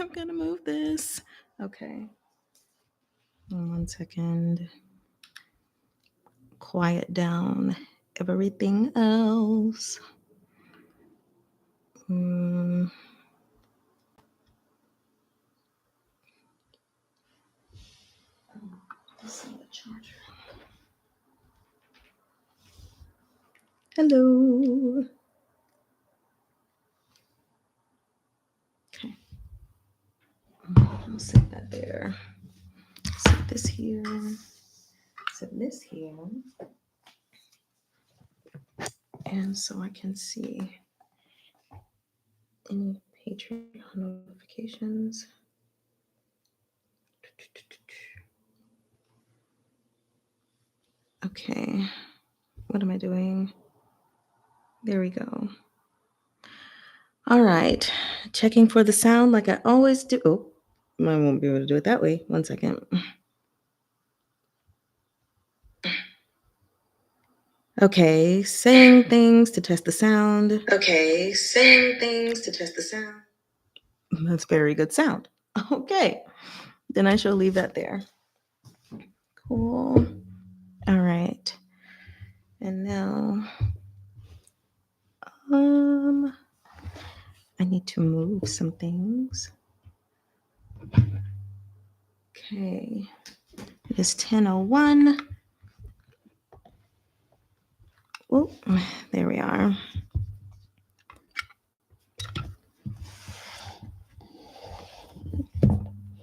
I'm gonna move this. Okay. 1 second. Quiet down everything else. This is the charger. Hello. Okay. I'll set that there. Set this here. Set this here. And so I can see any Patreon notifications. Okay. What am I doing? There we go. All right. Checking for the sound like I always do. Oh, I won't be able to do it that way. 1 second. Okay. Saying things to test the sound. Okay. Saying things to test the sound. That's very good sound. Okay. Then I shall leave that there. Cool. All right. And now, I need to move some things. Okay. It is 10:01. Oh, there we are.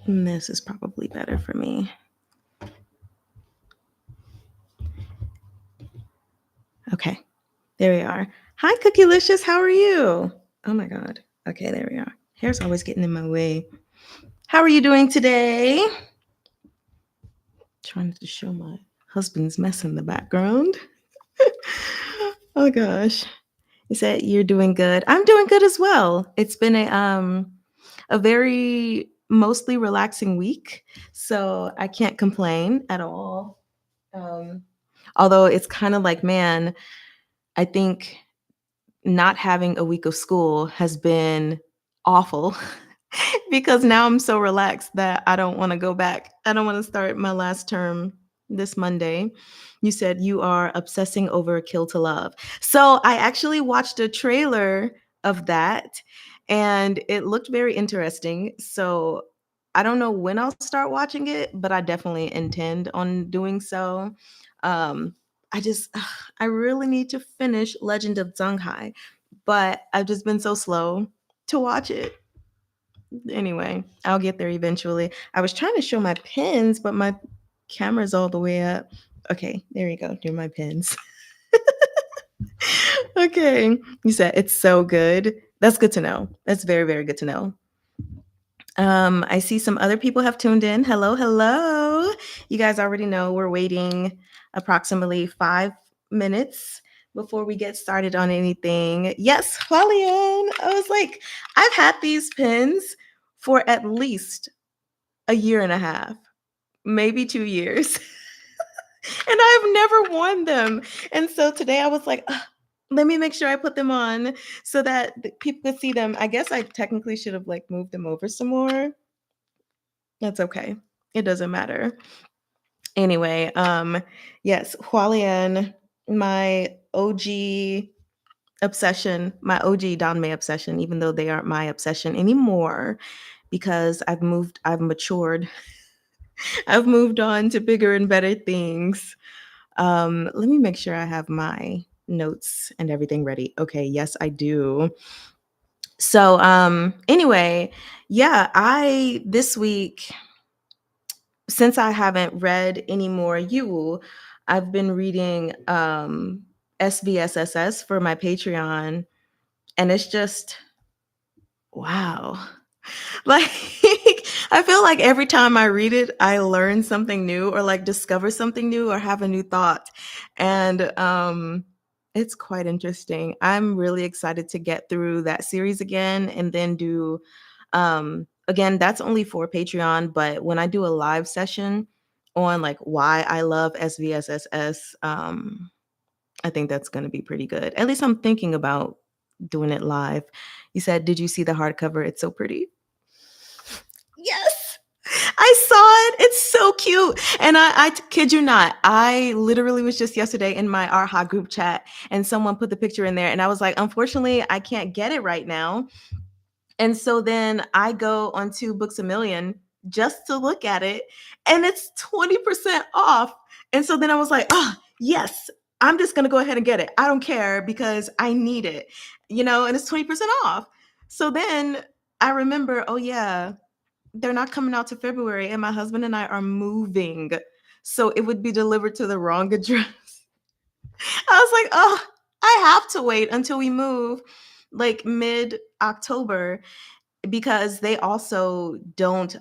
And this is probably better for me. Okay, there we are. Hi, Cookielicious. How are you? Oh my God. Okay, there we are. Hair's always getting in my way. How are you doing today? Trying to show my husband's mess in the background. Oh gosh. You said you're doing good. I'm doing good as well. It's been a very mostly relaxing week, so I can't complain at all. Although it's kind of like, man, I think not having a week of school has been awful because now I'm so relaxed that I don't want to go back. I don't want to start my last term this Monday. You said you are obsessing over Kill to Love. So I actually watched a trailer of that and it looked very interesting. So I don't know when I'll start watching it, but I definitely intend on doing so. Um, I really need to finish Legend of Zonghai, but I've just been so slow to watch it. Anyway, I'll get there eventually. I was trying to show my pins, but my camera's all the way up. Okay, there you go. Do my pins. Okay. You said it's so good. That's good to know. That's very, very good to know. I see some other people have tuned in. Hello, hello. You guys already know we're waiting approximately 5 minutes before we get started on anything. Yes, Hualian. I was like, I've had these pins for at least a year and a half, maybe 2 years. And I've never worn them. And so today I was like, "Ugh, let me make sure I put them on so that people could see them." I guess I technically should have like moved them over some more. That's okay. It doesn't matter. Anyway, yes, Hualien, my OG obsession, my OG Danmei obsession, even though they aren't my obsession anymore because I've matured. I've moved on to bigger and better things. Let me make sure I have my notes and everything ready. Okay, yes, I do. So, anyway, yeah, I this week, since I haven't read any more YUWU, I've been reading SVSSS for my Patreon, and it's just wow. Like I feel like every time I read it, I learn something new or like discover something new or have a new thought. And it's quite interesting. I'm really excited to get through that series again and then do again, that's only for Patreon, but when I do a live session on like why I love SVSSS, I think that's going to be pretty good. At least I'm thinking about doing it live. You said, did you see the hardcover? It's so pretty. I saw it. It's so cute. And I kid you not, I literally was just yesterday in my ARHA group chat and someone put the picture in there. And I was like, unfortunately, I can't get it right now. And so then I go onto Books a Million just to look at it, and it's 20% off. And so then I was like, oh, yes, I'm just going to go ahead and get it. I don't care because I need it, and it's 20% off. So then I remember, oh, yeah, they're not coming out to February, and my husband and I are moving. So it would be delivered to the wrong address. I was like, oh, I have to wait until we move like mid October because they also don't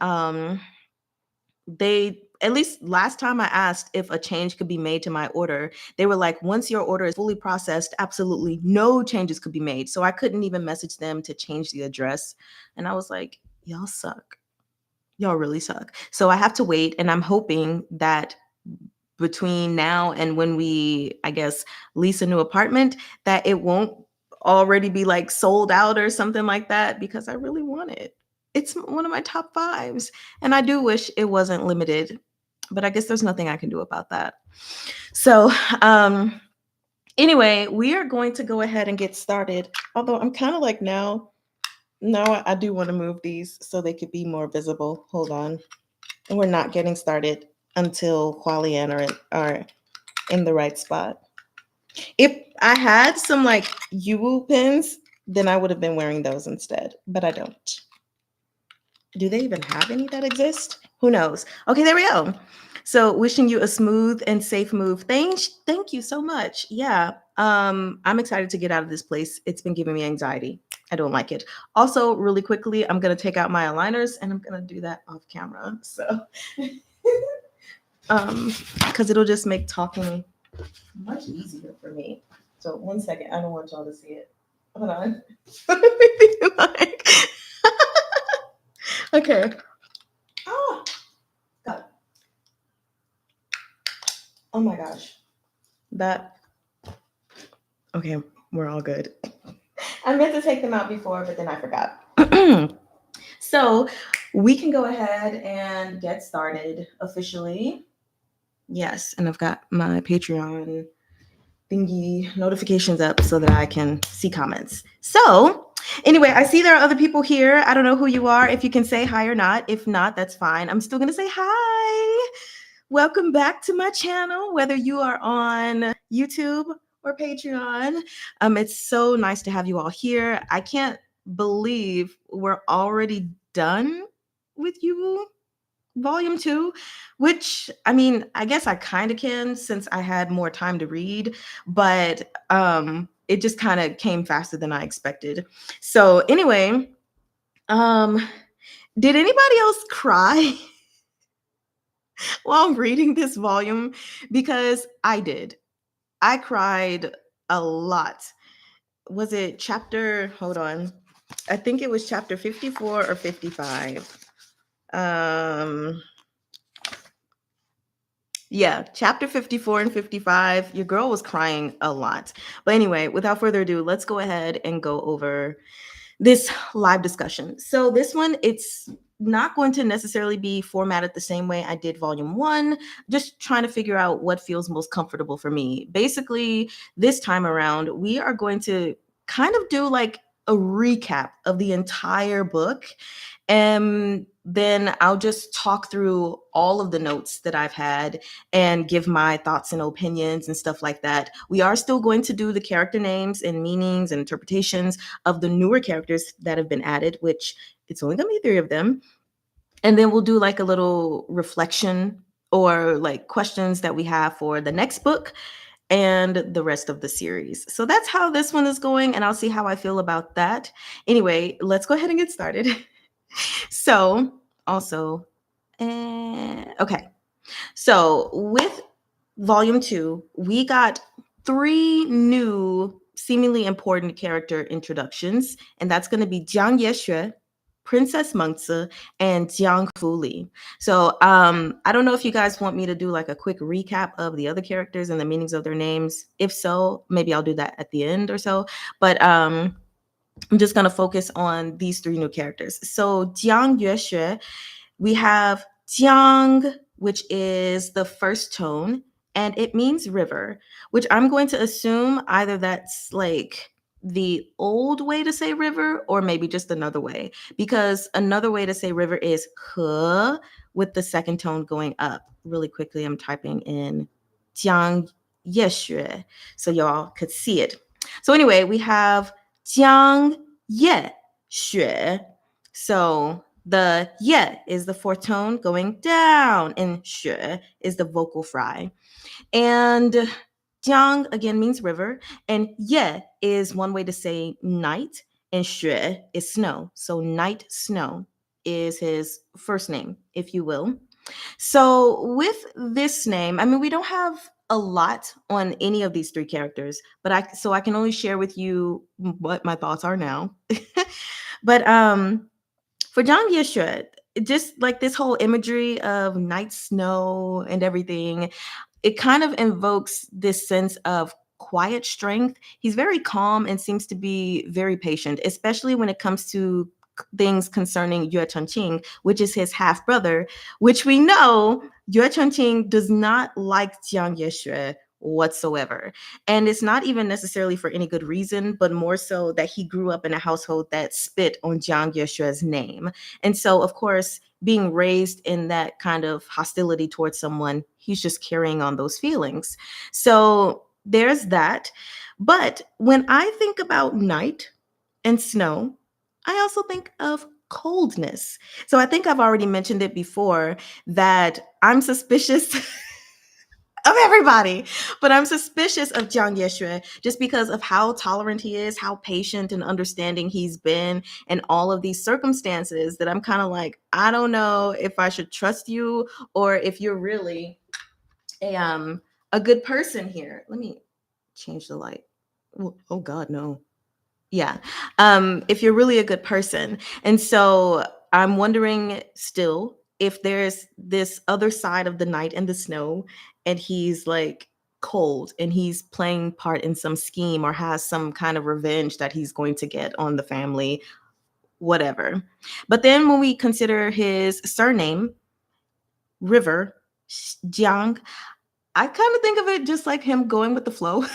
they at least last time I asked if a change could be made to my order, they were like, once your order is fully processed, absolutely no changes could be made. So I couldn't even message them to change the address. And I was like, y'all suck. Y'all really suck. So I have to wait. And I'm hoping that between now and when we, I guess, lease a new apartment, that it won't already be like sold out or something like that because I really want it. It's one of my top fives. And I do wish it wasn't limited, but I guess there's nothing I can do about that. So, anyway, we are going to go ahead and get started. Although I'm kind of like now I do want to move these so they could be more visible. Hold on. And we're not getting started until Quali and are in the right spot. If I had some like YUWU pins, then I would have been wearing those instead, but I don't. Do they even have any that exist? Who knows? Okay, there we go. So wishing you a smooth and safe move. Thank you so much. Yeah. I'm excited to get out of this place. It's been giving me anxiety. I don't like it. Also, really quickly, I'm gonna take out my aligners and I'm gonna do that off camera. So because it'll just make talking much easier for me. So 1 second, I don't want y'all to see it. Hold on. Like, okay. Oh, God. Oh my gosh. That. Okay, we're all good. I meant to take them out before, but then I forgot. So we can go ahead and get started officially. Yes, and I've got my Patreon thingy notifications up so that I can see comments. So, anyway, I see there are other people here. I don't know who you are, if you can say hi or not. If not, that's fine. I'm still going to say hi. Welcome back to my channel, whether you are on YouTube or Patreon. It's so nice to have you all here. I can't believe we're already done with YUWU Volume 2, which I mean, I guess I kind of can since I had more time to read, but it just kind of came faster than I expected. So anyway, did anybody else cry while reading this volume? Because I did. I cried a lot. Was it chapter, hold on. I think it was chapter 54 or 55. Yeah, chapter 54 and 55. Your girl was crying a lot. But anyway, without further ado, let's go ahead and go over this live discussion. So this one, it's not going to necessarily be formatted the same way I did volume 1, just trying to figure out what feels most comfortable for me. Basically, this time around, we are going to kind of do like a recap of the entire book. And then I'll just talk through all of the notes that I've had and give my thoughts and opinions and stuff like that. We are still going to do the character names and meanings and interpretations of the newer characters that have been added, which it's only going to be 3 of them. And then we'll do like a little reflection or like questions that we have for the next book and the rest of the series. So that's how this one is going, and I'll see how I feel about that. Anyway, let's go ahead and get started. So, also, okay. So, with volume 2, we got 3 new, seemingly important character introductions, and that's going to be Jiang Yexue, Princess Mengzi, and Jiang Fuli. So, I don't know if you guys want me to do like a quick recap of the other characters and the meanings of their names. If so, maybe I'll do that at the end or so. But I'm just going to focus on these 3 new characters. So Jiang Yexue, we have Jiang, which is the first tone, and it means river, which I'm going to assume either that's like the old way to say river or maybe just another way, because another way to say river is he with the second tone going up. Really quickly, I'm typing in jiang yexue so y'all could see it. So anyway, we have jiang ye xue. So the ye is the fourth tone going down, and xue is the vocal fry. And jiang again means river, and ye is one way to say night, and xue is snow. So night snow is his first name, if you will. So with this name, I mean, we don't have a lot on any of these three characters, but I can only share with you what my thoughts are now. But for John Yeshua, just like this whole imagery of night snow and everything, it kind of invokes this sense of quiet strength. He's very calm and seems to be very patient, especially when it comes to things concerning Yue Chunqing, which is his half brother, which we know Yue Chunqing does not like Jiang Yexue whatsoever. And it's not even necessarily for any good reason, but more so that he grew up in a household that spit on Jiang Yexue's name. And so, of course, being raised in that kind of hostility towards someone, he's just carrying on those feelings. So there's that. But when I think about night and snow, I also think of coldness. So I think I've already mentioned it before that I'm suspicious of everybody, but I'm suspicious of Jiang Yexue just because of how tolerant he is, how patient and understanding he's been, and all of these circumstances that I'm kind of like, I don't know if I should trust you or if you're really a good person here. Let me change the light. Oh God, no. Yeah. If you're really a good person. And so I'm wondering still if there's this other side of the night and the snow, and he's like cold and he's playing part in some scheme or has some kind of revenge that he's going to get on the family, whatever. But then when we consider his surname, River, Jiang, I kind of think of it just like him going with the flow.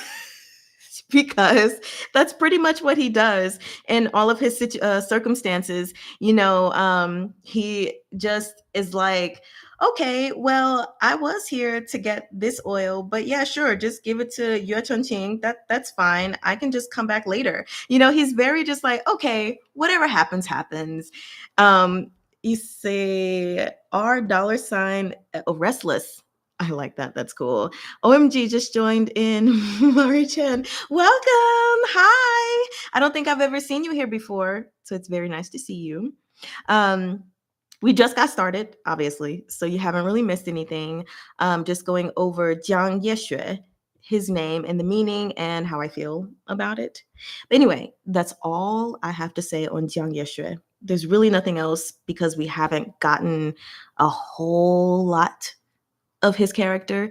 Because that's pretty much what he does in all of his circumstances. He just is like, okay, well, I was here to get this oil, but yeah, sure, just give it to Yue Chunqing. That's fine. I can just come back later. He's very just like, okay, whatever happens, happens. You say R dollar sign restless. I like that. That's cool. OMG just joined in. Mari Chen, welcome. Hi. I don't think I've ever seen you here before, so it's very nice to see you. Um, we just got started, obviously, so you haven't really missed anything. Just going over Jiang Yexue, his name and the meaning and how I feel about it. But anyway, that's all I have to say on Jiang Yexue. There's really nothing else because we haven't gotten a whole lot of his character.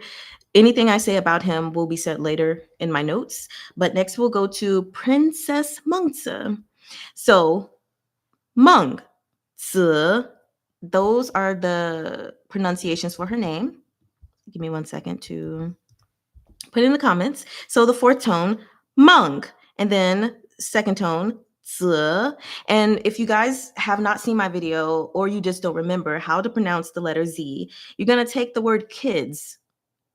Anything I say about him will be said later in my notes. But next we'll go to Princess Mengzi. So Meng, Zi, those are the pronunciations for her name. Give me 1 second to put in the comments. So the fourth tone, Meng, and then second tone, Zi. And if you guys have not seen my video or you just don't remember how to pronounce the letter Z, you're going to take the word kids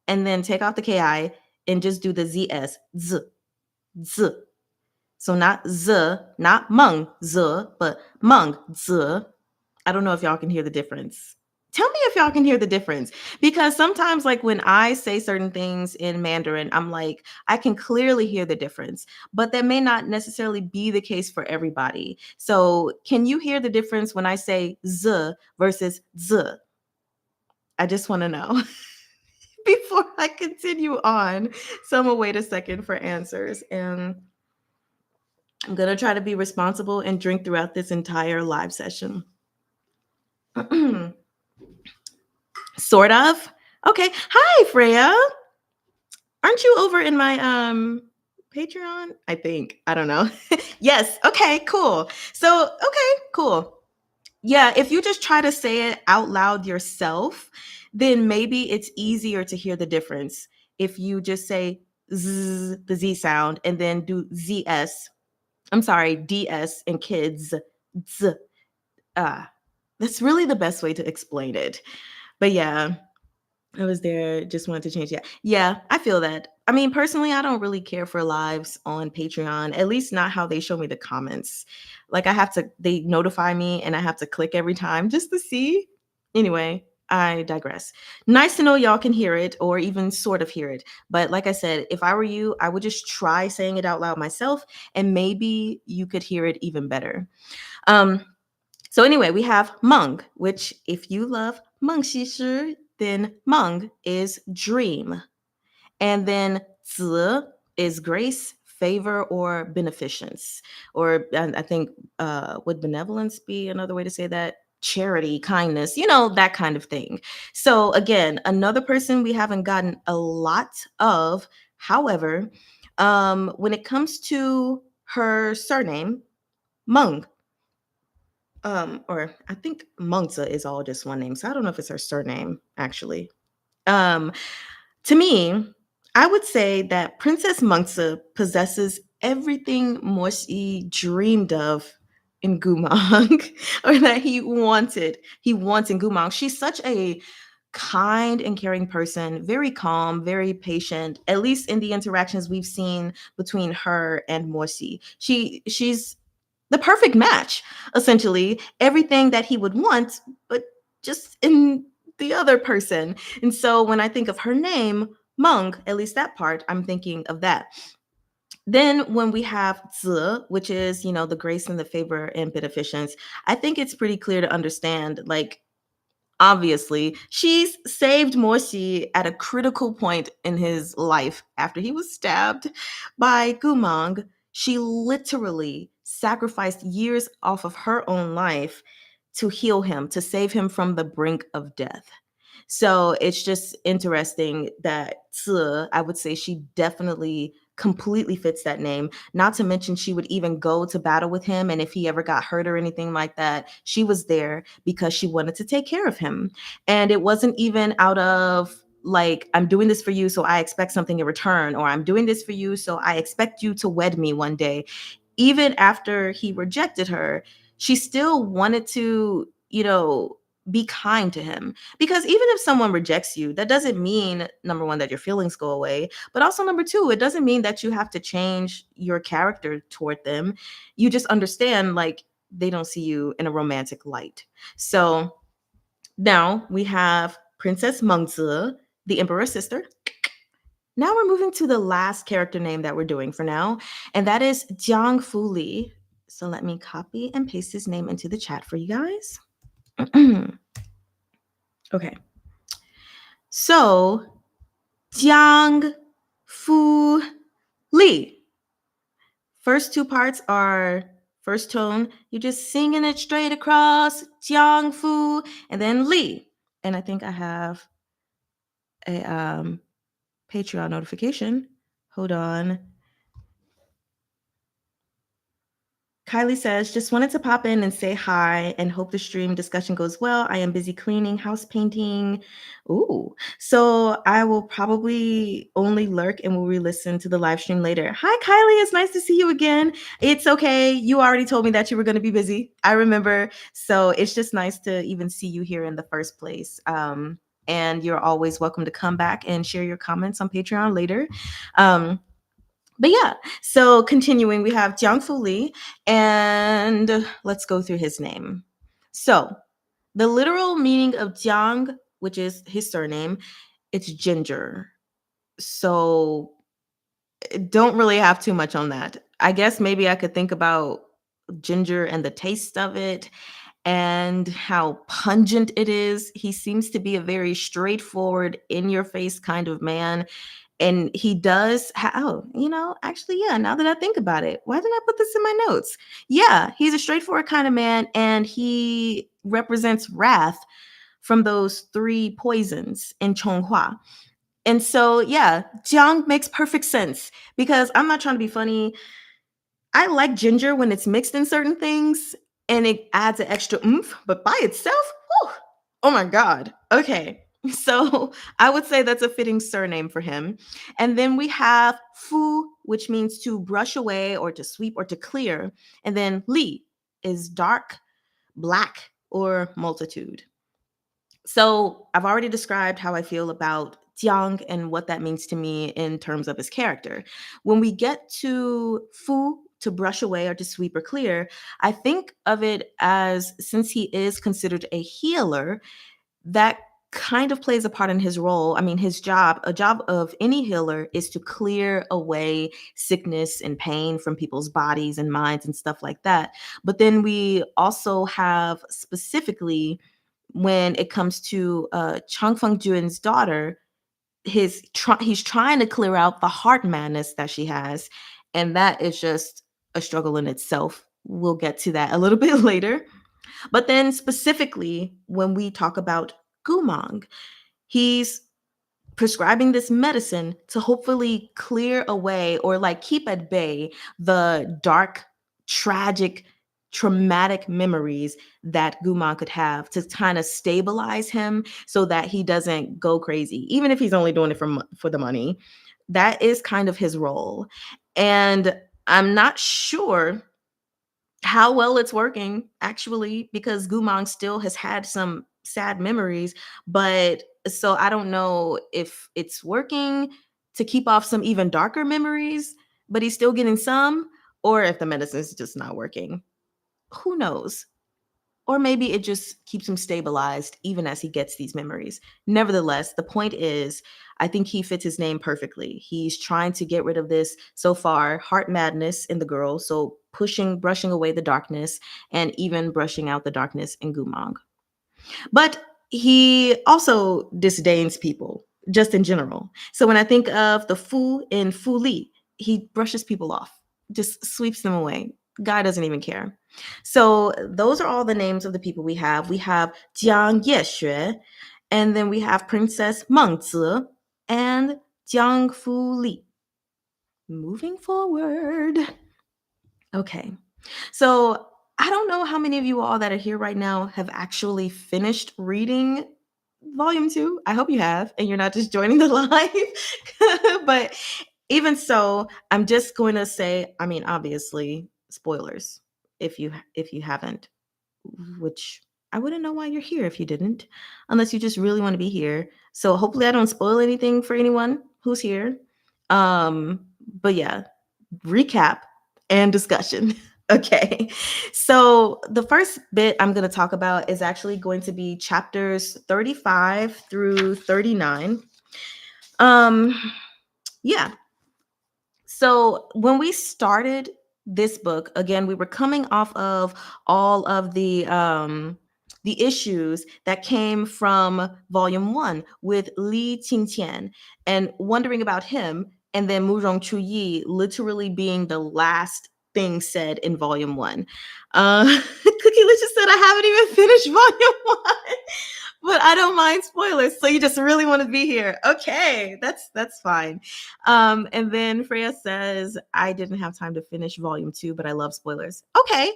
and then take off the KI and just do the ZS, Z, Z. So not Z, not Meng, Z, but Meng, Z. I don't know if y'all can hear the difference. Tell me if y'all can hear the difference. Because sometimes, like when I say certain things in Mandarin, I'm like, I can clearly hear the difference, but that may not necessarily be the case for everybody. So can you hear the difference when I say Z versus Z? I just want to know. Before I continue on. So I'm gonna wait a second for answers. And I'm gonna try to be responsible and drink throughout this entire live session. Sort of. Okay. Hi, Freya. Aren't you over in my Patreon? I think. I don't know. Yes. Okay, cool. So, okay, cool. Yeah, if you just try to say it out loud yourself, then maybe it's easier to hear the difference. If you just say z, the Z sound, and then do ZS, I'm sorry, DS and kids, z, that's really the best way to explain it. But yeah, I was there, just wanted to change that. Yeah, I feel that. I mean, personally, I don't really care for lives on Patreon, at least not how they show me the comments. Like, they notify me and I have to click every time just to see. Anyway, I digress. Nice to know y'all can hear it or even sort of hear it. But like I said, if I were you, I would just try saying it out loud myself and maybe you could hear it even better. Um, so anyway, we have Meng, which if you love Meng Xi, then Meng is dream. And then Zi is grace, favor, or beneficence. Or I think would benevolence be another way to say that? Charity, kindness, that kind of thing. So again, another person we haven't gotten a lot of. However, when it comes to her surname, Meng, or I think Mengza is all just one name. So I don't know if it's her surname actually. Um, to me, I would say that Princess Mengza possesses everything Morsi dreamed of in Gu Mang, or that he wants in Gu Mang. She's such a kind and caring person, very calm, very patient, at least in the interactions we've seen between her and Morsi. She's the perfect match, essentially. Everything that he would want, but just in the other person. And so when I think of her name, Meng, at least that part, I'm thinking of that. Then when we have Zi, which is, the grace and the favor and beneficence, I think it's pretty clear to understand, like, obviously, she's saved Morsi at a critical point in his life after he was stabbed by Gu Mang. She literally sacrificed years off of her own life to heal him, to save him from the brink of death. So it's just interesting that Tse, I would say she definitely completely fits that name. Not to mention, she would even go to battle with him. And if he ever got hurt or anything like that, she was there because she wanted to take care of him. And it wasn't even out of like, I'm doing this for you, so I expect something in return, or I'm doing this for you, so I expect you to wed me one day. Even after he rejected her, she still wanted to, be kind to him. Because even if someone rejects you, that doesn't mean, number one, that your feelings go away. But also, number two, it doesn't mean that you have to change your character toward them. You just understand, like, they don't see you in a romantic light. So now we have Princess Mengzi, the Emperor's sister. Now we're moving to the last character name that we're doing for now, and that is Jiang Fu Li. So let me copy and paste his name into the chat for you guys. Okay. So, Jiang Fu Li. First two parts are first tone, you're just singing it straight across, Jiang Fu, and then Li. And I think I have a Patreon notification. Hold on. Kylie says, just wanted to pop in and say hi and hope the stream discussion goes well. I am busy cleaning, house painting. Ooh. So I will probably only lurk and will re-listen to the live stream later. Hi, Kylie. It's nice to see you again. It's okay. You already told me that you were going to be busy. I remember. So it's just nice to even see you here in the first place. And you're always welcome to come back and share your comments on Patreon later. But yeah, so continuing, we have Jiang Fu Li, and let's go through his name. So the literal meaning of Jiang, which is his surname, it's ginger. So don't really have too much on that. I guess maybe I could think about ginger and the taste of it and how pungent it is. He seems to be a very straightforward, in your face kind of man. And he does actually, yeah, now that I think about it, why didn't I put this in my notes? Yeah, he's a straightforward kind of man, and he represents wrath from those three poisons in Chonghua. And so, yeah, Jiang makes perfect sense because I'm not trying to be funny. I like ginger when it's mixed in certain things, and it adds an extra oomph, but by itself, whew, oh my God. Okay. So I would say that's a fitting surname for him. And then we have Fu, which means to brush away or to sweep or to clear. And then Li is dark, black, or multitude. So I've already described how I feel about Jiang and what that means to me in terms of his character. When we get to Fu, to brush away or to sweep or clear, I think of it as, since he is considered a healer, that kind of plays a part in his role. I mean, his job, a job of any healer, is to clear away sickness and pain from people's bodies and minds and stuff like that. But then we also have, specifically when it comes to Chang Feng Juan's daughter, he's trying to clear out the heart madness that she has, and that is just a struggle in itself. We'll get to that a little bit later. But then specifically, when we talk about Gu Mang, he's prescribing this medicine to hopefully clear away or like keep at bay the dark, tragic, traumatic memories that Gu Mang could have, to kind of stabilize him so that he doesn't go crazy, even if he's only doing it for the money. That is kind of his role. And I'm not sure how well it's working, actually, because Gu Mang still has had some sad memories. But so I don't know if it's working to keep off some even darker memories, but he's still getting some, or if the medicine's just not working. Who knows? Or maybe it just keeps him stabilized even as he gets these memories. Nevertheless, the point is, I think he fits his name perfectly. He's trying to get rid of this, so far, heart madness in the girl. So brushing away the darkness, and even brushing out the darkness in Gu Mang. But he also disdains people, just in general. So when I think of the Fu in Fu Li, he brushes people off, just sweeps them away. Guy doesn't even care. So those are all the names of the people we have. We have Jiang Yexue, and then we have Princess Meng Zi, and Jiang Fu Li. Moving forward. Okay. So I don't know how many of you all that are here right now have actually finished reading volume 2. I hope you have, and you're not just joining the live. But even so, I'm just going to say, I mean, obviously, spoilers if you haven't, which I wouldn't know why you're here if you didn't, unless you just really want to be here. So hopefully I don't spoil anything for anyone who's here. But yeah, recap and discussion. Okay. So the first bit I'm going to talk about is actually going to be chapters 35 through 39. Yeah. So when we started this book, again, we were coming off of all of the issues that came from volume 1 with Li Qingqian, and wondering about him, and then Mu Rong Chu Yi literally being the last thing said in volume 1. Cookie Licious said I haven't even finished volume 1. But I don't mind spoilers. So you just really want to be here. Okay, that's fine. And then Freya says, I didn't have time to finish volume 2, but I love spoilers. Okay.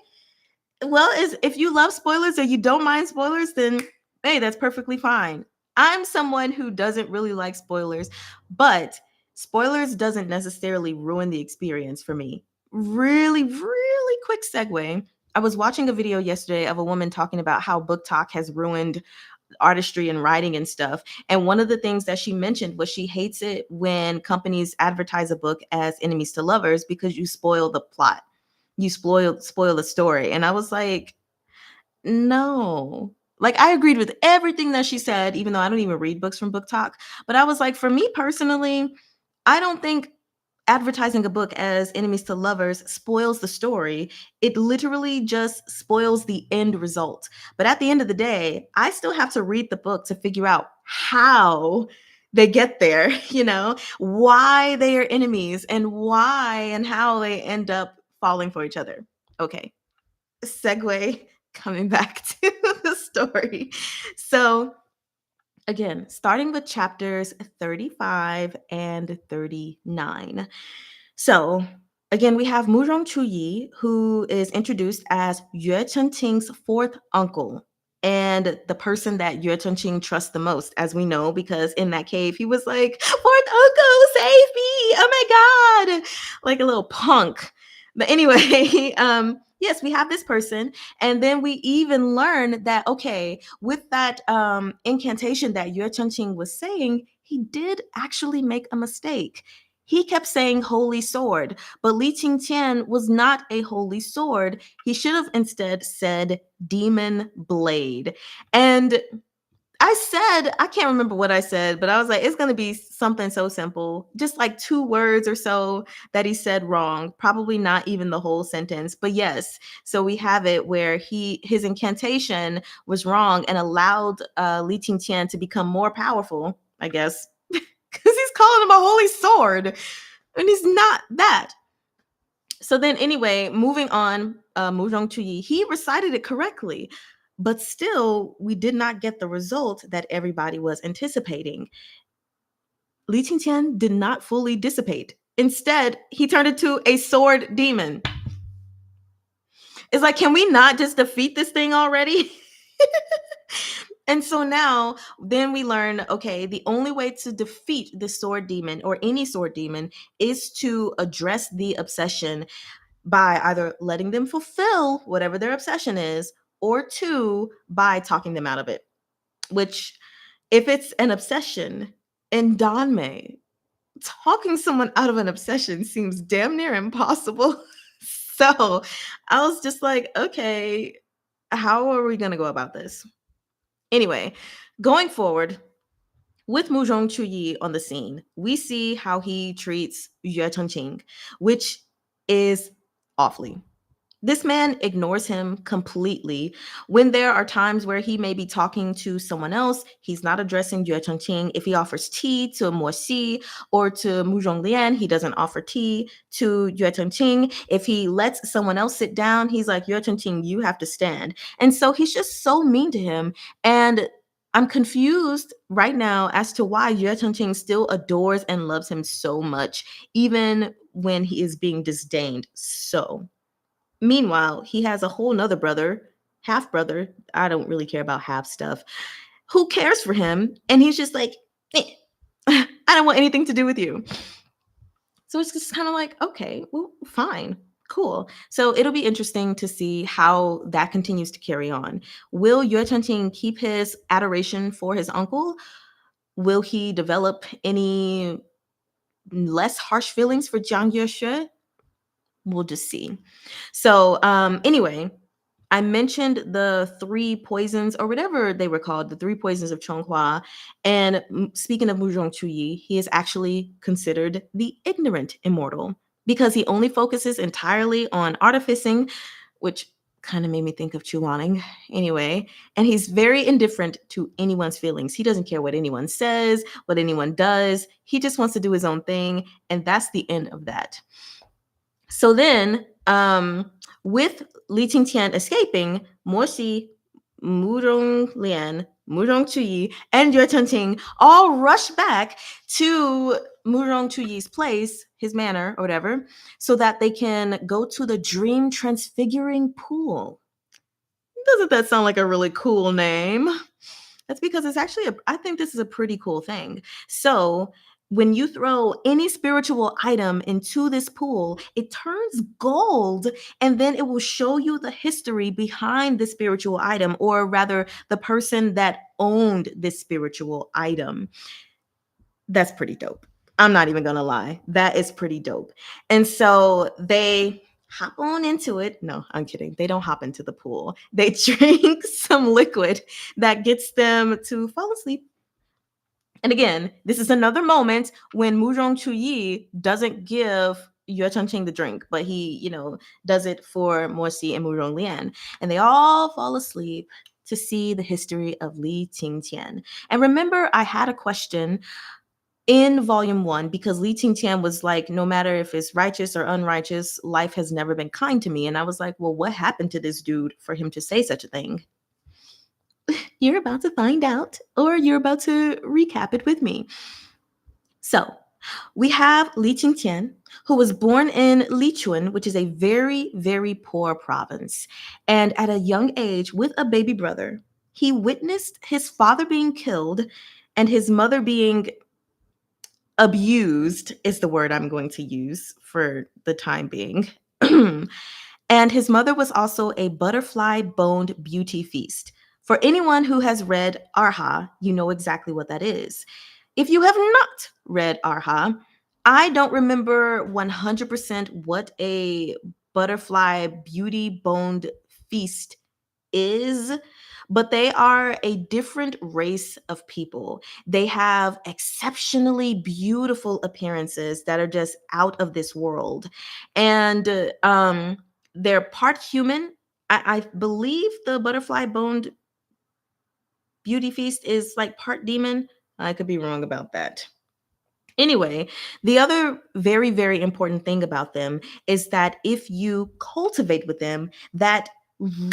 Well, if you love spoilers or you don't mind spoilers, then hey, that's perfectly fine. I'm someone who doesn't really like spoilers, but spoilers doesn't necessarily ruin the experience for me. Really, really quick segue. I was watching a video yesterday of a woman talking about how book talk has ruined artistry and writing and stuff. And one of the things that she mentioned was she hates it when companies advertise a book as enemies to lovers, because you spoil the plot. You spoil the story. And I was like, no. Like, I agreed with everything that she said, even though I don't even read books from Book Talk. But I was like, for me personally, I don't think advertising a book as enemies to lovers spoils the story. It literally just spoils the end result. But at the end of the day, I still have to read the book to figure out how they get there, why they are enemies, and why and how they end up falling for each other. Okay. Segue, coming back to the story. So again, starting with chapters 35 and 39. So Again, we have Murong Chuyi, who is introduced as Yue Chengqing's fourth uncle and the person that Yue Chengqing trusts the most, as we know, because in that cave, he was like, "Fourth uncle, save me! Oh my God!" Like a little punk. But anyway, yes, we have this person. And then we even learn that, okay, with that incantation that Yue Chengqing was saying, he did actually make a mistake. He kept saying holy sword, but Li Qingqian was not a holy sword. He should have instead said demon blade. And I can't remember what I said, but I was like, it's going to be something so simple, just like 2 words or so that he said wrong, probably not even the whole sentence. But yes, so we have it where his incantation was wrong and allowed Li Qingqian to become more powerful, I guess, because he's calling him a holy sword, and he's not that. So then, anyway, moving on, Muzhong Chuyi, he recited it correctly, but still, we did not get the result that everybody was anticipating. Li Qingqian did not fully dissipate. Instead, he turned into a sword demon. It's like, can we not just defeat this thing already? And so now, then we learn, okay, the only way to defeat the sword demon or any sword demon is to address the obsession by either letting them fulfill whatever their obsession is, or 2, by talking them out of it. Which, if it's an obsession in Danmei, talking someone out of an obsession seems damn near impossible. So I was just like, okay, how are we going to go about this? Anyway, going forward, with Muzhong Chuyi on the scene, we see how he treats Yue Chengqing, which is awfully. This man ignores him completely. When there are times where he may be talking to someone else, he's not addressing Yue Chengqing. If he offers tea to Mo Xi or to Mu Zhonglian, he doesn't offer tea to Yue Chengqing. If he lets someone else sit down, he's like, Yue Chengqing, you have to stand. And so he's just so mean to him. And I'm confused right now as to why Yue Chengqing still adores and loves him so much, even when he is being disdained so. Meanwhile, he has a whole nother brother, half brother. I don't really care about half stuff. Who cares for him? And he's just like, I don't want anything to do with you. So it's just kind of like, okay, well, fine, cool. So it'll be interesting to see how that continues to carry on. Will Yue Chengqing keep his adoration for his uncle? Will he develop any less harsh feelings for Jiang Yuexue? We'll just see. So anyway, I mentioned the 3 poisons or whatever they were called, the 3 poisons of Chonghua. And speaking of Muzhong Chuyi, he is actually considered the ignorant immortal because he only focuses entirely on artificing, which kind of made me think of Chuaning anyway. And he's very indifferent to anyone's feelings. He doesn't care what anyone says, what anyone does. He just wants to do his own thing. And that's the end of that. So then, with Li Qingqian escaping, Mo Xi, Mu Zhonglian, Mu Zhongchuyi, and Yue Chengqing all rush back to Mu Zhongchuyi's place, his manor or whatever, so that they can go to the Dream Transfiguring Pool. Doesn't that sound like a really cool name? That's because it's actually, I think this is a pretty cool thing. So when you throw any spiritual item into this pool, it turns gold, and then it will show you the history behind the spiritual item, or rather, the person that owned this spiritual item. That's pretty dope. I'm not even gonna lie. That is pretty dope. And so they hop on into it. No, I'm kidding. They don't hop into the pool. They drink some liquid that gets them to fall asleep. And again, this is another moment when Mu Zhongchuyi doesn't give Yue Chengqing the drink, but he, does it for Mo Xi and Mu Zhonglian. And they all fall asleep to see the history of Li Qingqian. And remember, I had a question in volume 1 because Li Qingqian was like, no matter if it's righteous or unrighteous, life has never been kind to me. And I was like, well, what happened to this dude for him to say such a thing? You're about to find out, or you're about to recap it with me. So We have Li Qingtian, who was born in Lichuan, which is a very, very poor province. And at a young age, with a baby brother, he witnessed his father being killed and his mother being abused, is the word I'm going to use for the time being. And his mother was also a butterfly boned beauty feast. For anyone who has read Arha, you know exactly what that is. If you have not read Arha, I don't remember 100% what a butterfly beauty boned feast is, but they are a different race of people. They have exceptionally beautiful appearances that are just out of this world. And they're part human. I believe the butterfly boned beauty feast is like part demon. I could be wrong about that. Anyway, the other very, very important thing about them is that if you cultivate with them, that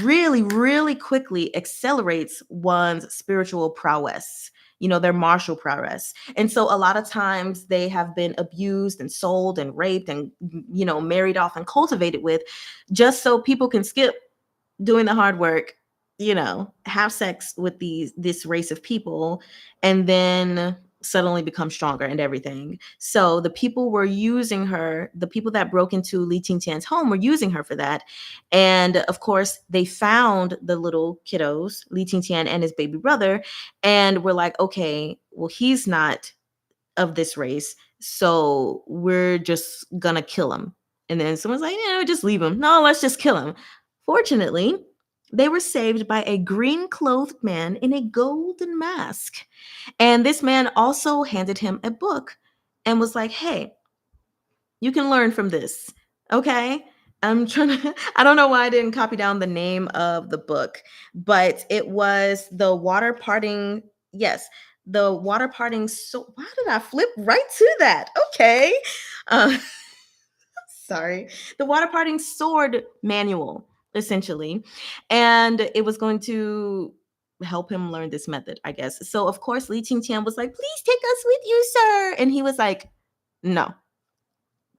really, really quickly accelerates one's spiritual prowess, their martial prowess. And so a lot of times they have been abused and sold and raped and, married off and cultivated with just so people can skip doing the hard work, have sex with this race of people, and then suddenly become stronger and everything. So the people were using her, the people that broke into Li Qingtian's home were using her for that. And of course, they found the little kiddos, Li Qingtian and his baby brother, and were like, okay, well, he's not of this race, so we're just gonna kill him. And then someone's like, just leave him. No, let's just kill him. Fortunately, they were saved by a green clothed man in a golden mask. And this man also handed him a book and was like, hey, you can learn from this. Okay. I'm trying to, I don't know why I didn't copy down the name of the book, but it was the water parting. Yes, the water parting. So, why did I flip right to that? Okay. Uh, sorry. The water parting sword manual, essentially. And it was going to help him learn this method, I guess. So, of course, Li Qingtian was like, please take us with you, sir. And he was like, no,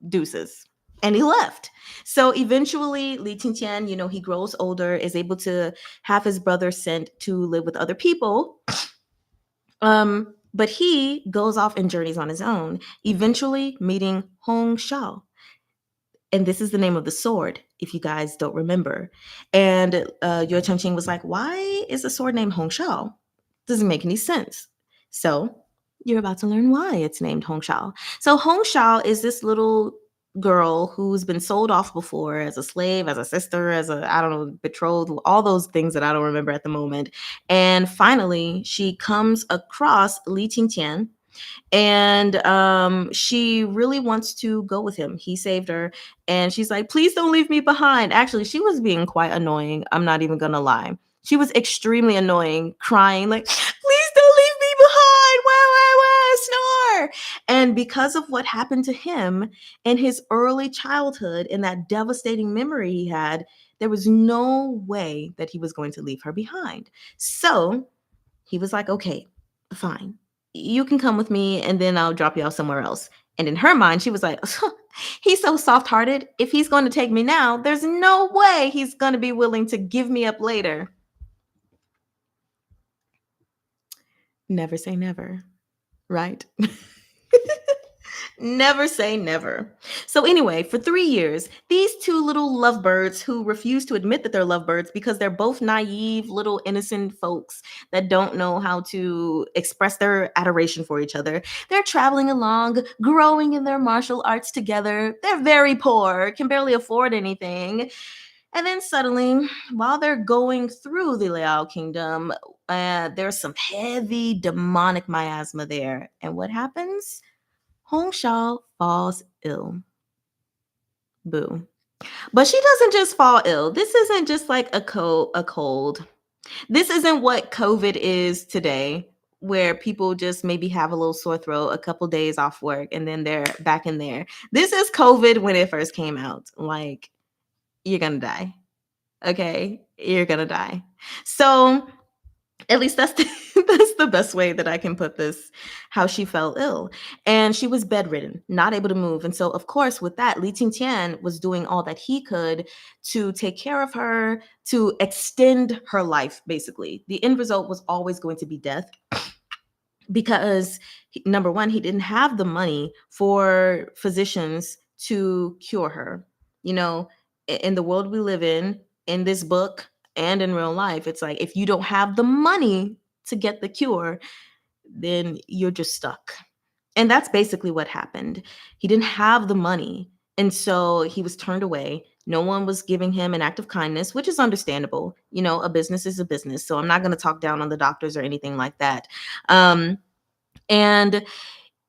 deuces. And he left. So eventually, Li Qingtian, he grows older, is able to have his brother sent to live with other people. But he goes off and journeys on his own, eventually meeting Hong Shao. And this is the name of the sword, if you guys don't remember. And Yue Chengqing was like, why is the sword named Hong Shao? Doesn't make any sense. So you're about to learn why it's named Hong Shao. So Hong Shao is this little girl who's been sold off before as a slave, as a sister, as a, I don't know, betrothed, all those things that I don't remember at the moment. And finally, she comes across Li Qingtian, and she really wants to go with him. He saved her, and she's like, please don't leave me behind. Actually, she was being quite annoying. I'm not even gonna lie. She was extremely annoying, crying like, please don't leave me behind. Wah, snore. And because of what happened to him in his early childhood and that devastating memory he had, there was no way that he was going to leave her behind. So he was like, okay, fine. You can come with me and then I'll drop you off somewhere else. And in her mind, she was like, he's so soft hearted. If he's going to take me now, there's no way he's going to be willing to give me up later. Never say never, right? Never say never. So, anyway, for 3 years, these two little lovebirds who refuse to admit that they're lovebirds because they're both naive, little innocent folks that don't know how to express their adoration for each other, they're traveling along, growing in their martial arts together. They're very poor, can barely afford anything. And then suddenly, while they're going through the Liao Kingdom, there's some heavy demonic miasma there. And what happens? Hong Shao falls ill. Boo. But she doesn't just fall ill. This isn't just like a cold. This isn't what COVID is today, where people just maybe have a little sore throat, a couple days off work, and then they're back in there. This is COVID when it first came out. Like, you're gonna die. Okay? You're gonna die. So at least that's the, that's the best way that I can put this, how she fell ill. And she was bedridden, not able to move. And so, of course, with that, Li Qingtian was doing all that he could to take care of her, to extend her life, basically. The end result was always going to be death because, number one, he didn't have the money for physicians to cure her. You know, in the world we live in this book and in real life, it's like if you don't have the money to get the cure, then you're just stuck. And that's basically what happened. He didn't have the money. And so he was turned away. No one was giving him an act of kindness, which is understandable. You know, a business is a business. So I'm not going to talk down on the doctors or anything like that. And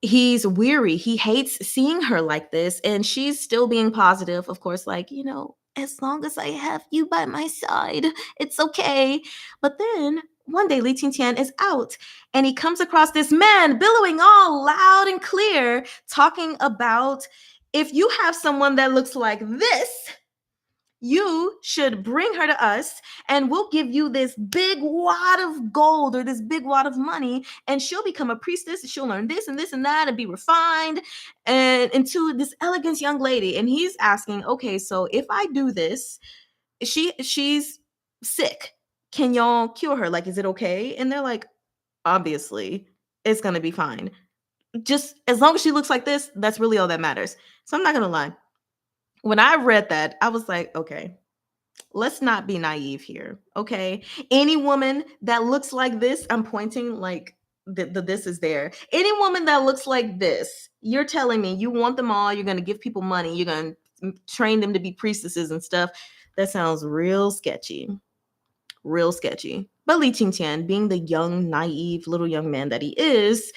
he's weary. He hates seeing her like this. And she's still being positive, of course, like, you know, as long as I have you by my side, it's okay. But then one day Li Qingtian is out and he comes across this man billowing all loud and clear, talking about if you have someone that looks like this, you should bring her to us and we'll give you this big wad of gold or this big wad of money and she'll become a priestess. She'll learn this and that and be refined and into this elegant young lady. And he's asking, okay, so if I do this, she's sick. Can y'all cure her? Like, is it okay? And they're like, obviously, it's going to be fine. Just as long as she looks like this, that's really all that matters. So I'm not going to lie. When I read that, I was like, okay, let's not be naive here. Okay. Any woman that looks like this, I'm pointing like the this is there. Any woman that looks like this, you're telling me you want them all, you're going to give people money, you're going to train them to be priestesses and stuff. That sounds real sketchy. Real sketchy. But Li Qingtian, being the young, naive, little young man that he is,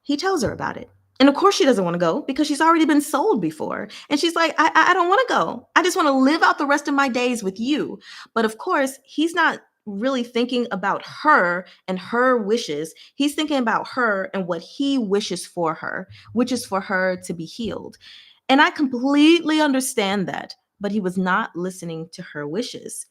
he tells her about it. And of course she doesn't want to go because she's already been sold before. And she's like, I don't want to go. I just want to live out the rest of my days with you. But of course, he's not really thinking about her and her wishes. He's thinking about her and what he wishes for her, which is for her to be healed. And I completely understand that. But he was not listening to her wishes.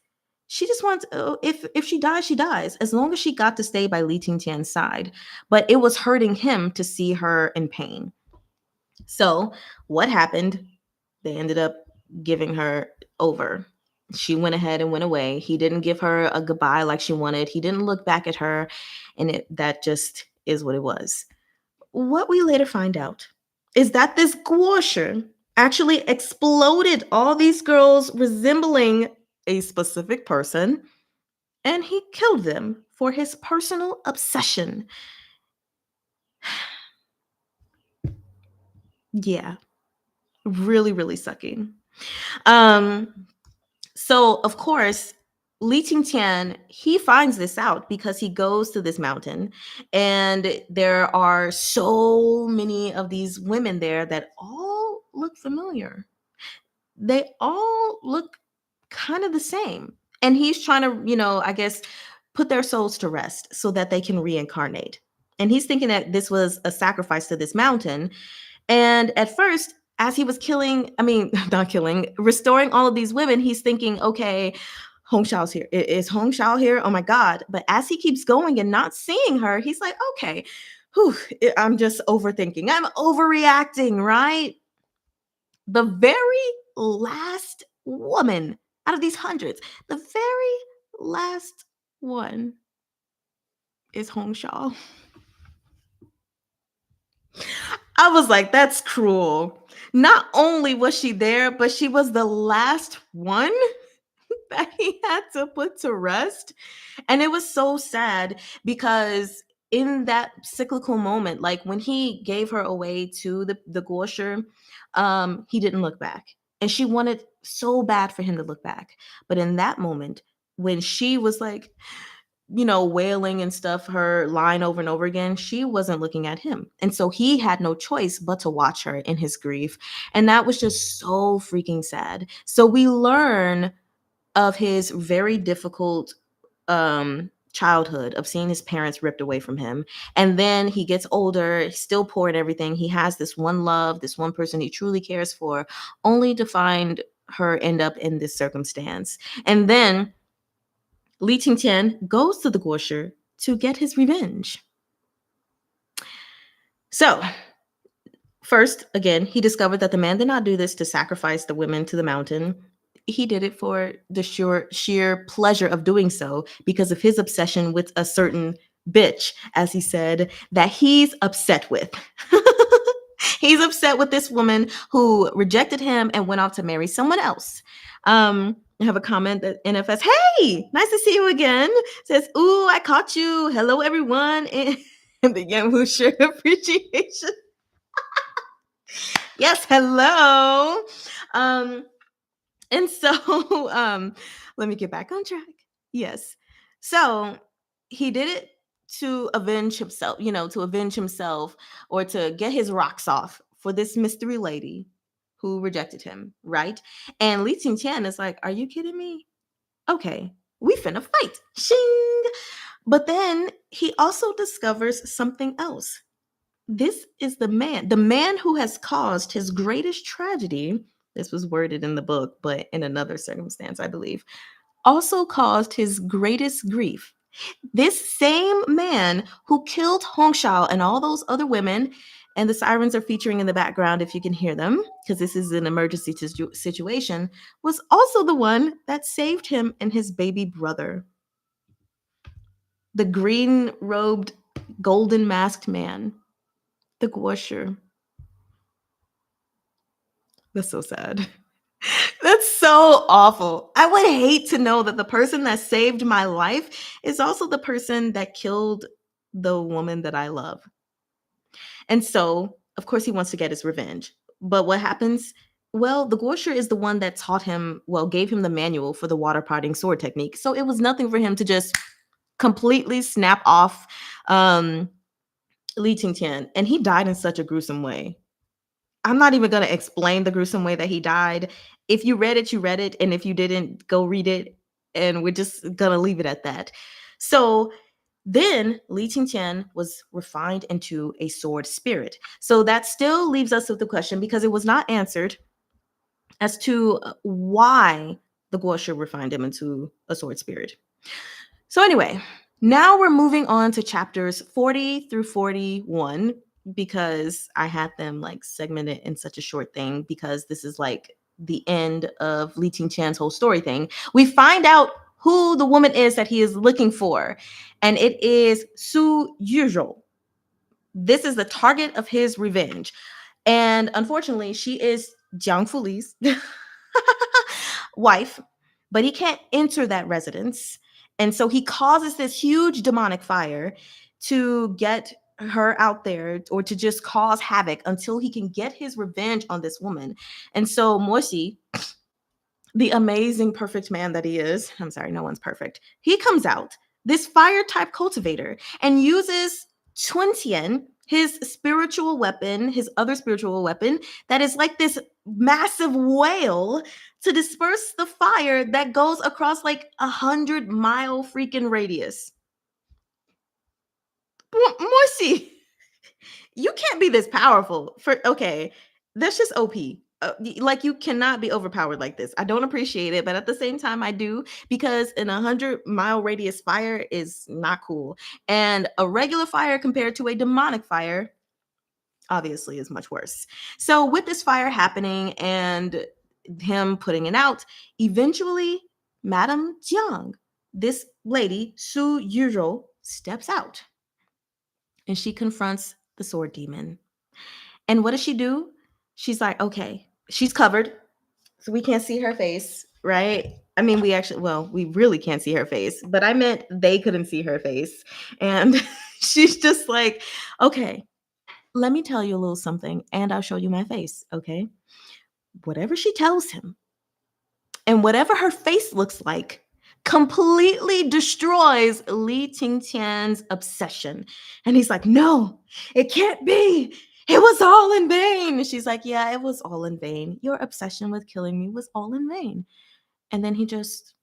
She just wants, oh, if she dies, she dies, as long as she got to stay by Li Qingtian's side. But it was hurting him to see her in pain. So what happened? They ended up giving her over. She went ahead and went away. He didn't give her a goodbye like she wanted. He didn't look back at her. And that just is what it was. What we later find out is that this Guosher actually exploded all these girls resembling a specific person, and he killed them for his personal obsession. Yeah, really, really sucky. So of course, Li Qingtian, he finds this out because he goes to this mountain and there are so many of these women there that all look familiar. They all look kind of the same. And he's trying to, I guess, put their souls to rest so that they can reincarnate. And he's thinking that this was a sacrifice to this mountain. And at first, as he was not killing, restoring all of these women, he's thinking, okay, Hong Xiao's here. Is Hong Xiao here? Oh my God. But as he keeps going and not seeing her, he's like, okay, I'm just overthinking. I'm overreacting, right? The very last woman out of these hundreds, the very last one is Hong Xiao. I was like, that's cruel. Not only was she there, but she was the last one that he had to put to rest. And it was so sad because in that cyclical moment, like when he gave her away to the Gosher, he didn't look back. And she wanted so bad for him to look back. But in that moment, when she was like, wailing and stuff, her line over and over again, she wasn't looking at him. And so he had no choice but to watch her in his grief. And that was just so freaking sad. So we learn of his very difficult childhood of seeing his parents ripped away from him. And then he gets older, still poor and everything. He has this one love, this one person he truly cares for, only to find her end up in this circumstance. And then Li Qingtian goes to the Gosher to get his revenge. So, first, again, he discovered that the man did not do this to sacrifice the women to the mountain. He did it for the sheer pleasure of doing so because of his obsession with a certain bitch, as he said, that he's upset with. He's upset with this woman who rejected him and went off to marry someone else. I have a comment that NFS, hey, nice to see you again. Says, ooh, I caught you. Hello, everyone. And the YUWU share appreciation. Yes, hello. And so let me get back on track. Yes. So he did it to avenge himself, to avenge himself or to get his rocks off for this mystery lady who rejected him, right? And Li Qingqian is like, are you kidding me? Okay, we finna fight. Shing. But then he also discovers something else. This is the man who has caused his greatest tragedy. This was worded in the book, but in another circumstance, I believe, also caused his greatest grief. This same man who killed Hongshao and all those other women, and the sirens are featuring in the background if you can hear them, because this is an emergency situation, was also the one that saved him and his baby brother. The green-robed, golden-masked man. The Guosher. That's so sad. That's so awful. I would hate to know that the person that saved my life is also the person that killed the woman that I love. And so, of course, he wants to get his revenge. But what happens? Well, the Guosher is the one that taught him, gave him the manual for the water parting sword technique. So it was nothing for him to just completely snap off Li Qingqian. And he died in such a gruesome way. I'm not even going to explain the gruesome way that he died. If you read it, you read it. And if you didn't, go read it. And we're just going to leave it at that. So then Li Qingqian was refined into a sword spirit. So that still leaves us with the question, because it was not answered, as to why the Guoshu refined him into a sword spirit. So anyway, now we're moving on to chapters 40 through 41, because I had them segmented in such a short thing, because this is the end of Li Qingqian's whole story thing. We find out who the woman is that he is looking for, and it is Su Yuzhou. This is the target of his revenge. And unfortunately, she is Jiang Fuli's wife, but he can't enter that residence. And so he causes this huge demonic fire to get her out there, or to just cause havoc until he can get his revenge on this woman. And so Moxi, the amazing, perfect man that he is, I'm sorry, no one's perfect, he comes out, this fire type cultivator, and uses Chuntian, his spiritual weapon, his other spiritual weapon, that is like this massive whale, to disperse the fire that goes across 100-mile freaking radius. Moxi, you can't be this powerful. Okay, that's just OP. You cannot be overpowered like this. I don't appreciate it, but at the same time, I do, because an 100-mile radius fire is not cool, and a regular fire compared to a demonic fire obviously is much worse. So with this fire happening and him putting it out, eventually Madame Jiang, this lady Su Yuzhou, steps out, and she confronts the sword demon. And what does she do? She's like, okay, she's covered, so we can't see her face, right? I mean, we really can't see her face, but I meant they couldn't see her face. And she's just like, okay, let me tell you a little something, and I'll show you my face, okay? Whatever she tells him, and whatever her face looks like, completely destroys Li Qingqian's obsession. And he's like, no, it can't be. It was all in vain. And she's like, yeah, it was all in vain. Your obsession with killing me was all in vain. And then he just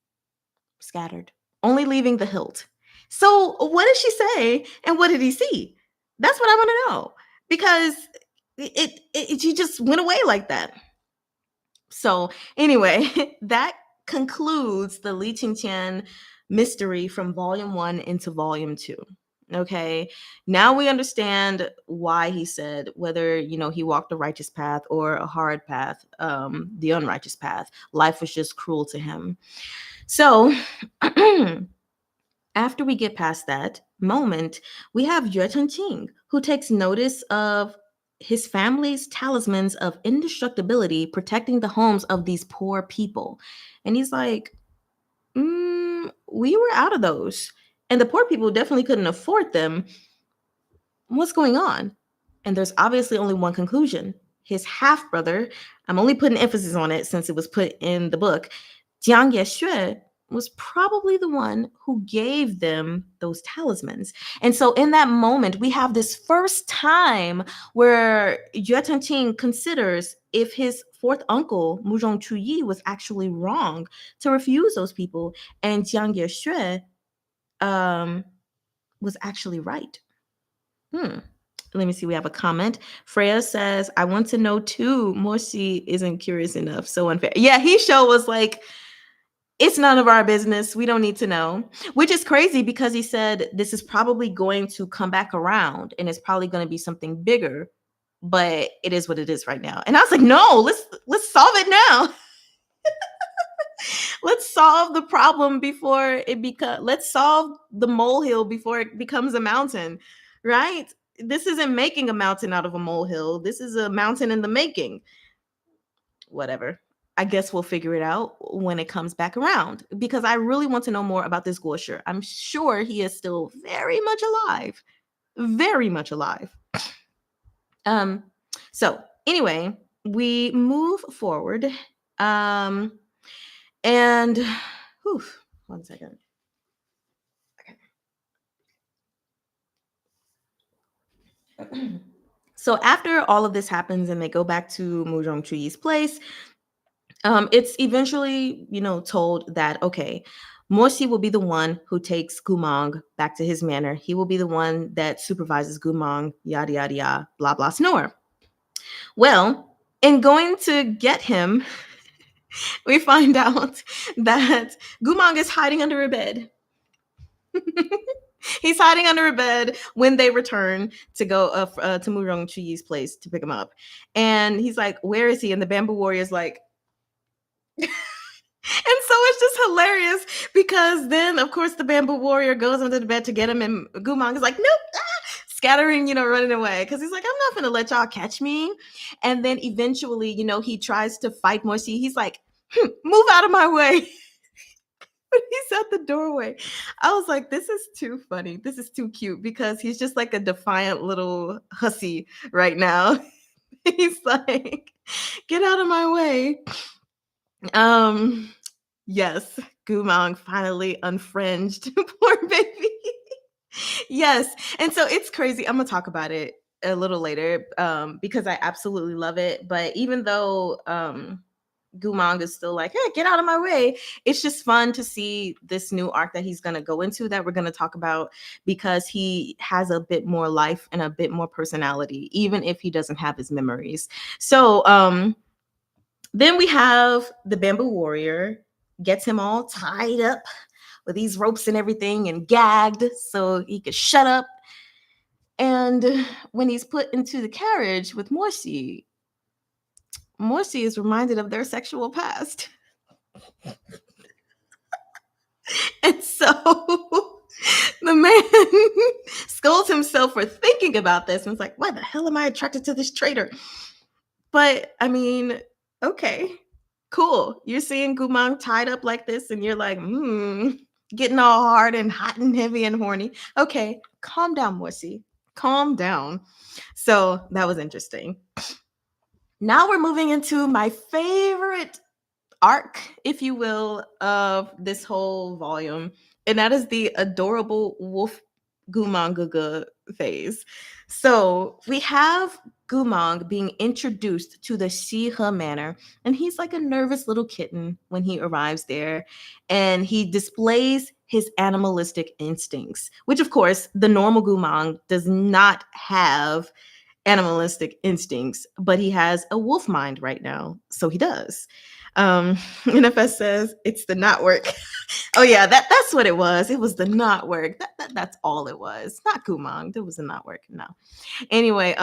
scattered, only leaving the hilt. So what did she say? And what did he see? That's what I want to know, because she just went away like that. So anyway, that concludes the Li Qingqian mystery from volume 1 into volume 2. Okay, now we understand why he said whether he walked a righteous path or a hard path, the unrighteous path, life was just cruel to him. So after we get past that moment, we have Yue Chengqing, who takes notice of his family's talismans of indestructibility protecting the homes of these poor people. And he's like, we were out of those. And the poor people definitely couldn't afford them. What's going on? And there's obviously only one conclusion. His half brother, I'm only putting emphasis on it since it was put in the book, Jiang Yexue, was probably the one who gave them those talismans. And so in that moment, we have this first time where Yue Chengqing considers if his fourth uncle, Muzhong Chuyi, was actually wrong to refuse those people, and Jiang Yexue was actually right. Let me see. We have a comment. Freya says, I want to know too. Morsi isn't curious enough. So unfair. Yeah, he show was like, it's none of our business. We don't need to know. Which is crazy because he said this is probably going to come back around and it's probably going to be something bigger. But it is what it is right now. And I was like, no, let's solve it now. Let's solve the problem before it let's solve the molehill before it becomes a mountain, right? This isn't making a mountain out of a molehill. This is a mountain in the making. Whatever. I guess we'll figure it out when it comes back around because I really want to know more about this Guosher. I'm sure he is still very much alive. Very much alive. So anyway, we move forward. And whew, 1 second. Okay. So after all of this happens and they go back to Muzhong Chuyi's place, it's eventually, told that, okay, Morsi will be the one who takes Gu Mang back to his manor. He will be the one that supervises Gu Mang, yada, yada, yada, blah, blah, snore. Well, in going to get him, we find out that Gu Mang is hiding under a bed. He's hiding under a bed when they return to go to Muzhong Chuyi's place to pick him up. And he's like, where is he? And the bamboo warrior's like, and so it's just hilarious because then, of course, the bamboo warrior goes under the bed to get him, and Gu Mang is like, nope, scattering, running away because he's like, I'm not going to let y'all catch me. And then eventually, he tries to fight Morsi. He's like, move out of my way. But he's at the doorway. I was like, this is too funny. This is too cute because he's just like a defiant little hussy right now. He's like, get out of my way. Yes, Gu Mang finally unfringed. Poor baby. Yes. And so it's crazy. I'm gonna talk about it a little later because I absolutely love it. But even though Gu Mang is still like, hey, get out of my way, it's just fun to see this new arc that he's gonna go into that we're gonna talk about because he has a bit more life and a bit more personality, even if he doesn't have his memories. So then we have the bamboo warrior, gets him all tied up with these ropes and everything and gagged so he could shut up. And when he's put into the carriage with Morsi is reminded of their sexual past. And so the man scolds himself for thinking about this and it's like, why the hell am I attracted to this traitor? But I mean, okay, cool. You're seeing Gu Mang tied up like this and you're like, getting all hard and hot and heavy and horny. Okay, calm down, Morsi. Calm down. So that was interesting. Now we're moving into my favorite arc, if you will, of this whole volume, and that is the adorable wolf Gu Mang phase. So we have Gu Mang being introduced to the Shihe Manor, and he's like a nervous little kitten when he arrives there, and he displays his animalistic instincts, which of course the normal Gu Mang does not have animalistic instincts, but he has a wolf mind right now, so he does. NFS says it's the not work. Oh yeah, that's what it was. It was the not work. That's all it was. Not Gu Mang. There was a not work. No. Anyway,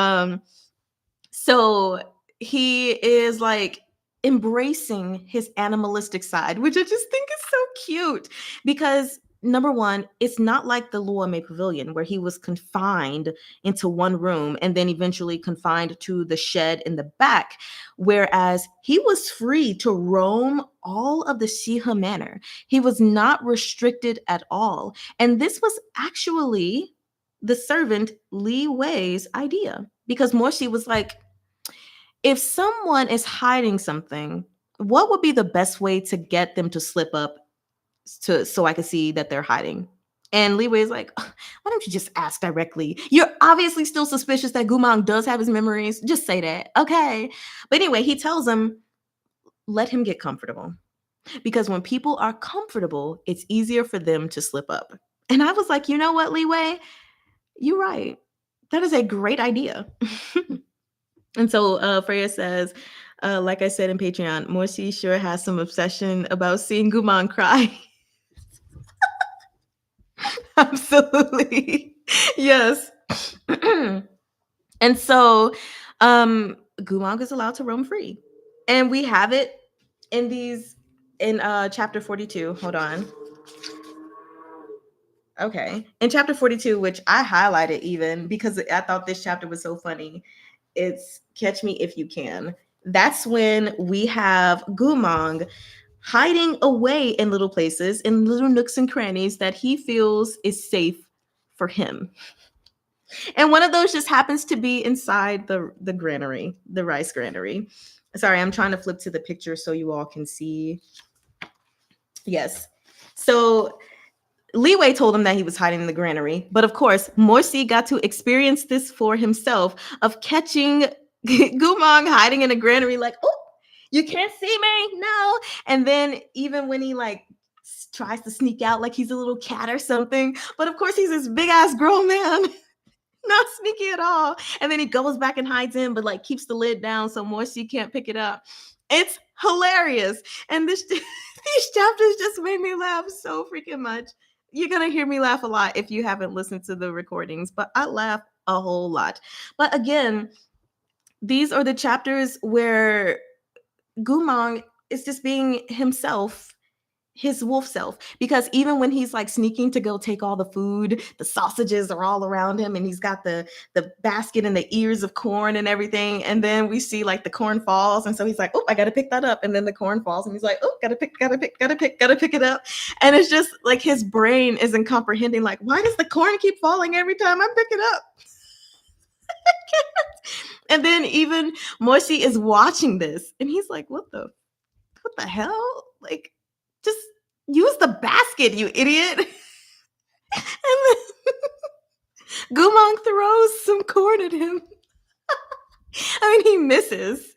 so he is like embracing his animalistic side, which I just think is so cute because number one, it's not like the Luame Pavilion where he was confined into one room and then eventually confined to the shed in the back, whereas he was free to roam all of the Shiha Manor. He was not restricted at all. And this was actually the servant Li Wei's idea because Morshi was like, if someone is hiding something, what would be the best way to get them to slip up to so I can see that they're hiding? And Li Wei is like, why don't you just ask directly? You're obviously still suspicious that Gu Mang does have his memories. Just say that. Okay. But anyway, he tells him, let him get comfortable. Because when people are comfortable, it's easier for them to slip up. And I was like, you know what, Li Wei? You're right. That is a great idea. And so Freya says, like I said in Patreon, Morsi sure has some obsession about seeing Gu Mang cry. Absolutely. Yes. And so Gu Mang is allowed to roam free. And we have it in these in chapter 42. Hold on. Okay. In chapter 42, which I highlighted even because I thought this chapter was so funny. It's Catch Me If You Can. That's when we have Gu Mang hiding away in little places, in little nooks and crannies that he feels is safe for him. And one of those just happens to be inside the granary, the rice granary. Sorry, I'm trying to flip to the picture so you all can see. Yes. So Li Wei told him that he was hiding in the granary, but of course, Morsi got to experience this for himself of catching Gu Mang hiding in a granary, like, oh, you can't see me, no. And then even when he like tries to sneak out like he's a little cat or something, but of course he's this big ass grown man, not sneaky at all. And then he goes back and hides in, but like keeps the lid down so Morsi can't pick it up. It's hilarious, and this these chapters just made me laugh so freaking much. You're going to hear me laugh a lot if you haven't listened to the recordings, but I laugh a whole lot. But again, these are the chapters where Gu Mang is just being himself, his wolf self. Because even when he's like sneaking to go take all the food, the sausages are all around him, and he's got the basket and the ears of corn and everything. And then we see like the corn falls, and so he's like, "Oh, I gotta pick that up." And then the corn falls, and he's like, "Oh, gotta pick it up." And it's just like his brain isn't comprehending. Like, why does the corn keep falling every time I pick it up? And then even Moshi is watching this, and he's like, what the hell? Like, just use the basket, you idiot. And then Gu Mang throws some corn at him. I mean, he misses.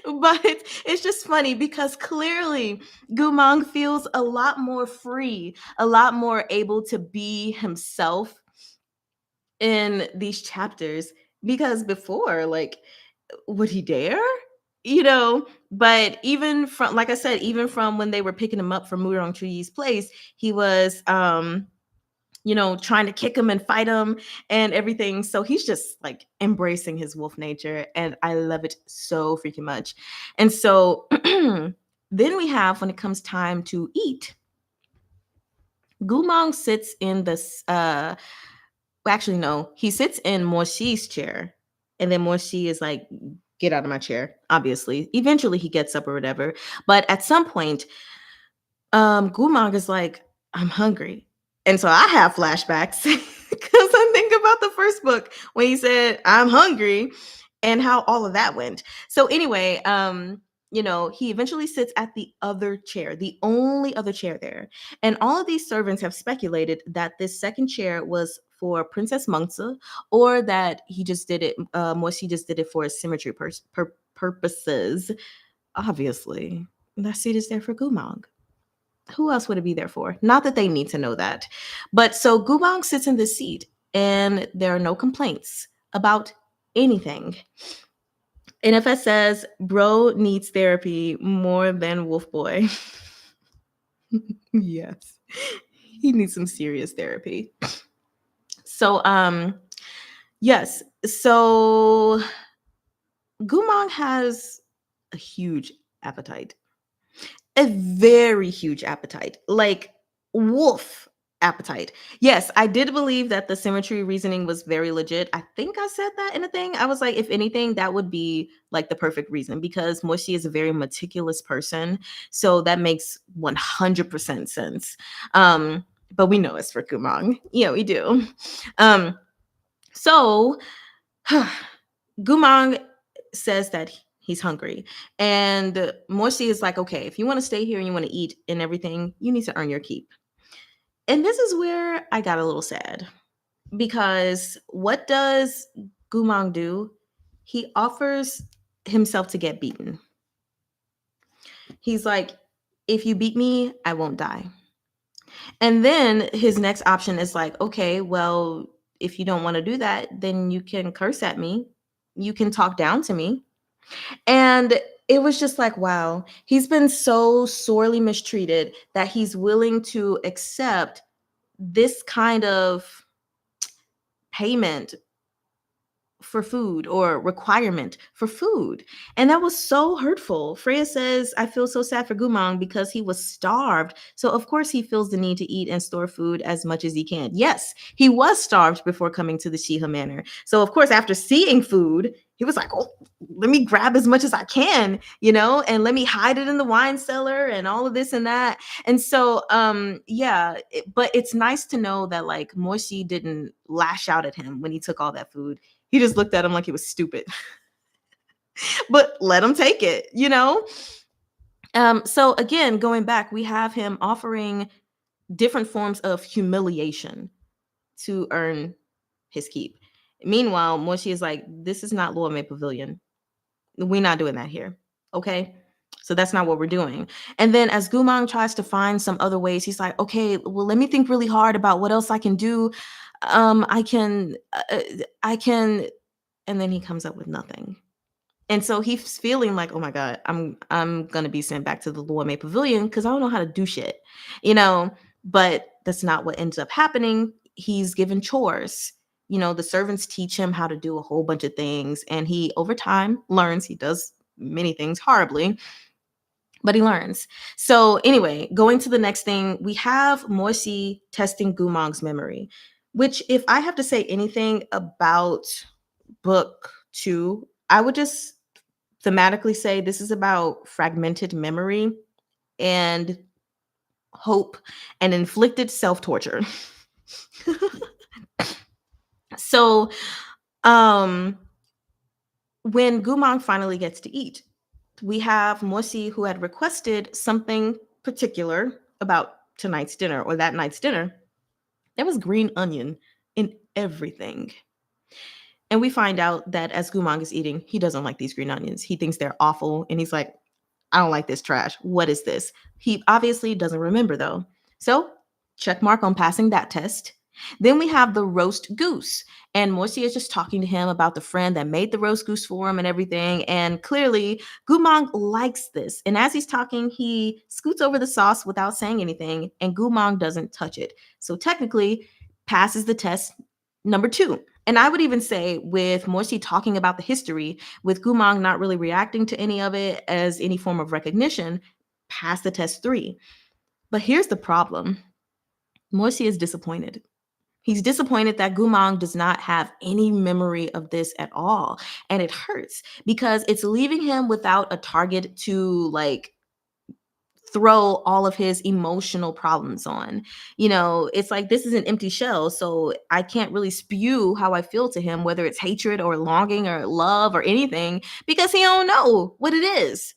But it's just funny because clearly Gu Mang feels a lot more free, a lot more able to be himself in these chapters. Because before, like, would he dare? But even from, like I said, even from when they were picking him up from Murong Tree's place, he was trying to kick him and fight him and everything. So he's just like embracing his wolf nature, and I love it so freaking much. And so then we have, when it comes time to eat, Gu Mang sits in this actually no, he sits in Moshi's chair, and then Moshi is like, get out of my chair. Obviously, eventually he gets up or whatever, but at some point Gu Mang is like, I'm hungry. And so I have flashbacks because I think about the first book when he said, I'm hungry, and how all of that went. So anyway, he eventually sits at the other chair, the only other chair there. And all of these servants have speculated that this second chair was for Princess Mengzi, or that he just did it, Moshi just did it for symmetry purposes. Obviously, that seat is there for Gu Mang. Who else would it be there for? Not that they need to know that. But so Gu Mang sits in this seat, and there are no complaints about anything. NFS says, bro needs therapy more than Wolf Boy. Yes. He needs some serious therapy. So, yes. So Gu Mang has a huge appetite. A very huge appetite. Like wolf appetite. Yes, I did believe that the symmetry reasoning was very legit. I think I said that in a thing. I was like, if anything, that would be like the perfect reason because Moshi is a very meticulous person. So that makes 100% sense. But we know it's for Kumang. Yeah, we do. So Gumang says that he's hungry. And Morsi is like, okay, if you want to stay here and you want to eat and everything, you need to earn your keep. And this is where I got a little sad because what does Gumang do? He offers himself to get beaten. He's like, if you beat me, I won't die. And then his next option is like, okay, well, if you don't want to do that, then you can curse at me. You can talk down to me. And it was just like, wow, he's been so sorely mistreated that he's willing to accept this kind of payment for food or requirement for food. And that was so hurtful. Freya says, I feel so sad for Gumang because he was starved. So, of course, he feels the need to eat and store food as much as he can. Yes, he was starved before coming to the Shiha Manor. So, of course, after seeing food, he was like, oh, let me grab as much as I can, and let me hide it in the wine cellar and all of this and that. And so, but it's nice to know that like Moshi didn't lash out at him when he took all that food. He just looked at him like he was stupid. But let him take it. So again, going back, we have him offering different forms of humiliation to earn his keep. Meanwhile, Moshi is like, this is not Lord May Pavilion. We're not doing that here. Okay. So that's not what we're doing. And then as Gumang tries to find some other ways, he's like, okay, well, let me think really hard about what else I can do. I can, and then he comes up with nothing. And so he's feeling like, oh my God, I'm gonna be sent back to the Lower May Pavilion because I don't know how to do shit, But that's not what ends up happening. He's given chores. The servants teach him how to do a whole bunch of things, and he over time learns. He does many things horribly, but he learns. So anyway, going to the next thing, we have Morsi testing Gumang's memory, which if I have to say anything about book 2, I would just thematically say this is about fragmented memory and hope and inflicted self-torture. So when Gumang finally gets to eat, we have Mosi who had requested something particular about tonight's dinner or that night's dinner. There was green onion in everything. And we find out that as Gumang is eating, he doesn't like these green onions. He thinks they're awful. And he's like, I don't like this trash. What is this? He obviously doesn't remember though. So check mark on passing that test. Then we have the roast goose. And Morsi is just talking to him about the friend that made the roast goose for him and everything. And clearly, Gumang likes this. And as he's talking, he scoots over the sauce without saying anything, and Gumang doesn't touch it. So technically, passes the test number 2. And I would even say with Morsi talking about the history, with Gumang not really reacting to any of it as any form of recognition, pass the test 3. But here's the problem. Morsi is disappointed. He's disappointed that Gumang does not have any memory of this at all. And it hurts because it's leaving him without a target to throw all of his emotional problems on. It's like this is an empty shell, so I can't really spew how I feel to him, whether it's hatred or longing or love or anything, because he don't know what it is,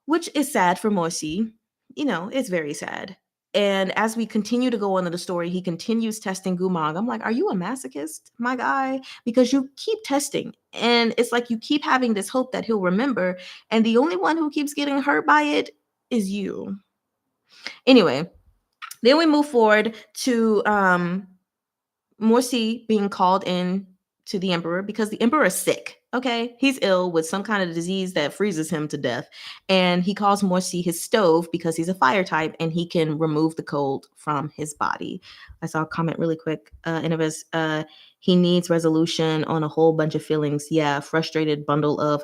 which is sad for Moshi. It's very sad. And as we continue to go on to the story, he continues testing Gumang. I'm like, are you a masochist, my guy? Because you keep testing. And it's like you keep having this hope that he'll remember. And the only one who keeps getting hurt by it is you. Anyway, then we move forward to Morsi being called in to the emperor because the emperor is sick. Okay, he's ill with some kind of disease that freezes him to death, and he calls Morsi his stove because he's a fire type and he can remove the cold from his body. I saw a comment really quick. Innovis, he needs resolution on a whole bunch of feelings. Yeah, frustrated bundle of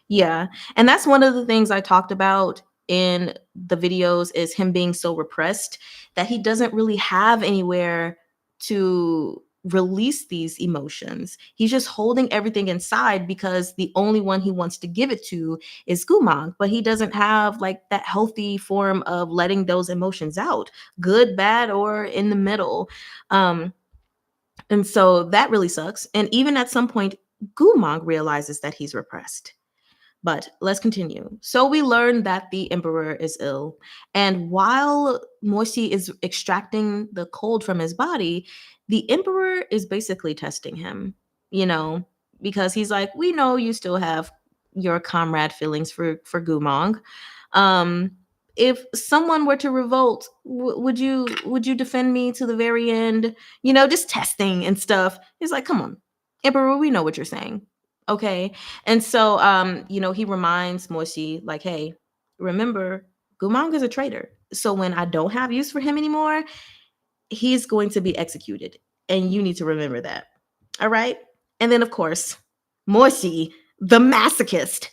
yeah, and that's one of the things I talked about in the videos is him being so repressed that he doesn't really have anywhere to release these emotions. He's just holding everything inside because the only one he wants to give it to is Gu Mang, but he doesn't have like that healthy form of letting those emotions out, good, bad, or in the middle. Um, and so that really sucks. And even at some point, Gu Mang realizes that he's repressed. But let's continue. So we learn that the emperor is ill. And while Morsi is extracting the cold from his body, the emperor is basically testing him, you know, because he's like, we know you still have your comrade feelings for Gu Mang. Um, if someone were to revolt, would you defend me to the very end? You know, just testing and stuff. He's like, come on, emperor, we know what you're saying. Okay. And so, he reminds Morsi, like, hey, remember, Gu Mang is a traitor. So when I don't have use for him anymore, he's going to be executed. And you need to remember that. All right. And then, of course, Morsi, the masochist,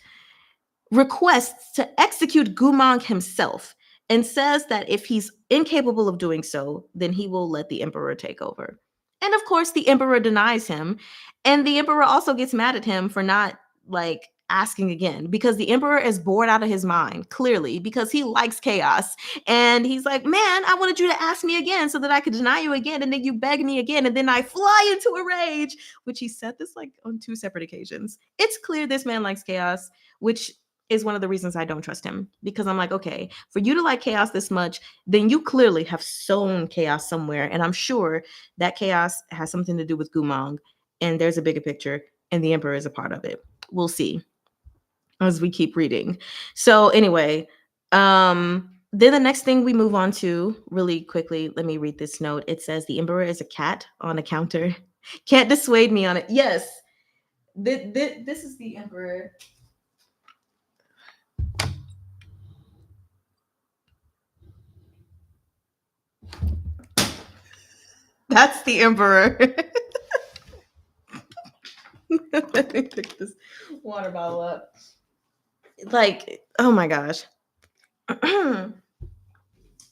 requests to execute Gu Mang himself and says that if he's incapable of doing so, then he will let the emperor take over. And of course, the emperor denies him. And the emperor also gets mad at him for not like asking again because the emperor is bored out of his mind, clearly, because he likes chaos. And he's like, man, I wanted you to ask me again so that I could deny you again. And then you beg me again. And then I fly into a rage, which he said this like on two separate occasions. It's clear this man likes chaos, which is one of the reasons I don't trust him, because I'm like, okay, for you to like chaos this much, then you clearly have sown chaos somewhere. And I'm sure that chaos has something to do with Gu Mang, and there's a bigger picture, and the emperor is a part of it. We'll see as we keep reading. So anyway, then the next thing we move on to really quickly, let me read this note. It says the emperor is a cat on a counter. Can't dissuade me on it. Yes, this is the emperor. That's the emperor. Let me pick this water bottle up. Like, oh my gosh.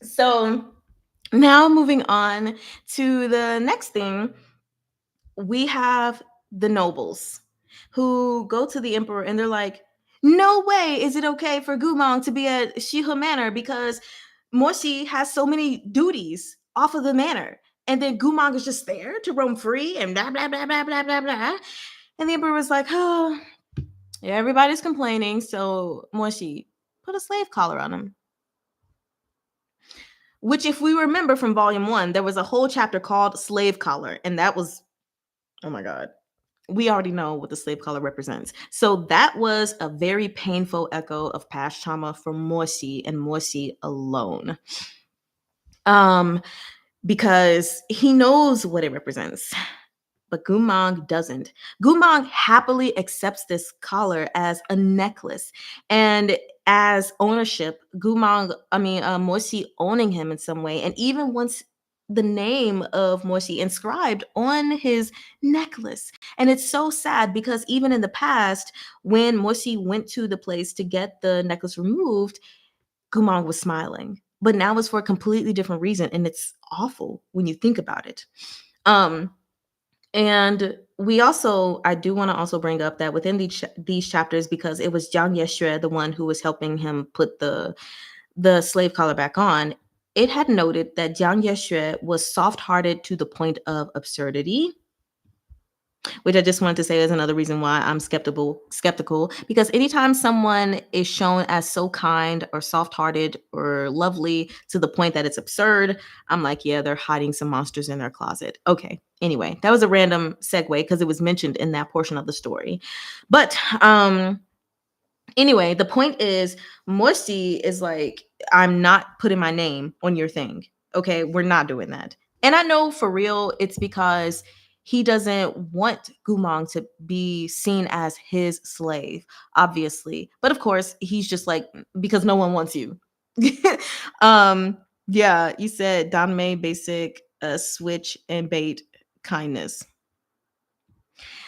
So now moving on to the next thing, we have the nobles who go to the emperor and they're like, no way is it okay for Gu Mang to be at Shiho Manor because Morsi has so many duties off of the manor. And then Gu Mang is just there to roam free and blah, blah, blah, blah, blah, blah, blah. And the emperor was like, oh, yeah, everybody's complaining. So Morsi, put a slave collar on him. Which, if we remember from volume 1, there was a whole chapter called Slave Collar. And that was, oh my God, we already know what the slave collar represents. So that was a very painful echo of past trauma for Morsi and Morsi alone. Because he knows what it represents. But Gu Mang doesn't. Gu Mang happily accepts this collar as a necklace. And as ownership, Morsi owning him in some way, and even wants the name of Morsi inscribed on his necklace. And it's so sad because even in the past, when Morsi went to the place to get the necklace removed, Gu Mang was smiling. But now it's for a completely different reason. And it's awful when you think about it. And I do want to also bring up that within these chapters, because it was Jiang Yeshui, the one who was helping him put the slave collar back on, it had noted that Jiang Yeshui was soft-hearted to the point of absurdity, which I just wanted to say is another reason why I'm skeptical, because anytime someone is shown as so kind or soft-hearted or lovely to the point that it's absurd, I'm like, yeah, they're hiding some monsters in their closet. Okay. Anyway, that was a random segue because it was mentioned in that portion of the story. But anyway, the point is Morsi is like, I'm not putting my name on your thing. Okay, we're not doing that. And I know for real, it's because he doesn't want Gu Mang to be seen as his slave, obviously. But of course, he's just like, because no one wants you. um, yeah, you said Danmei basic, switch and bait kindness.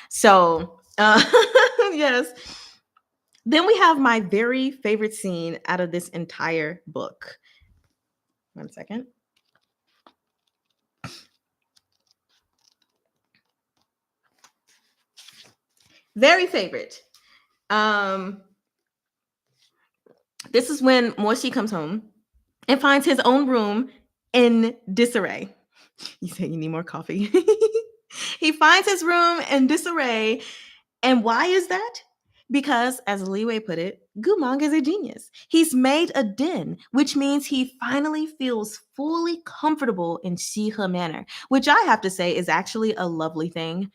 So, yes. Then we have my very favorite scene out of this entire book. 1 second. Very favorite. Um, this is when Moshi comes home and finds his own room in disarray. You say you need more coffee. He finds his room in disarray. And why is that? Because, as Liwei put it, Gu Mang is a genius. He's made a den, which means he finally feels fully comfortable in Shihe Manor, which I have to say is actually a lovely thing,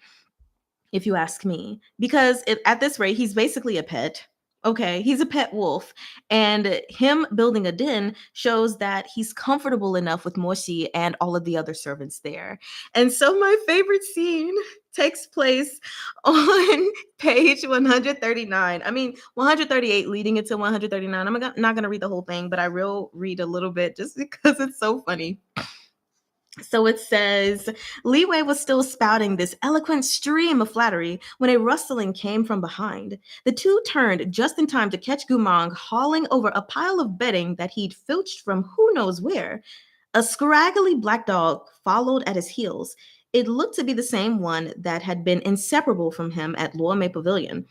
if you ask me, because at this rate, he's basically a pet. Okay, he's a pet wolf, and him building a den shows that he's comfortable enough with Moshi and all of the other servants there. And so, my favorite scene takes place on page 139. I mean, 138 leading into 139. I'm not going to read the whole thing, but I will read a little bit just because it's so funny. So it says, Li Wei was still spouting this eloquent stream of flattery when a rustling came from behind. The two turned just in time to catch Gu Mang hauling over a pile of bedding that he'd filched from who knows where. A scraggly black dog followed at his heels. It looked to be the same one that had been inseparable from him at Luome Pavilion.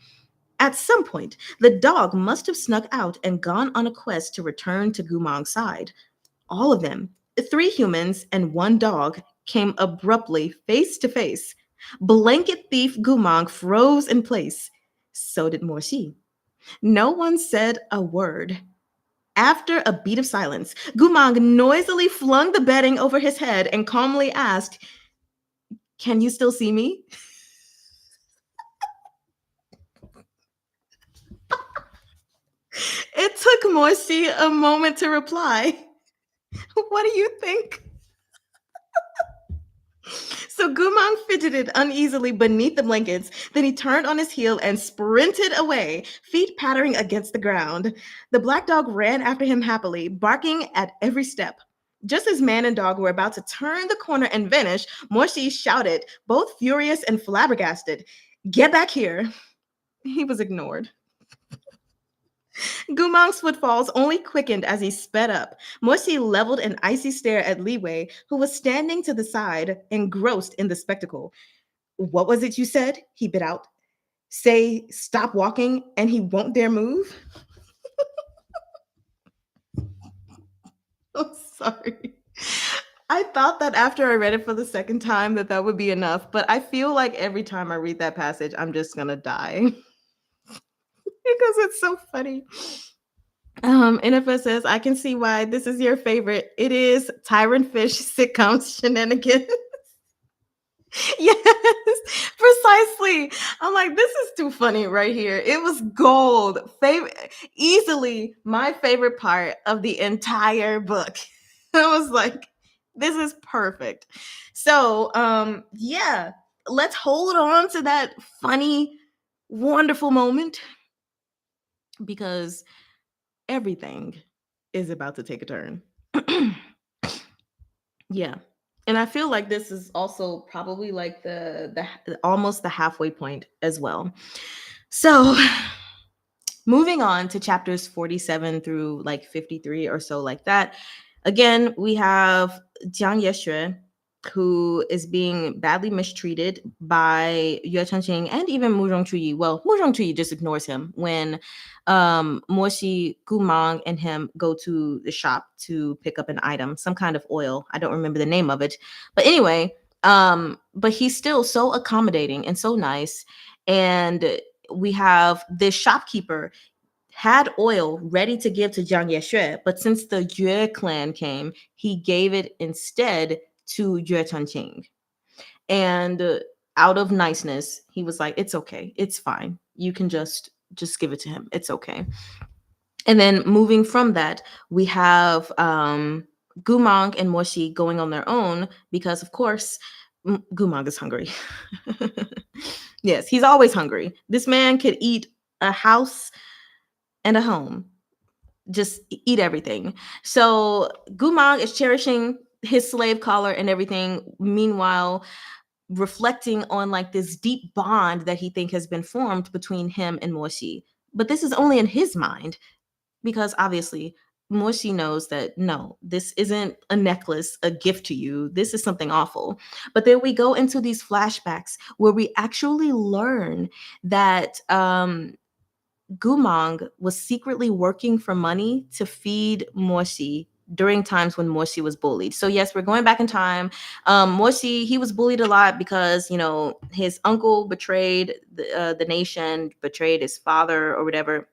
At some point, the dog must have snuck out and gone on a quest to return to Gu Mang's side. All of them, 3 humans and 1 dog, came abruptly face to face. Blanket thief Gu Mang froze in place. So did Morshi. No one said a word. After a beat of silence, Gu Mang noisily flung the bedding over his head and calmly asked, "Can you still see me?" It took Morshi a moment to reply. What do you think? So Gu Mang fidgeted uneasily beneath the blankets. Then he turned on his heel and sprinted away, feet pattering against the ground. The black dog ran after him happily, barking at every step. Just as man and dog were about to turn the corner and vanish, Morshi shouted, both furious and flabbergasted, "Get back here!" He was ignored. Gu Mang's footfalls only quickened as he sped up. Morshi leveled an icy stare at Li Wei, who was standing to the side, engrossed in the spectacle. "What was it you said?" he bit out. "Say stop walking and he won't dare move?" I'm sorry. I thought that after I read it for the second time that would be enough, but I feel like every time I read that passage, I'm just gonna die because it's so funny. NFS says, "I can see why this is your favorite. It is Tyrant Fish sitcom shenanigans." Yes, precisely. I'm like, this is too funny right here. It was gold. Easily my favorite part of the entire book. I was like, this is perfect. So, yeah, let's hold on to that funny, wonderful moment because everything is about to take a turn. Yeah. And I feel like this is also probably like the almost the halfway point as well. So, moving on to chapters 47 through like 53 or so like that. Again, we have Jiang Yexue, who is being badly mistreated by Yue Chengqing and even Mu Zhongchuyi. Well, Mu Zhongchuyi just ignores him when Moshi, Gu Mang, and him go to the shop to pick up an item, some kind of oil. I don't remember the name of it. But anyway, but he's still so accommodating and so nice. And we have this shopkeeper had oil ready to give to Jiang Yexue, but since the Yue clan came, he gave it instead to Yue Chengqing. And out of niceness, he was like, "It's okay. It's fine. You can just give it to him. It's okay." And then moving from that, we have Gu Mang and Moshi going on their own because, of course, Gu Mang is hungry. Yes, he's always hungry. This man could eat a house and a home, just eat everything. So Gu Mang is cherishing his slave collar and everything. Meanwhile, reflecting on like this deep bond that he think has been formed between him and Morsi. But this is only in his mind, because obviously Morsi knows that no, this isn't a necklace, a gift to you. This is something awful. But then we go into these flashbacks where we actually learn that Gu Mang was secretly working for money to feed Morsi during times when Morsi was bullied. So yes, we're going back in time. Morsi, he was bullied a lot because, you know, his uncle betrayed the nation, betrayed his father or whatever.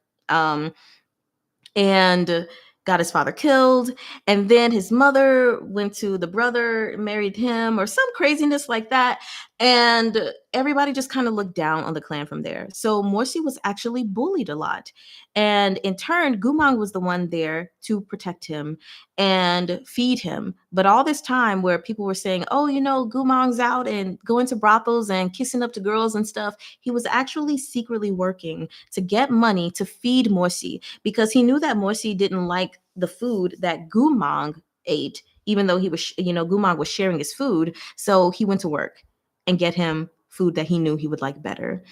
And got his father killed. And then his mother went to the brother, married him, or some craziness like that. And everybody just kind of looked down on the clan from there. So Morsi was actually bullied a lot. And in turn, Gu Mang was the one there to protect him and feed him. But all this time where people were saying, oh, you know, Gu Mang's out and going to brothels and kissing up to girls and stuff, he was actually secretly working to get money to feed Morsi, because he knew that Morsi didn't like the food that Gu Mang ate, even though he was, you know, Gu Mang was sharing his food. So he went to work and get him food that he knew he would like better.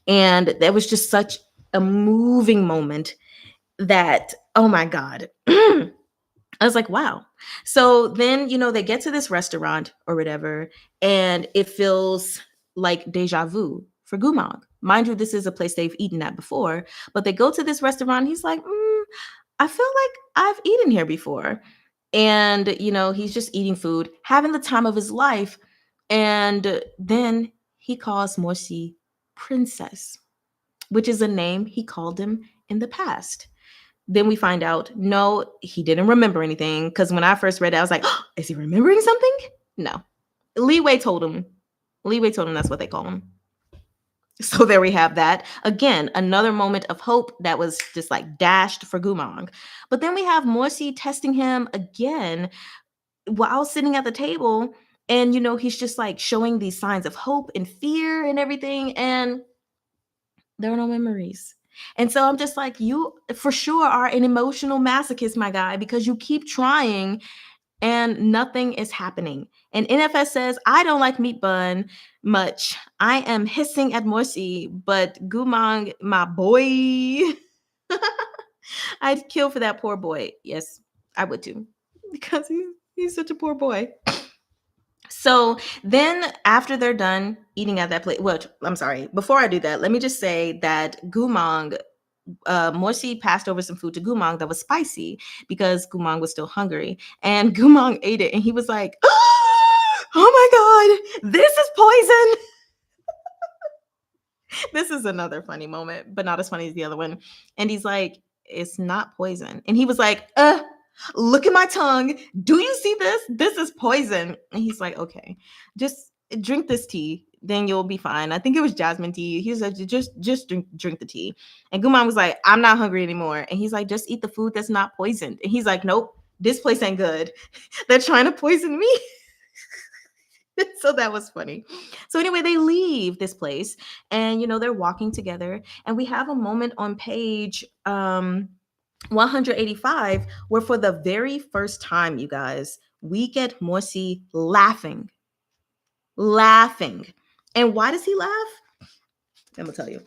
And that was just such a moving moment that, oh my God. I was like, wow. So then, you know, they get to this restaurant or whatever, and it feels like deja vu for Gu Mang. Mind you, this is a place they've eaten at before, but they go to this restaurant. He's like, I feel like I've eaten here before. And, you know, he's just eating food, having the time of his life. And then he calls Morsi Princess, which is a name he called him in the past. Then we find out, no, he didn't remember anything. Because when I first read it, I was like, oh, is he remembering something? No. Leeway told him. Leeway told him that's what they call him. So there we have that. Again, another moment of hope that was just like dashed for Gu Mang. But then we have Morsi testing him again while sitting at the table. And, you know, he's just like showing these signs of hope and fear and everything. And there are no memories. And so I'm just like, you for sure are an emotional masochist, my guy, because you keep trying and nothing is happening. And NFS says, I don't like Meatbun much. I am hissing at Morsi, but Gu Mang, my boy, I'd kill for that poor boy. Yes, I would too, because he's such a poor boy. So then after they're done eating at that place, well, I'm sorry, before I do that, let me just say that Gu Mang, Morsi passed over some food to Gu Mang that was spicy because Gu Mang was still hungry. And Gu Mang ate it and he was like, oh my God, this is poison. This is another funny moment, but not as funny as the other one. And he's like, it's not poison. And he was like, look at my tongue. Do you see this? This is poison. And he's like, okay, just drink this tea. Then you'll be fine. I think it was jasmine tea. He was like, just drink the tea. And Gu Mang was like, I'm not hungry anymore. And he's like, just eat the food that's not poisoned. And he's like, nope, this place ain't good. They're trying to poison me. So that was funny. So anyway, they leave this place and, you know, they're walking together. And we have a moment on page 185 where for the very first time, you guys, we get Morsi laughing. And why does he laugh? I'm gonna tell you.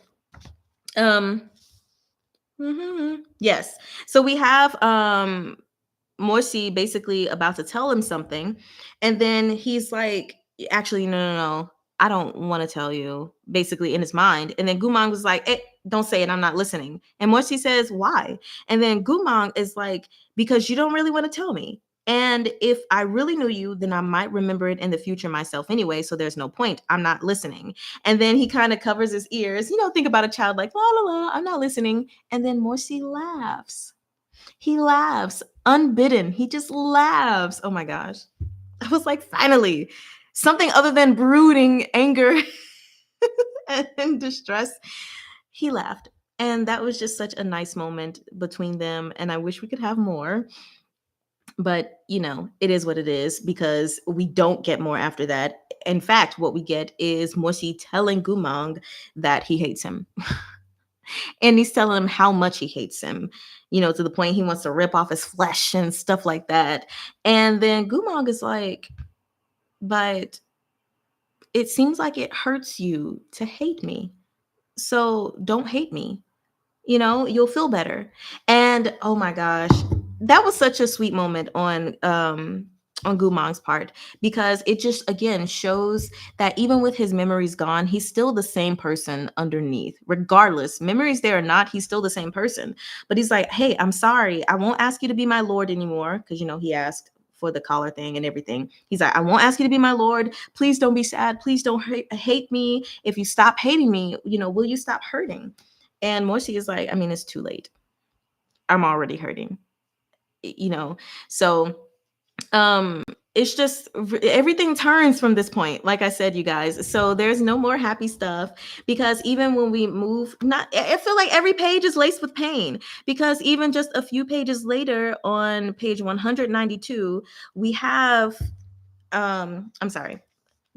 Yes. So we have Morsi basically about to tell him something, and then he's like, actually, no. I don't want to tell you, basically in his mind. And then Gu Mang was like, don't say it, I'm not listening. And Morsi says, why? And then Gu Mang is like, because you don't really want to tell me. And if I really knew you, then I might remember it in the future myself anyway. So there's no point. I'm not listening. And then he kind of covers his ears. You know, think about a child like, la, la, la, I'm not listening. And then Morsi laughs. He laughs unbidden. He just laughs. Oh my gosh. I was like, finally, something other than brooding anger and distress. He laughed. And that was just such a nice moment between them. And I wish we could have more. But, it is what it is because we don't get more after that. In fact, what we get is Morsi telling Gu Mang that he hates him. And he's telling him how much he hates him, to the point he wants to rip off his flesh and stuff like that. And then Gu Mang is like, but it seems like it hurts you to hate me. So don't hate me. You'll feel better. And oh my gosh, that was such a sweet moment on Gu Mang's part, because it just again shows that even with his memories gone, he's still the same person underneath. Regardless, memories there or not, he's still the same person. But he's like, hey, I'm sorry. I won't ask you to be my lord anymore. Because he asked for the collar thing and everything. He's like, I won't ask you to be my lord. Please don't be sad. Please don't hate me. If you stop hating me, will you stop hurting? And Morsi is like, I mean, it's too late. I'm already hurting. So it's just everything turns from this point, like I said, you guys. So there's no more happy stuff, because even when we move, not I feel like every page is laced with pain, because even just a few pages later on page 192, we have I'm sorry,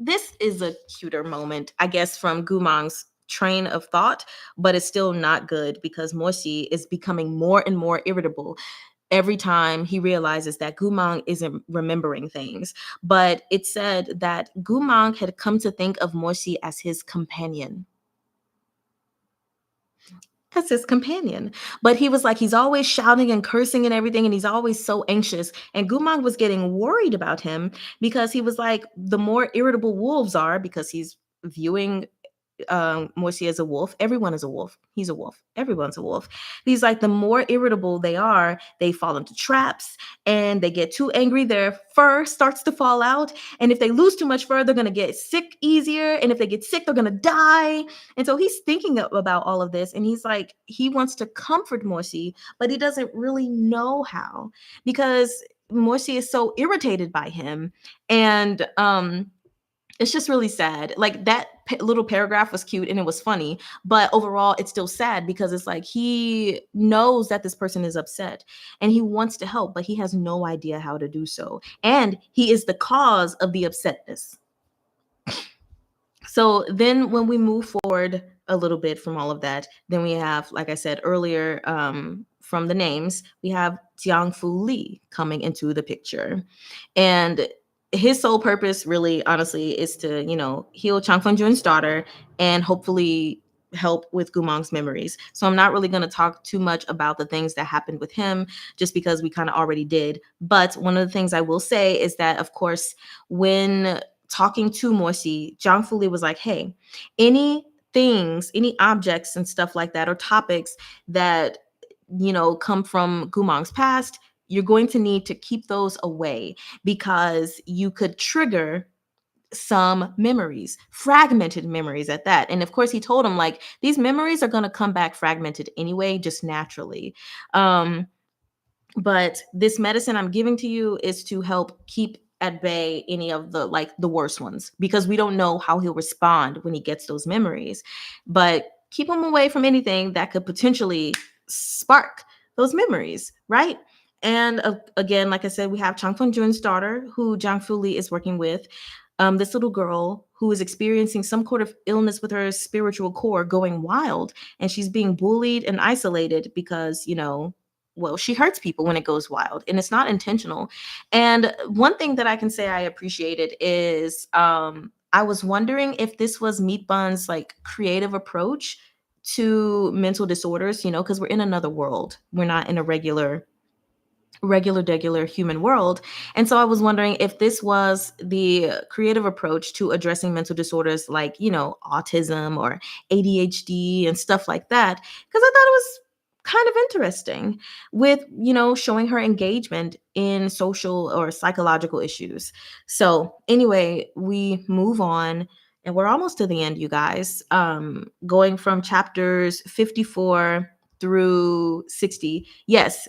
this is a cuter moment, I guess, from Gu Mang's train of thought, but it's still not good because Morsi is becoming more and more irritable every time he realizes that Gu Mang isn't remembering things. But it said that Gu Mang had come to think of Morsi as his companion. As his companion. But he was like, he's always shouting and cursing and everything, and he's always so anxious. And Gu Mang was getting worried about him because he was like, the more irritable wolves are, because he's viewing Morsi as a wolf. Everyone is a wolf. He's a wolf. Everyone's a wolf. He's like, the more irritable they are, they fall into traps and they get too angry. Their fur starts to fall out. And if they lose too much fur, they're going to get sick easier. And if they get sick, they're going to die. And so he's thinking about all of this. And he's like, he wants to comfort Morsi, but he doesn't really know how, because Morsi is so irritated by him. And, it's just really sad. Like that little paragraph was cute and it was funny, but overall it's still sad because it's like he knows that this person is upset and he wants to help, but he has no idea how to do so. And he is the cause of the upsetness. So then when we move forward a little bit from all of that, then we have, like I said earlier, from the names, we have Jiangfu Li coming into the picture. And his sole purpose really, honestly, is to, heal Chang Fenjun's daughter and hopefully help with Gu Mang's memories. So I'm not really going to talk too much about the things that happened with him, just because we kind of already did. But one of the things I will say is that, of course, when talking to Morsi, Zhang Fuli was like, hey, any things, any objects and stuff like that, or topics that, come from Gu Mang's past, you're going to need to keep those away, because you could trigger some memories, fragmented memories at that. And of course, he told him, like, these memories are going to come back fragmented anyway, just naturally. But this medicine I'm giving to you is to help keep at bay any of the worst ones, because we don't know how he'll respond when he gets those memories. But keep him away from anything that could potentially spark those memories, right? And again, like I said, we have Chang Fenjun's daughter, who Jiang Fuli is working with. This little girl who is experiencing some sort of illness with her spiritual core going wild, and she's being bullied and isolated because, well, she hurts people when it goes wild, and it's not intentional. And one thing that I can say I appreciated is I was wondering if this was Meatbun's like creative approach to mental disorders, because we're in another world. We're not in a regular human world. And so I was wondering if this was the creative approach to addressing mental disorders like, autism or ADHD and stuff like that, because I thought it was kind of interesting with, showing her engagement in social or psychological issues. So anyway, we move on, and we're almost to the end, you guys. Going from chapters 54 through 60, yes,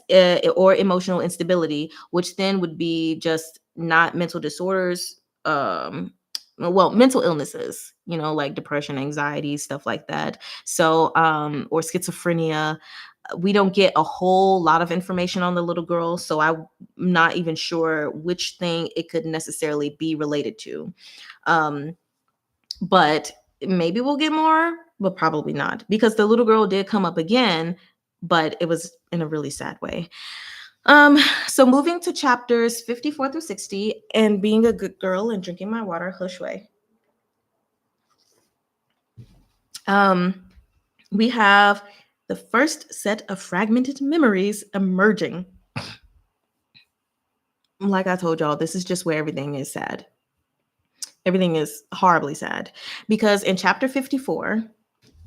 or emotional instability, which then would be just not mental disorders, well, mental illnesses, like depression, anxiety, stuff like that. So or schizophrenia, We don't get a whole lot of information on the little girl, so I'm not even sure which thing it could necessarily be related to. But maybe we'll get more, but probably not, because the little girl did come up again, but it was in a really sad way. So moving to chapters 54 through 60, and being a good girl and drinking my water, hush way. We have the first set of fragmented memories emerging. Like I told y'all, this is just where everything is sad. Everything is horribly sad, because in chapter 54,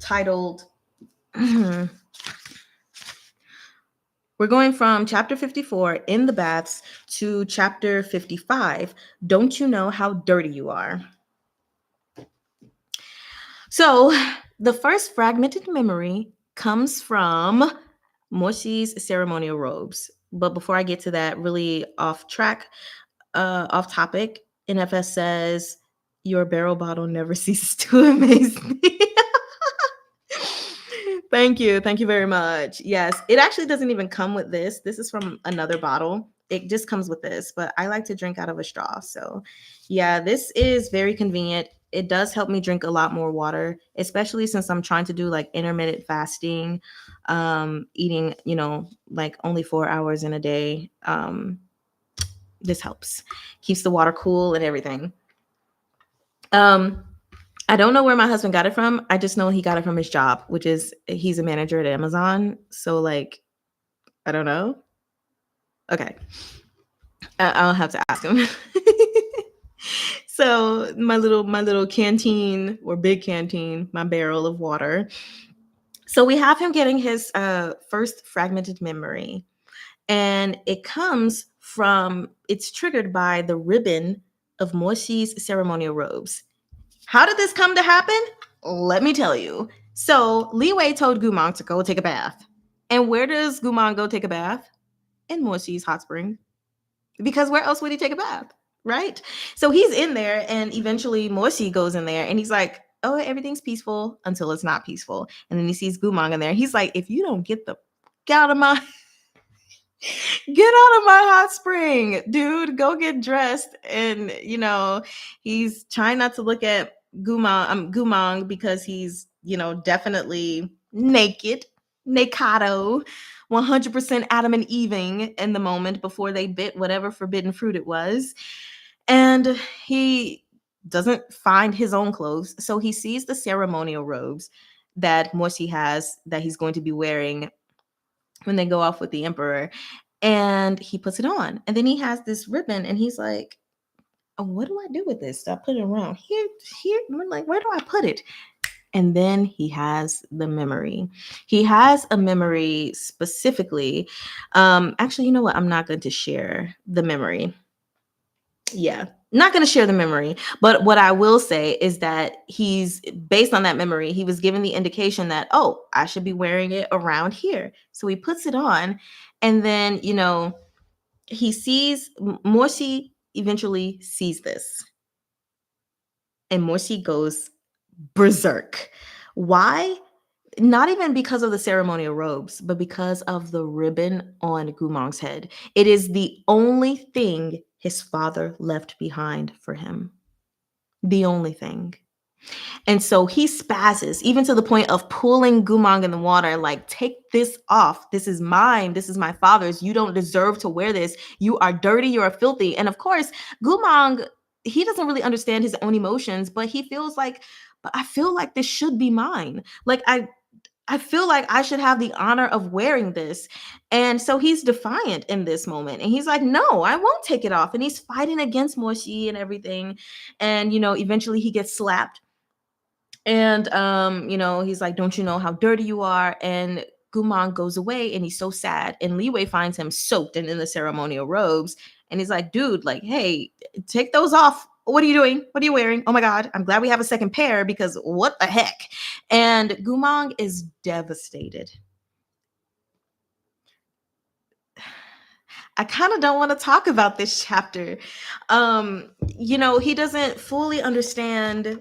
titled we're going from chapter 54, in the baths, to chapter 55, don't you know how dirty you are? So the first fragmented memory comes from Moshi's ceremonial robes. But before I get to that, really off topic, NFS says, your barrel bottle never ceases to amaze me. Thank you. Thank you very much. Yes, it actually doesn't even come with this. This is from another bottle. It just comes with this, but I like to drink out of a straw. So yeah, this is very convenient. It does help me drink a lot more water, especially since I'm trying to do like intermittent fasting, eating, like only 4 hours in a day. This helps, keeps the water cool and everything. I don't know where my husband got it from. I just know he got it from his job, which is he's a manager at Amazon. So like, I don't know. Okay. I'll have to ask him. So my little canteen, or big canteen, my barrel of water. So we have him getting his first fragmented memory. And it's triggered by the ribbon of Moshi's ceremonial robes. How did this come to happen? Let me tell you. So Li Wei told Gu Mang to go take a bath. And where does Gu Mang go take a bath? In Moshi's hot spring. Because where else would he take a bath? Right? So he's in there, and eventually Moshi goes in there, and he's like, oh, everything's peaceful until it's not peaceful. And then he sees Gu Mang in there. He's like, if you don't get out of my hot spring, dude, go get dressed. And he's trying not to look at Gu Mang, because he's definitely nakado, 100% Adam and Eving in the moment before they bit whatever forbidden fruit it was. And he doesn't find his own clothes, so he sees the ceremonial robes that Moshi has, that he's going to be wearing when they go off with the emperor, and he puts it on. And then he has this ribbon, and he's like, oh, what do I do with this? I put it around here. We're like, where do I put it? And then he has the memory. He has a memory specifically. Actually, you know what? I'm not going to share the memory. Yeah, not going to share the memory. But what I will say is that he's, based on that memory, he was given the indication that, oh, I should be wearing it around here. So he puts it on, and then, he sees, Morsi eventually sees this. And Morsi goes berserk. Why? Not even because of the ceremonial robes, but because of the ribbon on Gu Mang's head. It is the only thing his father left behind for him. The only thing. And so he spazzes, even to the point of pulling Gu Mang in the water, like, take this off. This is mine. This is my father's. You don't deserve to wear this. You are dirty. You are filthy. And of course, Gu Mang, he doesn't really understand his own emotions, but he feels like, but I feel like this should be mine. Like, I feel like I should have the honor of wearing this. And so he's defiant in this moment. And he's like, no, I won't take it off. And he's fighting against Moshi and everything. And, eventually he gets slapped. And, he's like, don't you know how dirty you are? And Gu Mang goes away, and he's so sad. And Li Wei finds him soaked and in the ceremonial robes. And he's like, dude, like, hey, take those off. What are you doing? What are you wearing? Oh my God, I'm glad we have a second pair, because what the heck? And Gu Mang is devastated. I kind of don't want to talk about this chapter. He doesn't fully understand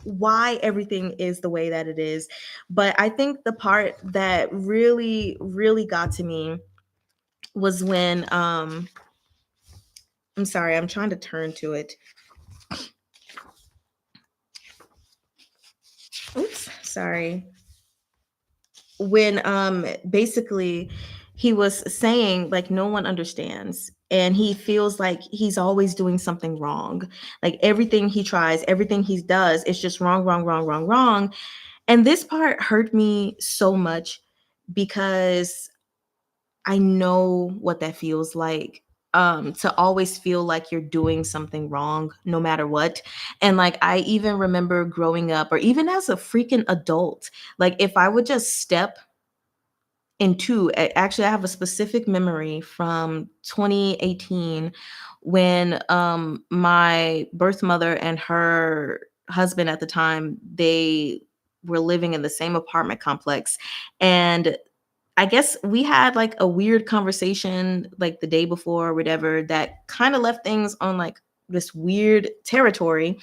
why everything is the way that it is. But I think the part that really, really got to me was when I'm sorry, I'm trying to turn to it. Oops, sorry. When basically he was saying like no one understands and he feels like he's always doing something wrong. Like everything he tries, everything he does, it's just wrong, wrong, wrong, wrong, wrong. And this part hurt me so much because I know what that feels like, to always feel like you're doing something wrong no matter what. And like I even remember growing up or even as a freaking adult, like if I would just step into actually I have a specific memory from 2018 when my birth mother and her husband at the time, they were living in the same apartment complex. And I guess we had like a weird conversation like the day before or whatever that kind of left things on like this weird territory.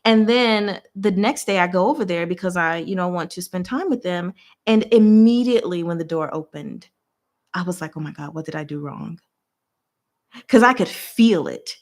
And then the next day I go over there because I, want to spend time with them. And immediately when the door opened, I was like, oh my God, what did I do wrong? Because I could feel it,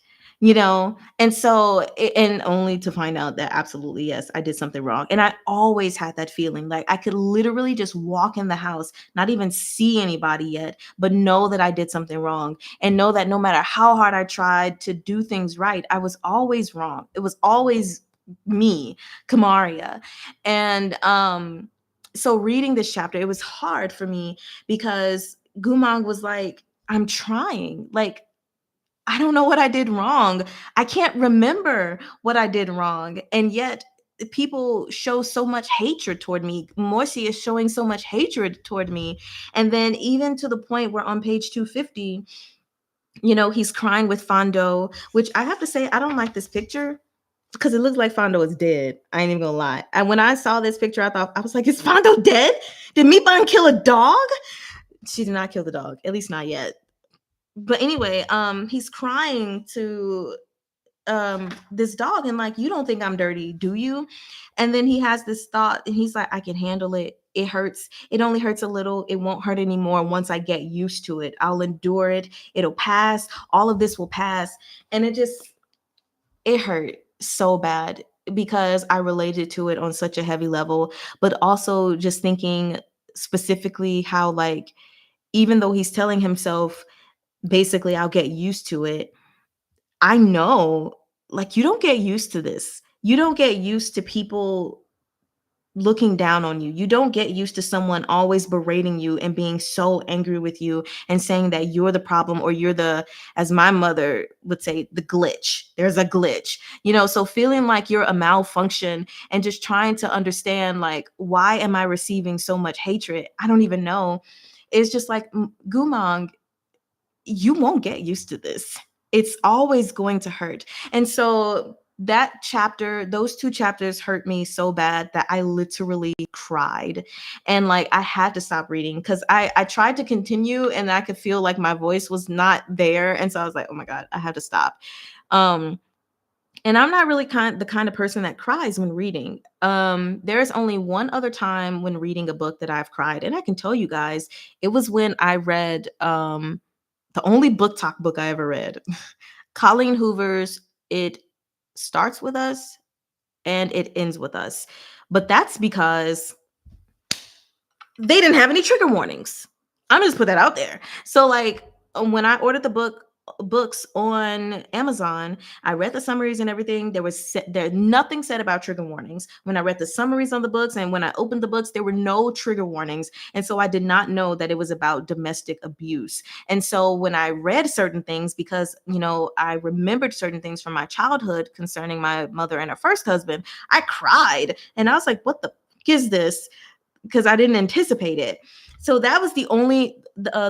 And so, and only to find out that absolutely, yes, I did something wrong. And I always had that feeling like I could literally just walk in the house, not even see anybody yet, but know that I did something wrong and know that no matter how hard I tried to do things right, I was always wrong. It was always me, Kamaria. And so reading this chapter, it was hard for me because Gu Mang was like, I'm trying. Like, I don't know what I did wrong. I can't remember what I did wrong. And yet people show so much hatred toward me. Morsi is showing so much hatred toward me. And then even to the point where on page 250, he's crying with Fondo, which I have to say, I don't like this picture because it looks like Fondo is dead. I ain't even gonna lie. And when I saw this picture, I was like, is Fondo dead? Did Meatbun kill a dog? She did not kill the dog, at least not yet. But anyway, he's crying to this dog and like, you don't think I'm dirty, do you? And then he has this thought and he's like, I can handle it. It hurts. It only hurts a little. It won't hurt anymore once I get used to it. I'll endure it. It'll pass. All of this will pass. And it hurt so bad because I related to it on such a heavy level, but also just thinking specifically how like, even though he's telling himself basically I'll get used to it, I know, like, you don't get used to this. You don't get used to people looking down on you. You don't get used to someone always berating you and being so angry with you and saying that you're the problem or you're the, as my mother would say, the glitch. There's a glitch, so feeling like you're a malfunction and just trying to understand, like, why am I receiving so much hatred? I don't even know. It's just like, Gu Mang, you won't get used to this. It's always going to hurt. And so that chapter, those two chapters hurt me so bad that I literally cried. And like I had to stop reading because I tried to continue and I could feel like my voice was not there. And so I was like, oh my God, I have to stop. And I'm not really the kind of person that cries when reading. There's only one other time when reading a book that I've cried. And I can tell you guys, it was when I read the only book talk book I ever read. Colleen Hoover's It Starts With Us and It Ends With Us. But that's because they didn't have any trigger warnings. I'm just put that out there. So like when I ordered the books on Amazon, I read the summaries and everything. There nothing said about trigger warnings. When I read the summaries on the books and when I opened the books, there were no trigger warnings. And so I did not know that it was about domestic abuse. And so when I read certain things, because I remembered certain things from my childhood concerning my mother and her first husband, I cried. And I was like, what the fuck is this? Because I didn't anticipate it. So that was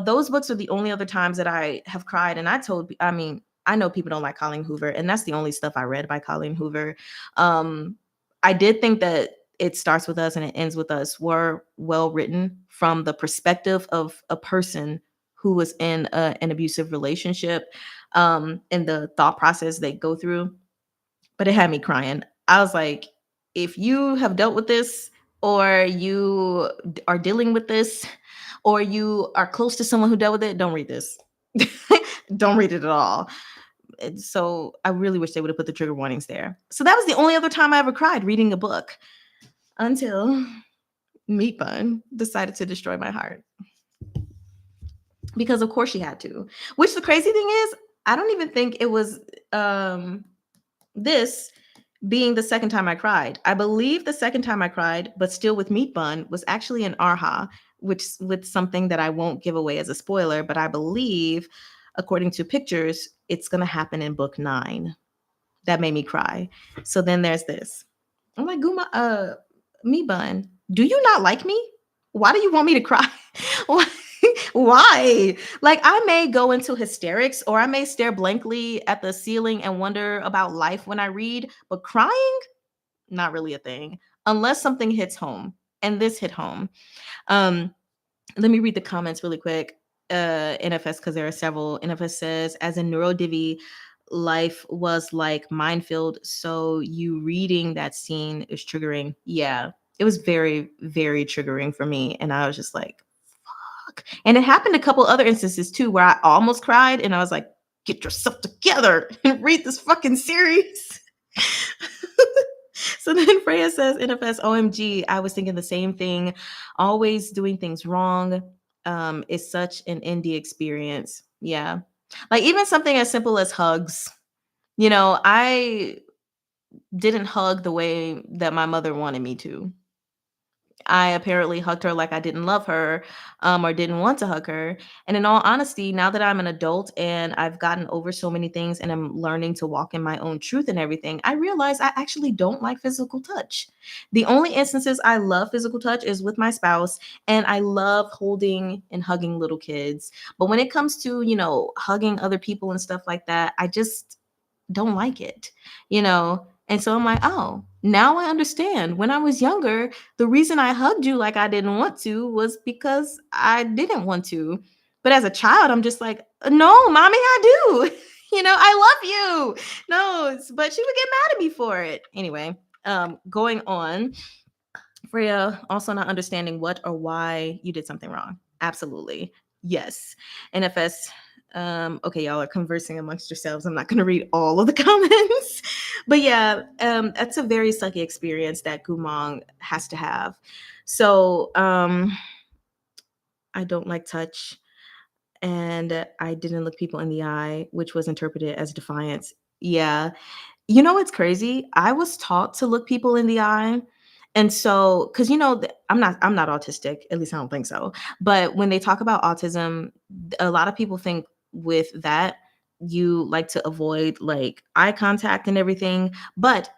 those books are the only other times that I have cried. And I know people don't like Colleen Hoover, and that's the only stuff I read by Colleen Hoover. I did think that It Starts With Us and It Ends With Us were well written from the perspective of a person who was in an abusive relationship, and the thought process they go through. But it had me crying. I was like, if you have dealt with this, or you are dealing with this, or you are close to someone who dealt with it, don't read this. Don't read it at all. So I really wish they would have put the trigger warnings there. So that was the only other time I ever cried reading a book, until Meatbun decided to destroy my heart. Because of course she had to. Which, the crazy thing is, I don't even think it was this being the second time I cried. I believe the second time I cried, but still with Meatbun, was actually in Arha, which with something that I won't give away as a spoiler, but I believe, according to pictures, it's gonna happen in book 9. That made me cry. So then there's this. I'm like, Meatbun, do you not like me? Why do you want me to cry? Why? Like, I may go into hysterics, or I may stare blankly at the ceiling and wonder about life when I read, but crying, not really a thing, unless something hits home. And this hit home. Let me read the comments really quick. NFS, because there are several. NFS says, as a neurodivi, life was like minefield. So you reading that scene is triggering. Yeah, it was very, very triggering for me. And I was just like, fuck. And it happened a couple other instances too, where I almost cried and I was like, get yourself together and read this fucking series. So then Freya says, NFS, OMG, I was thinking the same thing. Always doing things wrong is such an indie experience. Yeah. Like, even something as simple as hugs. I didn't hug the way that my mother wanted me to. I apparently hugged her like I didn't love her, or didn't want to hug her. And in all honesty, now that I'm an adult and I've gotten over so many things and I'm learning to walk in my own truth and everything, I realize I actually don't like physical touch. The only instances I love physical touch is with my spouse, and I love holding and hugging little kids. But when it comes to, hugging other people and stuff like that, I just don't like it, you know? And so I'm like, oh, now I understand. When I was younger, the reason I hugged you like I didn't want to was because I didn't want to. But as a child, I'm just like, no, mommy, I do. I love you. No, but she would get mad at me for it. Anyway, going on. Freya, also not understanding what or why you did something wrong. Absolutely. Yes. NFS. Okay, y'all are conversing amongst yourselves. I'm not going to read all of the comments. But yeah, that's a very sucky experience that Gu Mang has to have. So I don't like touch. And I didn't look people in the eye, which was interpreted as defiance. Yeah. You know what's crazy? I was taught to look people in the eye. And so, because I'm not autistic, at least I don't think so. But when they talk about autism, a lot of people think with that you like to avoid like eye contact and everything. But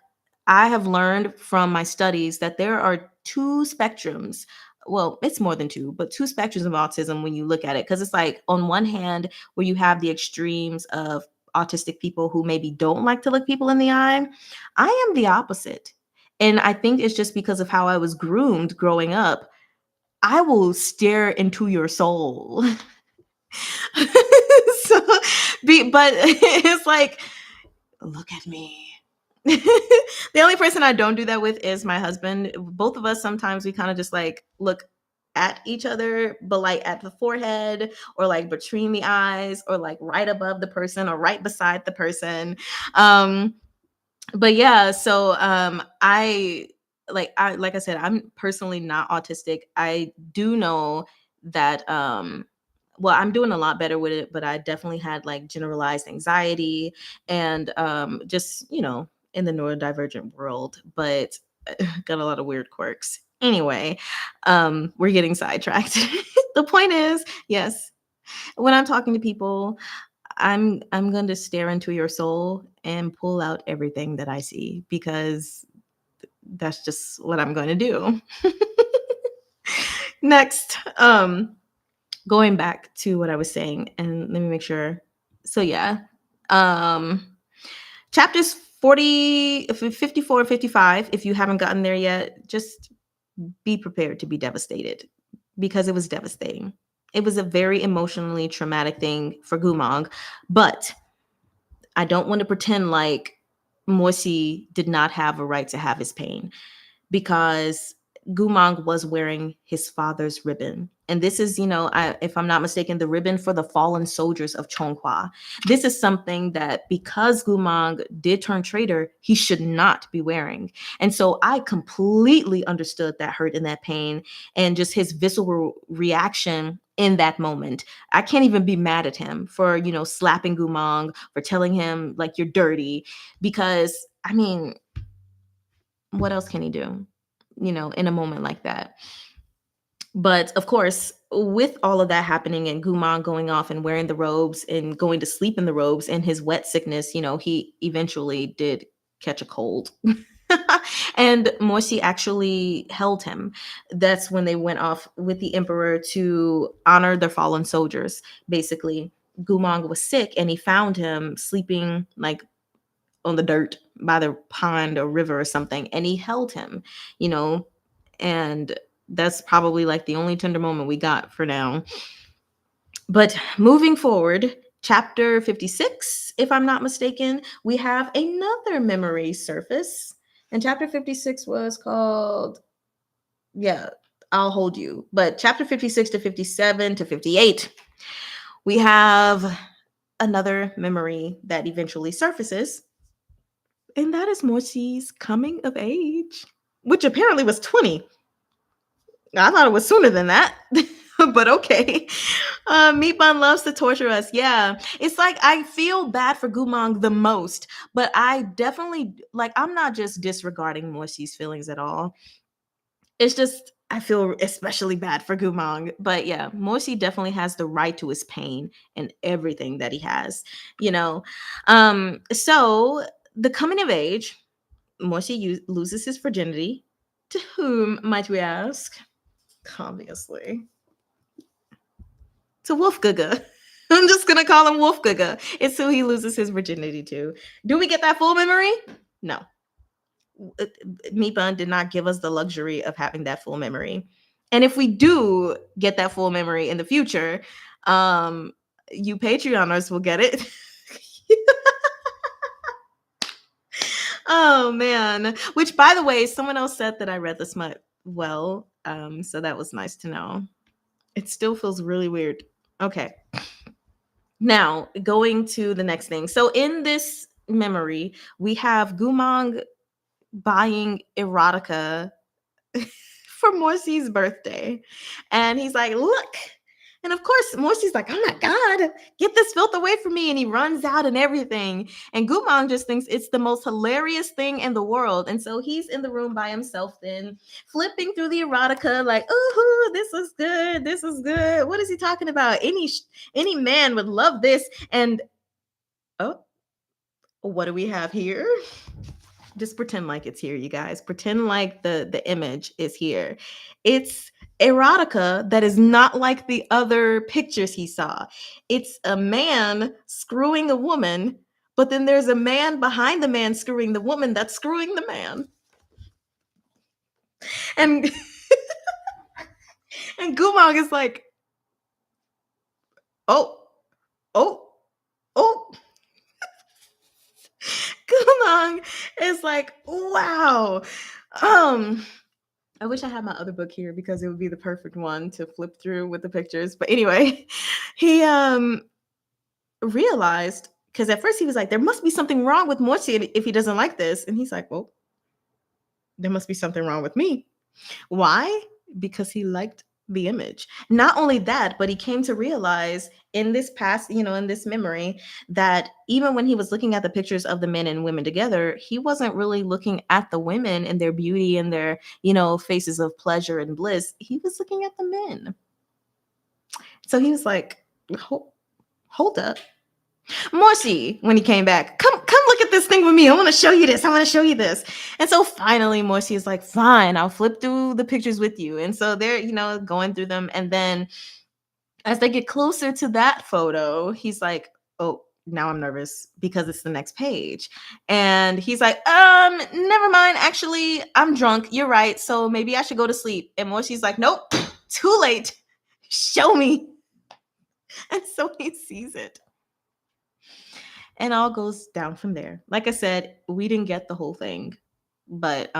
I have learned from my studies that there are two spectrums. Well, it's more than two, but two spectrums of autism when you look at it. Because it's like, on one hand, where you have the extremes of autistic people who maybe don't like to look people in the eye. I am the opposite. And I think it's just because of how I was groomed growing up. I will stare into your soul. But it's like, look at me. The only person I don't do that with is my husband. Both of us, sometimes we kind of just like look at each other, but like at the forehead, or like between the eyes, or like right above the person, or right beside the person. But yeah, so I said, I'm personally not autistic. I do know that well, I'm doing a lot better with it, but I definitely had like generalized anxiety, and just, in the neurodivergent world, but got a lot of weird quirks. Anyway, we're getting sidetracked. The point is, yes, when I'm talking to people, I'm going to stare into your soul and pull out everything that I see, because that's just what I'm going to do. Next, going back to what I was saying, and let me make sure. So yeah, chapters 54 and 55, if you haven't gotten there yet, just be prepared to be devastated, because it was devastating. It was a very emotionally traumatic thing for Gu Mang, but I don't want to pretend like Morsi did not have a right to have his pain, because Gu Mang was wearing his father's ribbon. And this is, if I'm not mistaken, the ribbon for the fallen soldiers of Chonghua. This is something that, because Gu Mang did turn traitor, he should not be wearing. And so I completely understood that hurt and that pain, and just his visceral reaction in that moment. I can't even be mad at him for, slapping Gu Mang, for telling him like you're dirty, because I mean, what else can he do, in a moment like that? But of course, with all of that happening and Gu Mang going off and wearing the robes and going to sleep in the robes and his wet sickness, he eventually did catch a cold. And Morsi actually held him. That's when they went off with the emperor to honor their fallen soldiers. Basically, Gu Mang was sick and he found him sleeping like on the dirt by the pond or river or something, and he held him, you know, and that's probably like the only tender moment we got for now. But moving forward, chapter 56, if I'm not mistaken, we have another memory surface. And chapter 56 was called, yeah, I'll hold you. But chapter 56 to 57 to 58, we have another memory that eventually surfaces. And that is Morsi's coming of age, which apparently was 20. I thought it was sooner than that. But okay. Meatbun loves to torture us. Yeah. It's like I feel bad for Gu Mang the most, but I definitely, like, I'm not just disregarding Morsi's feelings at all. It's just I feel especially bad for Gu Mang. But yeah, Morsi definitely has the right to his pain and everything that he has, you know. So the coming of age, Morsi loses his virginity. To whom, might we ask? Obviously, to Wolfgaga. I'm just gonna call him Wolfgaga. It's who he loses his virginity to. Do we get that full memory? No. Meatbun did not give us the luxury of having that full memory. And if we do get that full memory in the future, you Patreoners will get it. Oh man. Which, by the way, someone else said that I read the smut well. So that was nice to know. It still feels really weird. Okay. Now, going to the next thing. So in this memory, we have Gu Mang buying erotica for Morsi's birthday. And he's like, look. And of course, Morsi's like, oh my God, get this filth away from me. And he runs out and everything. And Gu Mang just thinks it's the most hilarious thing in the world. And so he's in the room by himself then, flipping through the erotica, like, ooh, this is good. This is good. What is he talking about? Any man would love this. And oh, what do we have here? Just pretend like it's here, you guys. Pretend like the image is here. It's erotica that is not like the other pictures he saw. It's a man screwing a woman, but then there's a man behind the man screwing the woman that's screwing the man. And and Gu Mang is like, oh, oh, oh. Gu Mang is like, wow. I wish I had my other book here because it would be the perfect one to flip through with the pictures. But anyway, he realized, because at first he was like, there must be something wrong with Morsi if he doesn't like this. And he's like, well, there must be something wrong with me. Why? Because he liked the image. Not only that, but he came to realize in this past, in this memory, that even when he was looking at the pictures of the men and women together, he wasn't really looking at the women and their beauty and their, faces of pleasure and bliss. He was looking at the men. So he was like, hold up. Morsi, when he came back, come look at this thing with me. I want to show you this. I want to show you this. And so finally, Morsi is like, fine, I'll flip through the pictures with you. And so they're, going through them. And then as they get closer to that photo, he's like, oh, now I'm nervous because it's the next page. And he's like, never mind. Actually, I'm drunk. You're right. So maybe I should go to sleep. And Morsi's like, nope, too late. Show me. And so he sees it. and all goes down from there. Like I said, we didn't get the whole thing, but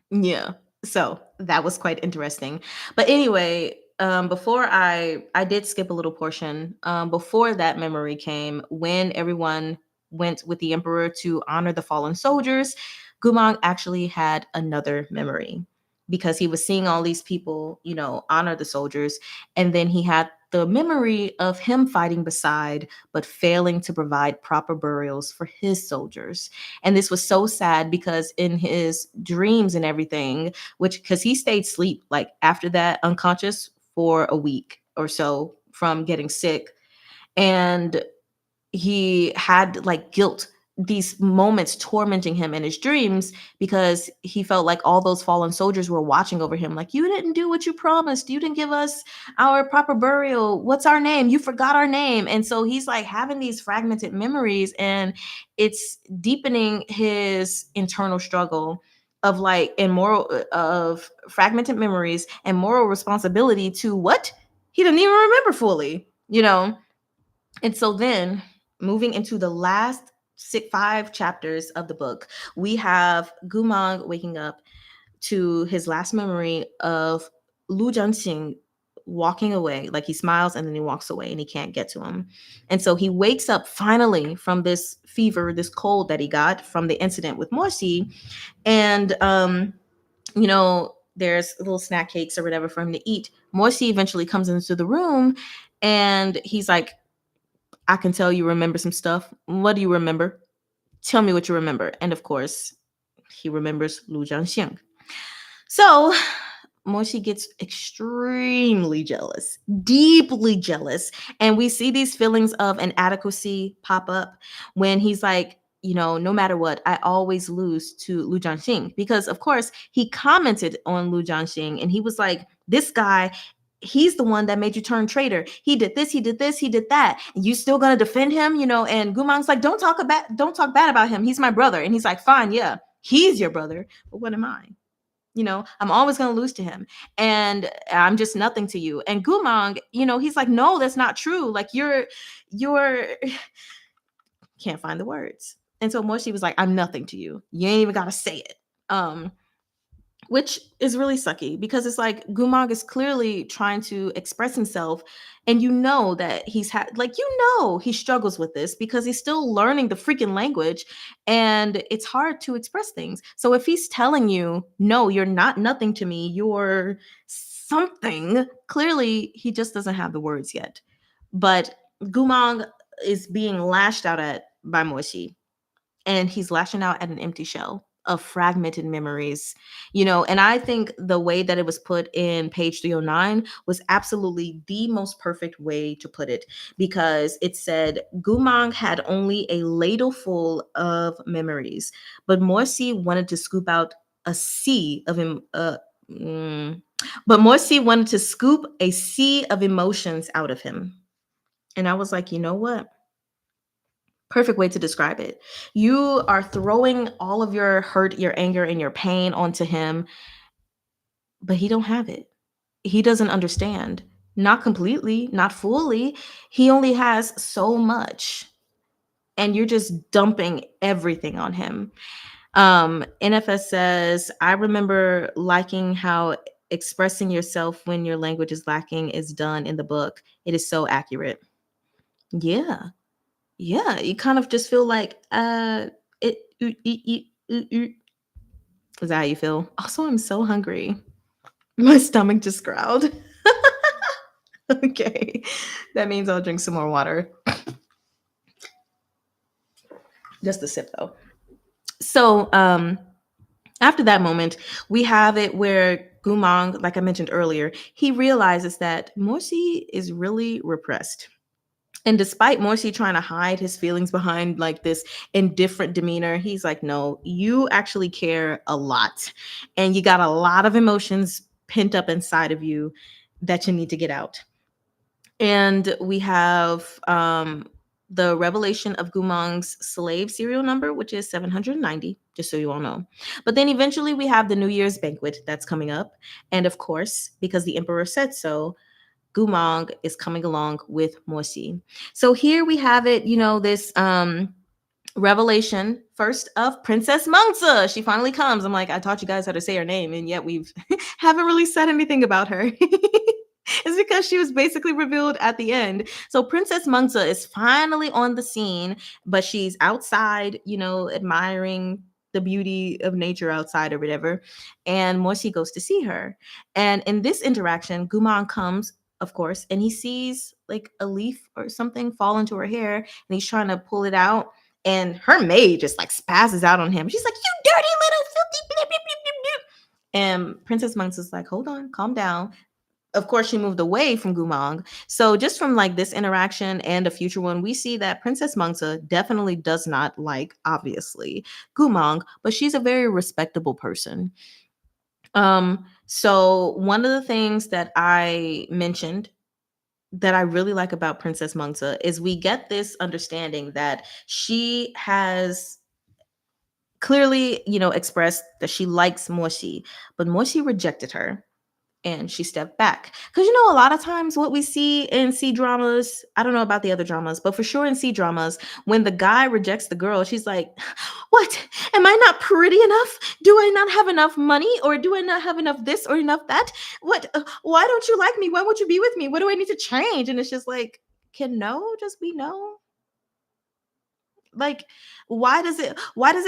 yeah. So that was quite interesting. But anyway, before I did skip a little portion. Before that memory came, when everyone went with the emperor to honor the fallen soldiers, Gumang actually had another memory because he was seeing all these people, honor the soldiers, and then he had the memory of him fighting beside but failing to provide proper burials for his soldiers. And this was so sad because in his dreams and everything, which because he stayed asleep like after that unconscious for a week or so from getting sick, and he had like guilt, these moments tormenting him in his dreams because he felt like all those fallen soldiers were watching over him, like, you didn't do what you promised, you didn't give us our proper burial, what's our name, you forgot our name. And so he's like having these fragmented memories, and it's deepening his internal struggle of like and moral of fragmented memories and moral responsibility to what he didn't even remember fully. And so then, moving into the last 5 chapters of the book, we have Gu Mang waking up to his last memory of Lu Jianxing walking away. Like he smiles and then he walks away and he can't get to him. And so he wakes up finally from this fever, this cold that he got from the incident with Morsi. And, there's little snack cakes or whatever for him to eat. Morsi eventually comes into the room and he's like, I can tell you remember some stuff. What do you remember? Tell me what you remember. And of course, he remembers Lu Jianxiang. So Moshi gets extremely jealous, deeply jealous. And we see these feelings of inadequacy pop up when he's like, no matter what, I always lose to Lu Jianxing. Because, of course, he commented on Lu Jianxing and he was like, this guy, he's the one that made you turn traitor. He did this, he did this, he did that. And you still gonna defend him, And Gu Mang's like, don't talk bad about him. He's my brother. And he's like, fine, yeah, he's your brother, but what am I? I'm always going to lose to him and I'm just nothing to you. And Gu Mang, he's like, no, that's not true. Like you're can't find the words. And so Moshi was like, I'm nothing to you. You ain't even got to say it. Which is really sucky because it's like Gu Mang is clearly trying to express himself, and that he's had he struggles with this because he's still learning the freaking language and it's hard to express things. So if he's telling you, no, you're not nothing to me, you're something, clearly he just doesn't have the words yet. But Gu Mang is being lashed out at by Moshi, and he's lashing out at an empty shell of fragmented memories. And I think the way that it was put in page 309 was absolutely the most perfect way to put it, because it said Gu Mang had only a ladle full of memories, but Morsi wanted to scoop out a sea of him. But Morsi wanted to scoop a sea of emotions out of him. And I was like, you know what? Perfect way to describe it. You are throwing all of your hurt, your anger, and your pain onto him, but he don't have it. He doesn't understand. Not completely, not fully. He only has so much. And you're just dumping everything on him. NFS says, I remember liking how expressing yourself when your language is lacking is done in the book. It is so accurate. Yeah. Yeah, you kind of just feel like is that how you feel? Also, I'm so hungry. My stomach just growled. Okay, that means I'll drink some more water. Just a sip though. So after that moment, we have it where Gu Mang, like I mentioned earlier, he realizes that Morsi is really repressed. And despite Morsi trying to hide his feelings behind like this indifferent demeanor, he's like, no, you actually care a lot. And you got a lot of emotions pent up inside of you that you need to get out. And we have the revelation of Gu Mang's slave serial number, which is 790, just so you all know. But then eventually we have the New Year's banquet that's coming up. And of course, because the emperor said so, Gu Mang is coming along with Morsi. So here we have it, this revelation first of Princess Mangsa. She finally comes. I'm like, I taught you guys how to say her name, and yet we've haven't really said anything about her. It's because she was basically revealed at the end. So Princess Mangsa is finally on the scene, but she's outside, admiring the beauty of nature outside or whatever. And Morsi goes to see her. And in this interaction, Gu Mang comes, of course, and he sees like a leaf or something fall into her hair, and he's trying to pull it out. And her maid just like spazzes out on him. She's like, "You dirty little filthy blip, blip, blip, blip, blip." And Princess Monks is like, "Hold on, calm down." Of course, she moved away from Gu Mang. So just from like this interaction and a future one, we see that Princess Mangsa definitely does not like, obviously, Gu Mang, but she's a very respectable person. So one of the things that I mentioned that I really like about Princess Mangsa is we get this understanding that she has clearly, expressed that she likes Moshi, but Moshi rejected her and she stepped back. Because, a lot of times what we see in C dramas, I don't know about the other dramas, but for sure in C dramas, when the guy rejects the girl, she's like, "What? Am I not pretty enough? Do I not have enough money? Or do I not have enough this or enough that? What? Why don't you like me? Why won't you be with me? What do I need to change?" And it's just like, can no just be no? Like, why does it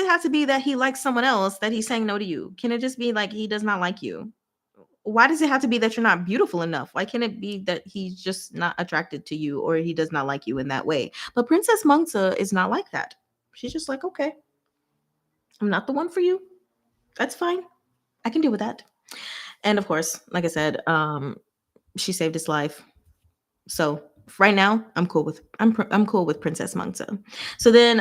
have to be that he likes someone else that he's saying no to you? Can it just be like he does not like you? Why does it have to be that you're not beautiful enough? Why can't it be that he's just not attracted to you or he does not like you in that way? But Princess Mangsa is not like that. She's just like, "Okay, I'm not the one for you. That's fine. I can deal with that." And of course, like I said, she saved his life. So right now, I'm cool with Princess Mangsa. So then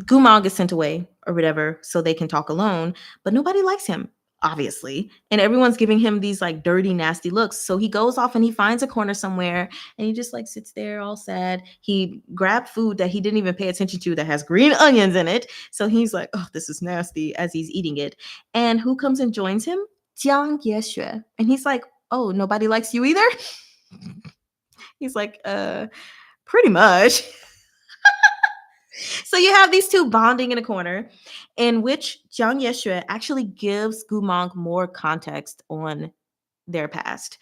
Gu Mang gets sent away or whatever so they can talk alone, but nobody likes him, obviously. And everyone's giving him these like dirty, nasty looks. So he goes off and he finds a corner somewhere and he just like sits there all sad. He grabbed food that he didn't even pay attention to that has green onions in it. So he's like, "Oh, this is nasty," as he's eating it. And who comes and joins him? Jiang Yexue. And he's like, "Oh, nobody likes you either?" He's like, pretty much." So you have these two bonding in a corner, in which Jiang Yexue actually gives Gu Mang more context on their past.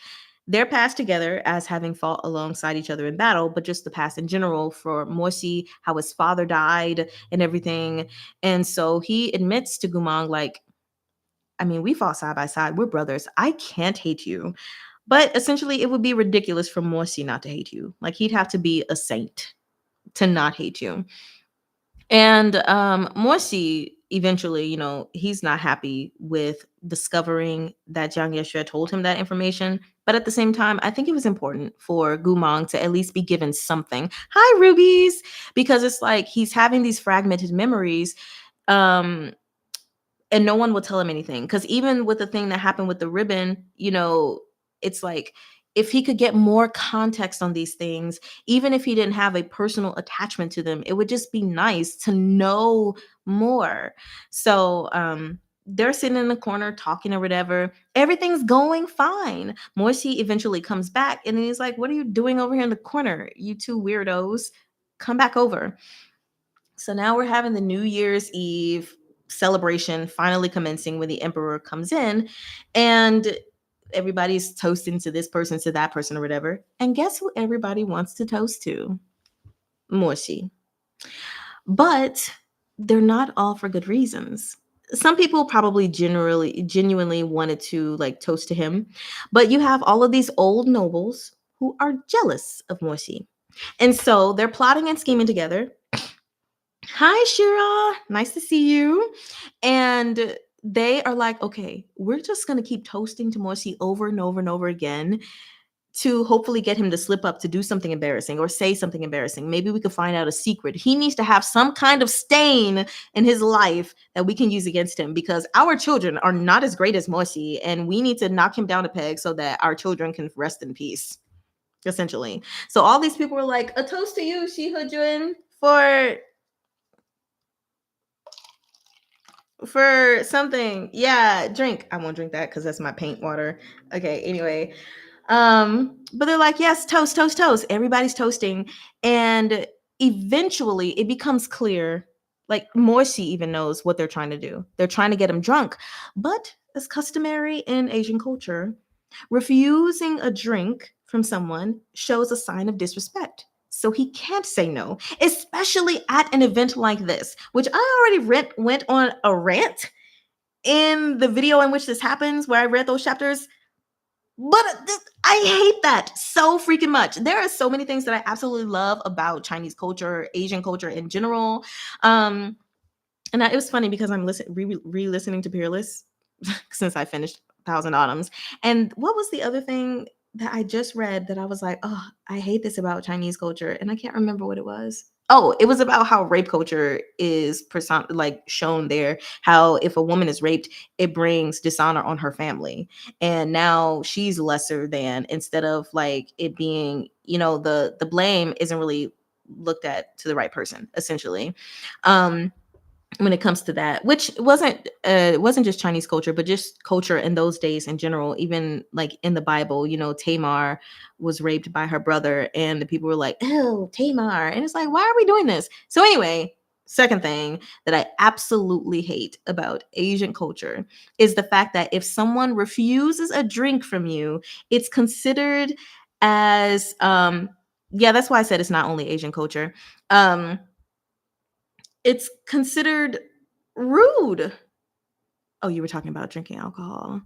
Their past together as having fought alongside each other in battle, but just the past in general for Morsi, how his father died and everything. And so he admits to Gu Mang, like, "I mean, we fought side by side. We're brothers. I can't hate you." But essentially, it would be ridiculous for Morsi not to hate you. Like, he'd have to be a saint to not hate you. And Morsi eventually, he's not happy with discovering that Jiang Yeshua told him that information. But at the same time, I think it was important for Gu Mang to at least be given something. Hi, Rubies! Because it's like he's having these fragmented memories. Um, and no one will tell him anything, because even with the thing that happened with the ribbon, it's like if he could get more context on these things, even if he didn't have a personal attachment to them, it would just be nice to know more. So they're sitting in the corner talking or whatever. Everything's going fine. Moishi eventually comes back and he's like, "What are you doing over here in the corner, you two weirdos? Come back over." So now we're having the New Year's Eve celebration finally commencing when the emperor comes in, and everybody's toasting to this person, to that person, or whatever. And guess who everybody wants to toast to? Moshi. But they're not all for good reasons. Some people probably genuinely wanted to like toast to him, but you have all of these old nobles who are jealous of Moshi. And so they're plotting and scheming together. "Hi, Shira. Nice to see you." And they are like, "Okay, we're just going to keep toasting to Morsi over and over and over again to hopefully get him to slip up to do something embarrassing or say something embarrassing. Maybe we could find out a secret. He needs to have some kind of stain in his life that we can use against him, because our children are not as great as Morsi, and we need to knock him down a peg so that our children can rest in peace." Essentially. So all these people were like, "A toast to you, Shi Hujun, for something." Yeah, drink. I won't drink that because that's my paint water. Okay, anyway. But they're like, yes, toast, toast, toast. Everybody's toasting. And eventually it becomes clear, like Morsi even knows what they're trying to do. They're trying to get him drunk. But as customary in Asian culture, refusing a drink from someone shows a sign of disrespect. So he can't say no, especially at an event like this, which I already went on a rant in the video in which this happens, where I read those chapters. But I hate that so freaking much. There are so many things that I absolutely love about Chinese culture, Asian culture in general. Um, it was funny because I'm re-listening to Peerless since I finished Thousand Autumns. And what was the other thing that I just read that I was like, oh, I hate this about Chinese culture, and I can't remember what it was. Oh, it was about how rape culture is shown there. How if a woman is raped, it brings dishonor on her family, and now she's lesser than, instead of like it being, the blame isn't really looked at to the right person, essentially. When it comes to that, which wasn't just Chinese culture, but just culture in those days in general. Even like in the Bible, Tamar was raped by her brother, and the people were like, "Oh, Tamar," and it's like, why are we doing this? So anyway, second thing that I absolutely hate about Asian culture is the fact that if someone refuses a drink from you, it's considered as yeah, that's why I said it's not only Asian culture. It's considered rude. Oh, you were talking about drinking alcohol.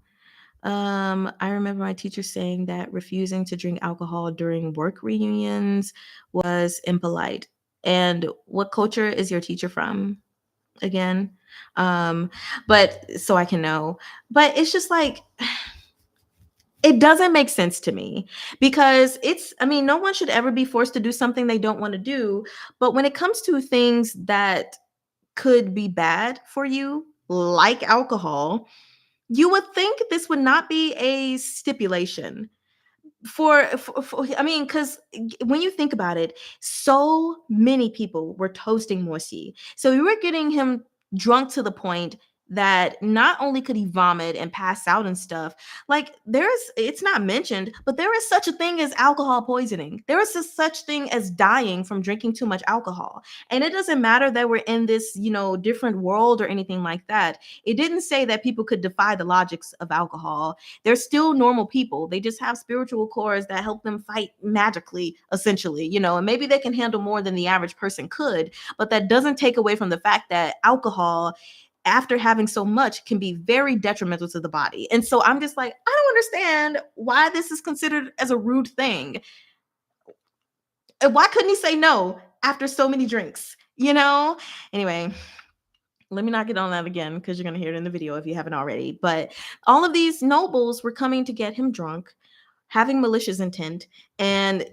I remember my teacher saying that refusing to drink alcohol during work reunions was impolite. And what culture is your teacher from again? Um, but so I can know. But it's just like, it doesn't make sense to me, because I mean, no one should ever be forced to do something they don't want to do. But when it comes to things that could be bad for you, like alcohol, you would think this would not be a stipulation for I mean, because when you think about it, so many people were toasting Morsi. So you were getting him drunk to the point that not only could he vomit and pass out and stuff, like it's not mentioned, but there is such a thing as alcohol poisoning. There is such thing as dying from drinking too much alcohol. And it doesn't matter that we're in this, different world or anything like that. It didn't say that people could defy the logics of alcohol. They're still normal people. They just have spiritual cores that help them fight magically, essentially, and maybe they can handle more than the average person could. But that doesn't take away from the fact that alcohol, after having so much, can be very detrimental to the body. And so I'm just like, I don't understand why this is considered as a rude thing. And why couldn't he say no after so many drinks? Anyway, let me not get on that again, because you're going to hear it in the video if you haven't already. But all of these nobles were coming to get him drunk, having malicious intent. And,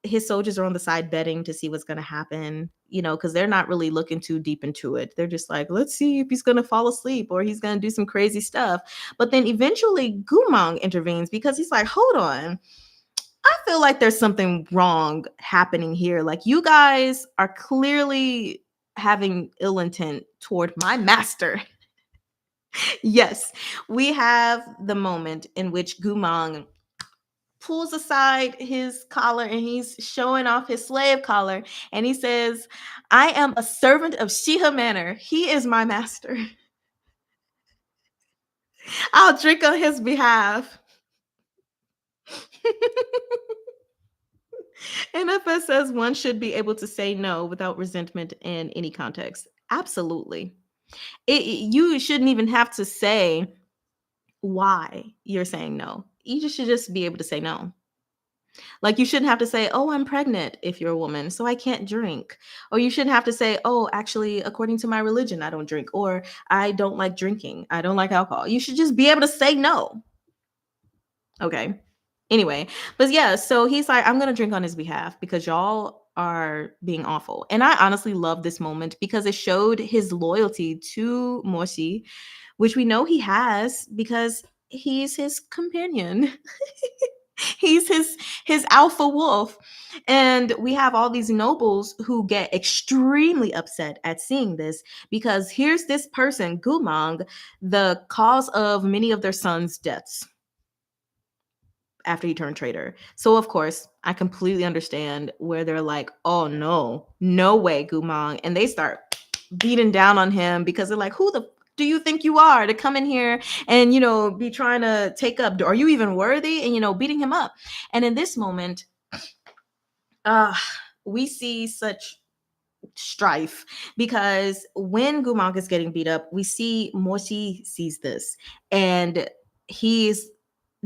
his soldiers are on the side betting to see what's going to happen, because they're not really looking too deep into it. They're just like, let's see if he's going to fall asleep or he's going to do some crazy stuff. But then eventually Gu Mang intervenes, because he's like, hold on. I feel like there's something wrong happening here. Like, you guys are clearly having ill intent toward my master. Yes, we have the moment in which Gu Mang pulls aside his collar and he's showing off his slave collar, and he says, I am a servant of Shiha Manor. He is my master. I'll drink on his behalf. NFS says one should be able to say no without resentment in any context. Absolutely. You shouldn't even have to say why you're saying no. You just should just be able to say no. Like, you shouldn't have to say, oh, I'm pregnant if you're a woman, so I can't drink. Or you shouldn't have to say, oh, actually, according to my religion, I don't drink. Or I don't like drinking. I don't like alcohol. You should just be able to say no. Okay. Anyway, but yeah, so he's like, I'm going to drink on his behalf because y'all are being awful. And I honestly love this moment because it showed his loyalty to Morsi, which we know he has because he's his companion. He's his alpha wolf. And we have all these nobles who get extremely upset at seeing this, because here's this person, Gu Mang, the cause of many of their sons' deaths. after he turned traitor. So of course, I completely understand where they're like, oh no, no way, Gu Mang. And they start beating down on him because they're like, who the do you think you are to come in here and, be trying to take up? Are you even worthy? And, beating him up. And in this moment, we see such strife because when Gu Mang is getting beat up, we see Morsi sees this and he's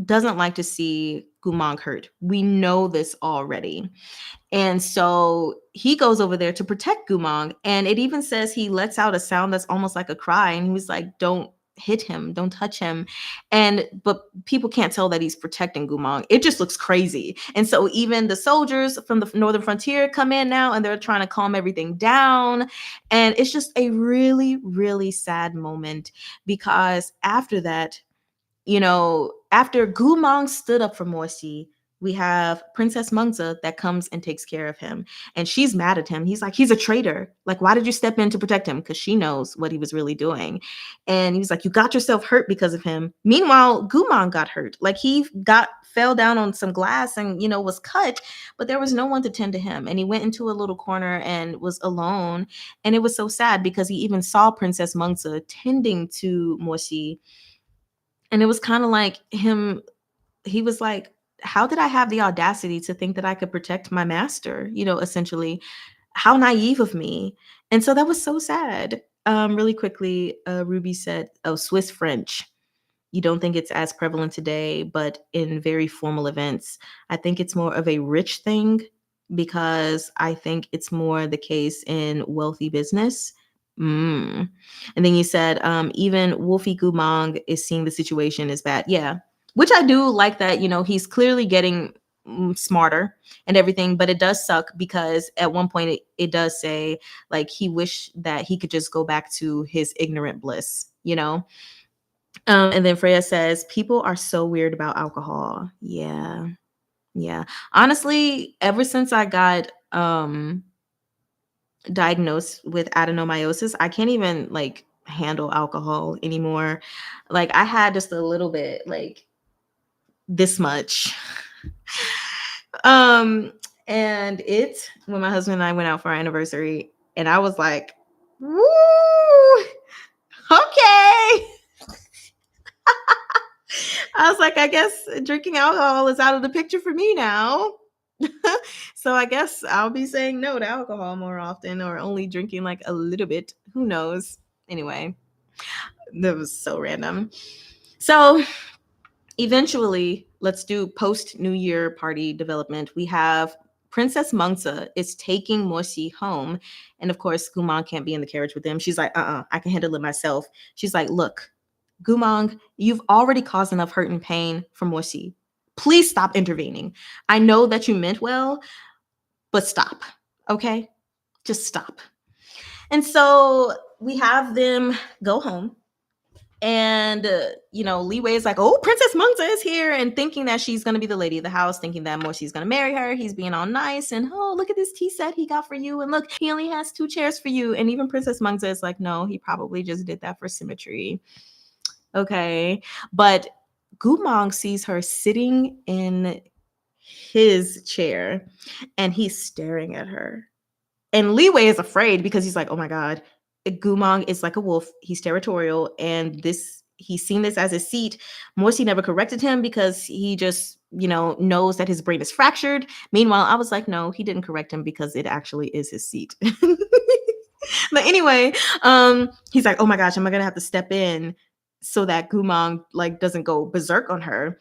doesn't like to see Gu Mang hurt. We know this already. And so he goes over there to protect Gu Mang. And it even says he lets out a sound that's almost like a cry. And he was like, don't hit him, don't touch him. But people can't tell that he's protecting Gu Mang. It just looks crazy. And so even the soldiers from the northern frontier come in now and they're trying to calm everything down. And it's just a really, really sad moment because after that, after Gu Mang stood up for Morsi, we have Princess Mengza that comes and takes care of him. And she's mad at him. He's like, he's a traitor. Like, why did you step in to protect him? Because she knows what he was really doing. And he's like, you got yourself hurt because of him. Meanwhile, Gu Mang got hurt. Like, he fell down on some glass and, was cut, but there was no one to tend to him. And he went into a little corner and was alone. And it was so sad because he even saw Princess Mengza tending to Morsi. And it was kind of like him, he was like, how did I have the audacity to think that I could protect my master? Essentially, how naive of me. And so that was so sad. Really quickly, Ruby said, oh, Swiss French. You don't think it's as prevalent today, but in very formal events, I think it's more of a rich thing because I think it's more the case in wealthy business. And then you said, even Wolfie Gu Mang is seeing the situation as bad. Yeah, which I do like that, he's clearly getting smarter and everything, but it does suck because at one point it does say like he wished that he could just go back to his ignorant bliss. And then Freya says, people are so weird about alcohol. Yeah. Yeah. Honestly, ever since I got diagnosed with adenomyosis, I can't even like handle alcohol anymore. Like I had just a little bit, like this much. um and when my husband and I went out for our anniversary and I was like, woo, okay. I was like, I guess drinking alcohol is out of the picture for me now. So I guess I'll be saying no to alcohol more often or only drinking like a little bit. Who knows? Anyway, that was so random. So eventually, let's do post New Year party development. We have Princess Mengza is taking Morsi home. And of course, Gu Mang can't be in the carriage with them. She's like, I can handle it myself. She's like, look, Gu Mang, you've already caused enough hurt and pain for Morsi. Please stop intervening. I know that you meant well, but stop. Okay? Just stop. And so we have them go home. And, Li Wei is like, oh, Princess Mengza is here. And thinking that she's going to be the lady of the house, thinking that Morsi's going to marry her. He's being all nice. And, oh, look at this tea set he got for you. And look, he only has 2 chairs for you. And even Princess Mengza is like, no, he probably just did that for symmetry. Okay. But Gu Mang sees her sitting in his chair and he's staring at her. And Li Wei is afraid because he's like, oh my God, Gu Mang is like a wolf. He's territorial. And he's seen this as his seat. Morsi never corrected him because he just, knows that his brain is fractured. Meanwhile, I was like, no, he didn't correct him because it actually is his seat. But anyway, he's like, oh my gosh, am I going to have to step in so that Gu Mang like doesn't go berserk on her?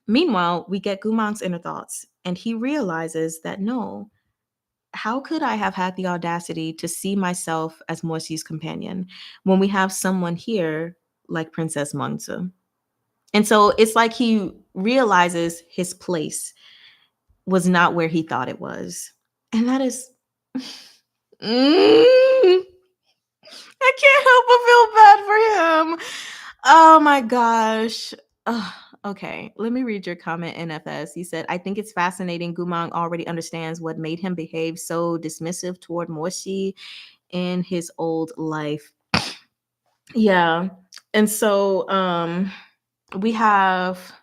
Meanwhile, we get Gu Mang's inner thoughts and he realizes that no, how could I have had the audacity to see myself as Morsi's companion when we have someone here like Princess Mengza? And so it's like he realizes his place was not where he thought it was. And that is... I can't help but feel bad for him. Oh my gosh. Ugh. Okay, let me read your comment, NFS. He said, I think it's fascinating. Gu Mang already understands what made him behave so dismissive toward Morsi in his old life. Yeah. And so we have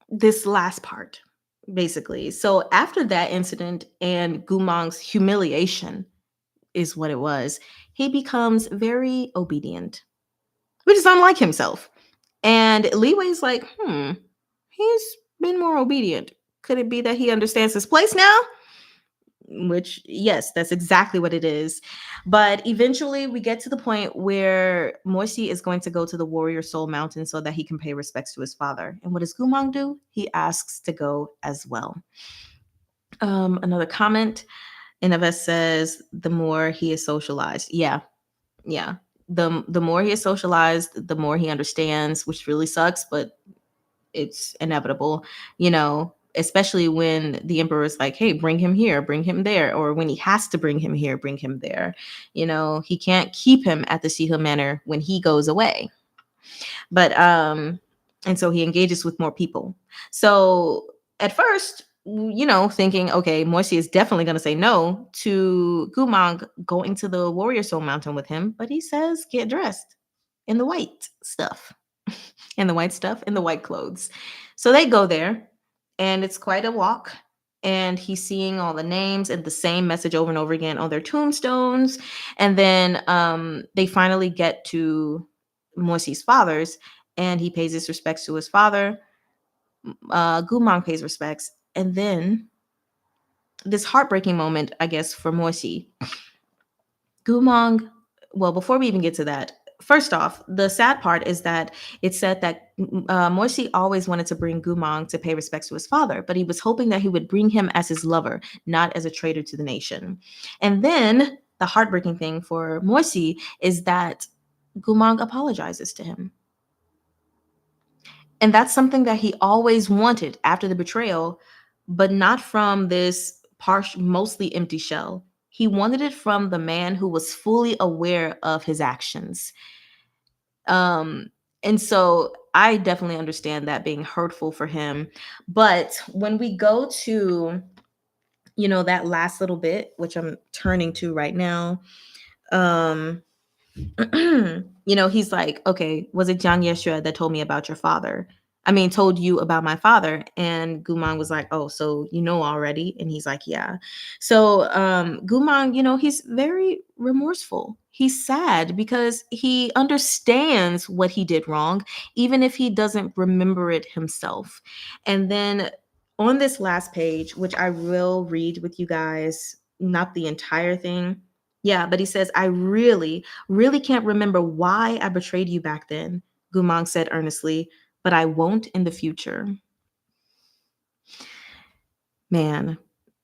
This last part, basically. So after that incident and Gu Mang's humiliation is what it was, he becomes very obedient, which is unlike himself. And Li Wei's like, he's been more obedient. Could it be that he understands his place now? Which, yes, that's exactly what it is. But eventually we get to the point where Morsi is going to go to the Warrior Soul Mountain so that he can pay respects to his father. And what does Gu Mang do? He asks to go as well. Another comment, Inavest says, the more he is socialized. Yeah. The more he is socialized, the more he understands, which really sucks, but it's inevitable, especially when the emperor is like, hey, bring him here, bring him there, or when he has to bring him here, bring him there. He can't keep him at the Siha Manor when he goes away. But and so he engages with more people. So at first, thinking, okay, Morsi is definitely going to say no to Gu Mang going to the Warrior Soul Mountain with him, but he says, get dressed in the white stuff, in the white stuff, in the white clothes. So they go there, and it's quite a walk. And he's seeing all the names and the same message over and over again on their tombstones. And then they finally get to Morsi's father's, and he pays his respects to his father. Gu Mang pays respects. And then this heartbreaking moment, I guess, for Morsi. Gu Mang, well, before we even get to that, first off, the sad part is that it said that Morsi always wanted to bring Gu Mang to pay respects to his father, but he was hoping that he would bring him as his lover, not as a traitor to the nation. And then the heartbreaking thing for Morsi is that Gu Mang apologizes to him. And that's something that he always wanted after the betrayal, but not from this mostly empty shell. He wanted it from the man who was fully aware of his actions. And so I definitely understand that being hurtful for him. But when we go to, that last little bit, which I'm turning to right now, he's like, okay, was it Jiang Yeshua that told me about your father? Told you about my father. And Gu Mang was like, oh, so you know already? And he's like, yeah. So Gu Mang, he's very remorseful. He's sad because he understands what he did wrong, even if he doesn't remember it himself. And then on this last page, which I will read with you guys, not the entire thing. Yeah, but he says, I really, really can't remember why I betrayed you back then, Gu Mang said earnestly, but I won't in the future. Man,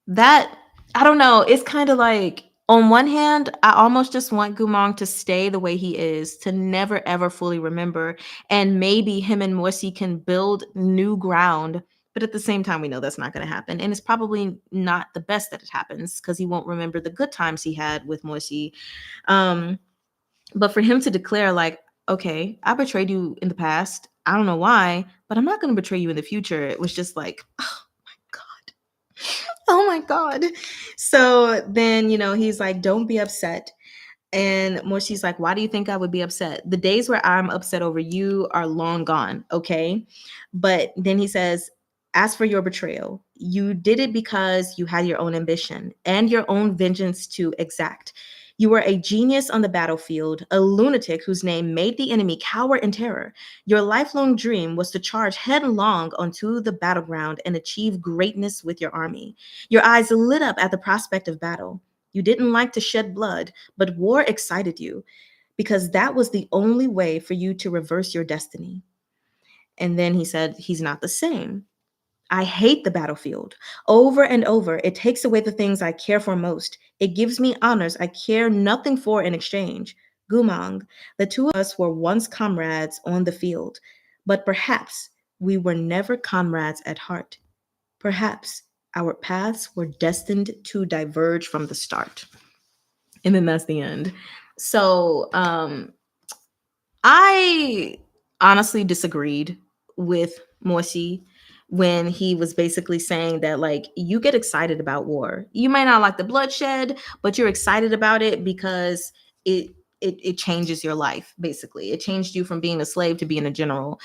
that, I don't know. It's kind of like, on one hand, I almost just want Gu Mang to stay the way he is, to never, ever fully remember. And maybe him and Morsi can build new ground. But at the same time, we know that's not going to happen. And it's probably not the best that it happens because he won't remember the good times he had with Morsi. But for him to declare, like, okay, I betrayed you in the past. I don't know why, but I'm not going to betray you in the future. It was just like, oh my God. Oh my God. So then, he's like, don't be upset. And Moshi's like, why do you think I would be upset? The days where I'm upset over you are long gone, okay? But then he says, as for your betrayal, you did it because you had your own ambition and your own vengeance to exact. You were a genius on the battlefield, a lunatic whose name made the enemy cower in terror. Your lifelong dream was to charge headlong onto the battleground and achieve greatness with your army. Your eyes lit up at the prospect of battle. You didn't like to shed blood, but war excited you because that was the only way for you to reverse your destiny. And then he said, he's not the same. I hate the battlefield. Over and over, it takes away the things I care for most. It gives me honors I care nothing for in exchange. Gu Mang, the two of us were once comrades on the field, but perhaps we were never comrades at heart. Perhaps our paths were destined to diverge from the start. And then that's the end. So I honestly disagreed with Morsi when he was basically saying that, like, you get excited about war. You might not like the bloodshed, but you're excited about it because it changes your life. Basically, it changed you from being a slave to being a general.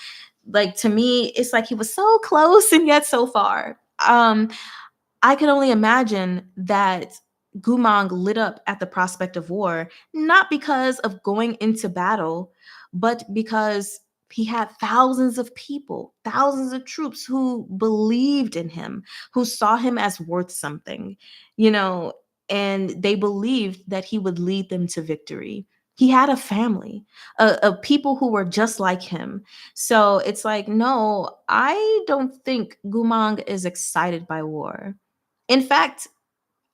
like to me, it's like he was so close and yet so far. I can only imagine that Gu Mang lit up at the prospect of war, not because of going into battle, but because he had thousands of people, thousands of troops who believed in him, who saw him as worth something, you know, and they believed that he would lead them to victory. He had a family of people who were just like him. So it's like, no, I don't think Gu Mang is excited by war. In fact,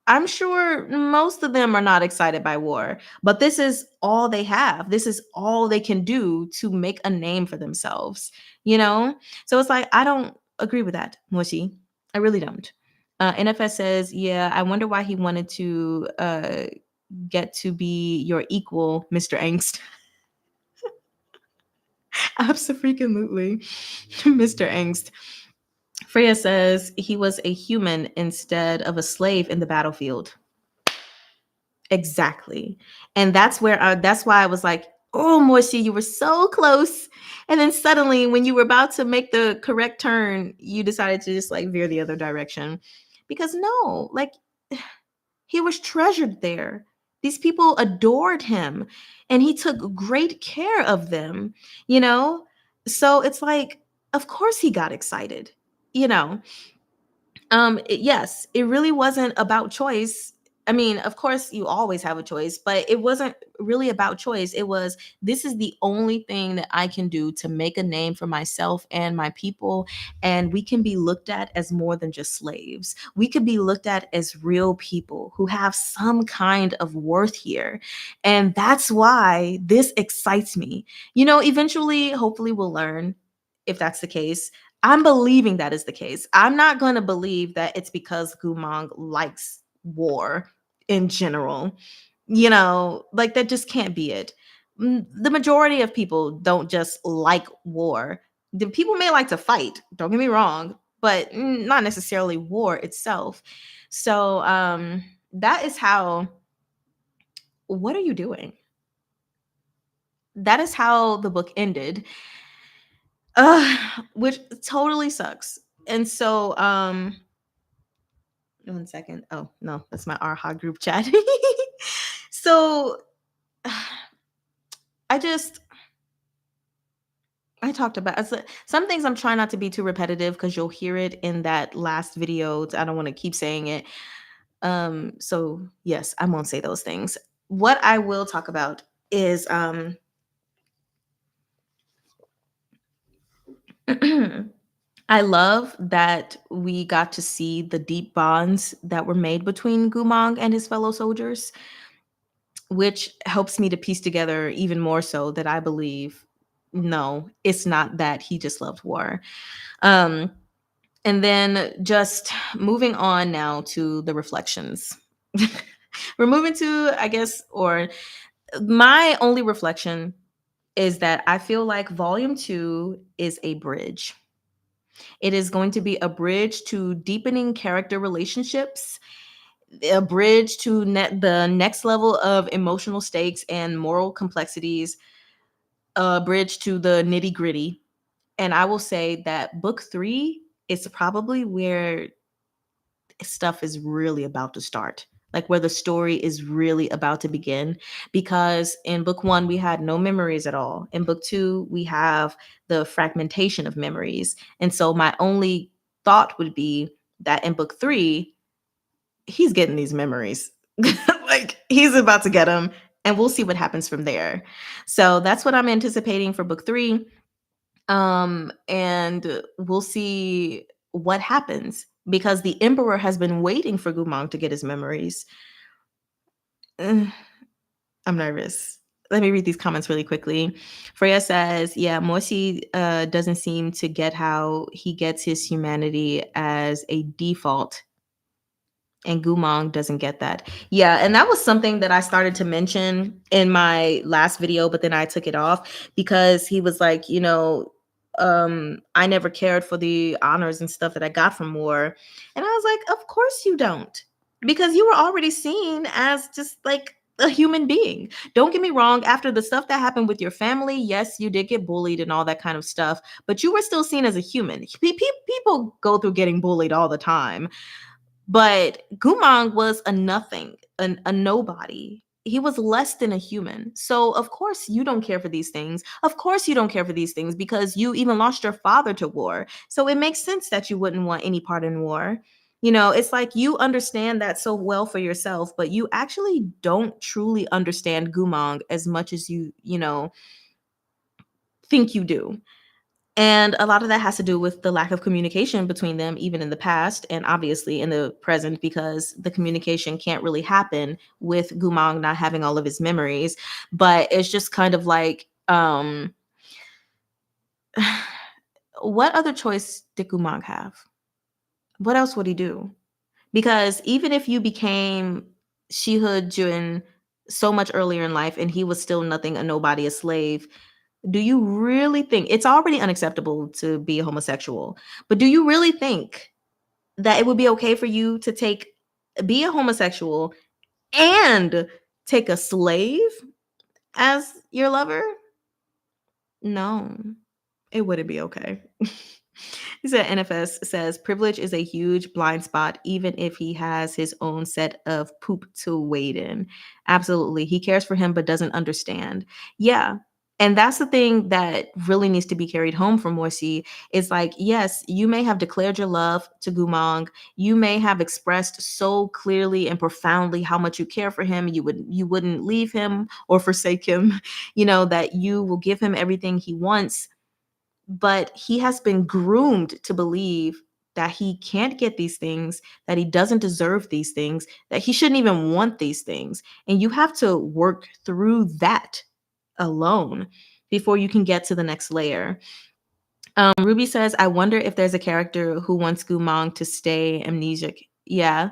I'm sure most of them are not excited by war, but this is all they have. This is all they can do to make a name for themselves, you know? So it's like, I don't agree with that, Moshi. I really don't. NFS says, yeah, I wonder why he wanted to get to be your equal, Mr. Angst. Absolutely, Mr. Angst. Freya says he was a human instead of a slave in the battlefield. Exactly. And that's why I was like, "Oh, Moshi, you were so close." And then suddenly when you were about to make the correct turn, you decided to just like veer the other direction. Because no, like he was treasured there. These people adored him and he took great care of them, you know? So it's like of course he got excited, you know? Yes, it really wasn't about choice. I mean, of course you always have a choice, but it wasn't really about choice. It was, this is the only thing that I can do to make a name for myself and my people, and we can be looked at as more than just slaves. We could be looked at as real people who have some kind of worth here, and that's why this excites me. You know, eventually hopefully we'll learn if that's the case. I'm believing that is the case. I'm not going to believe that it's because Gu Mang likes war in general. You know, like that just can't be it. The majority of people don't just like war. The people may like to fight, don't get me wrong, but not necessarily war itself. So, that is how, what are you doing? That is how the book ended. Which totally sucks. And so, 1 second. Oh no, that's my ARHA group chat. So I just I talked about some things. I'm trying not to be too repetitive because you'll hear it in that last video. I don't want to keep saying it. So yes, I won't say those things. What I will talk about is I love that we got to see the deep bonds that were made between Gu Mang and his fellow soldiers, which helps me to piece together even more so that I believe no, it's not that he just loved war. Um, and then just moving on now to the reflections. We're moving to, I guess, or my only reflection is that I feel like volume 2 is a bridge. It is going to be a bridge to deepening character relationships, a bridge to the next level of emotional stakes and moral complexities, a bridge to the nitty gritty. And I will say that book 3 is probably where stuff is really about to start, like where the story is really about to begin. Because in book 1 we had no memories at all. In book 2 we have the fragmentation of memories. And so my only thought would be that in book 3 he's getting these memories. Like he's about to get them, and we'll see what happens from there. So that's what I'm anticipating for book 3. And we'll see what happens because the emperor has been waiting for Gu Mang to get his memories. I'm nervous. Let me read these comments really quickly. Freya says, yeah, Moshi doesn't seem to get how he gets his humanity as a default, and Gu Mang doesn't get that. Yeah, and that was something that I started to mention in my last video, but then I took it off because he was like, I never cared for the honors and stuff that I got from war. And I was like, of course you don't. Because you were already seen as just like a human being. Don't get me wrong, after the stuff that happened with your family, yes, you did get bullied and all that kind of stuff, but you were still seen as a human. People go through getting bullied all the time. But Gu Mang was a nothing, a nobody. He was less than a human. So, of course, you don't care for these things. Of course, you don't care for these things because you even lost your father to war. So, it makes sense that you wouldn't want any part in war. You know, it's like you understand that so well for yourself, but you actually don't truly understand Gu Mang as much as you think you do. And a lot of that has to do with the lack of communication between them, even in the past and obviously in the present, because the communication can't really happen with Gu Mang not having all of his memories. But it's just kind of like, what other choice did Gu Mang have? What else would he do? Because even if you became Shiho Jun so much earlier in life and he was still nothing, a nobody, a slave, do you really think it's already unacceptable to be a homosexual? But do you really think that it would be okay for you to be a homosexual and take a slave as your lover? No, it wouldn't be okay. He said NFS says privilege is a huge blind spot, even if he has his own set of poop to wade in. Absolutely. He cares for him, but doesn't understand. Yeah. And that's the thing that really needs to be carried home from Morsi is like, yes, you may have declared your love to Gu Mang. You may have expressed so clearly and profoundly how much you care for him. You wouldn't leave him or forsake him, that you will give him everything he wants, but he has been groomed to believe that he can't get these things, that he doesn't deserve these things, that he shouldn't even want these things. And you have to work through that alone before you can get to the next layer. Ruby says, I wonder if there's a character who wants Gu Mang to stay amnesiac. Yeah,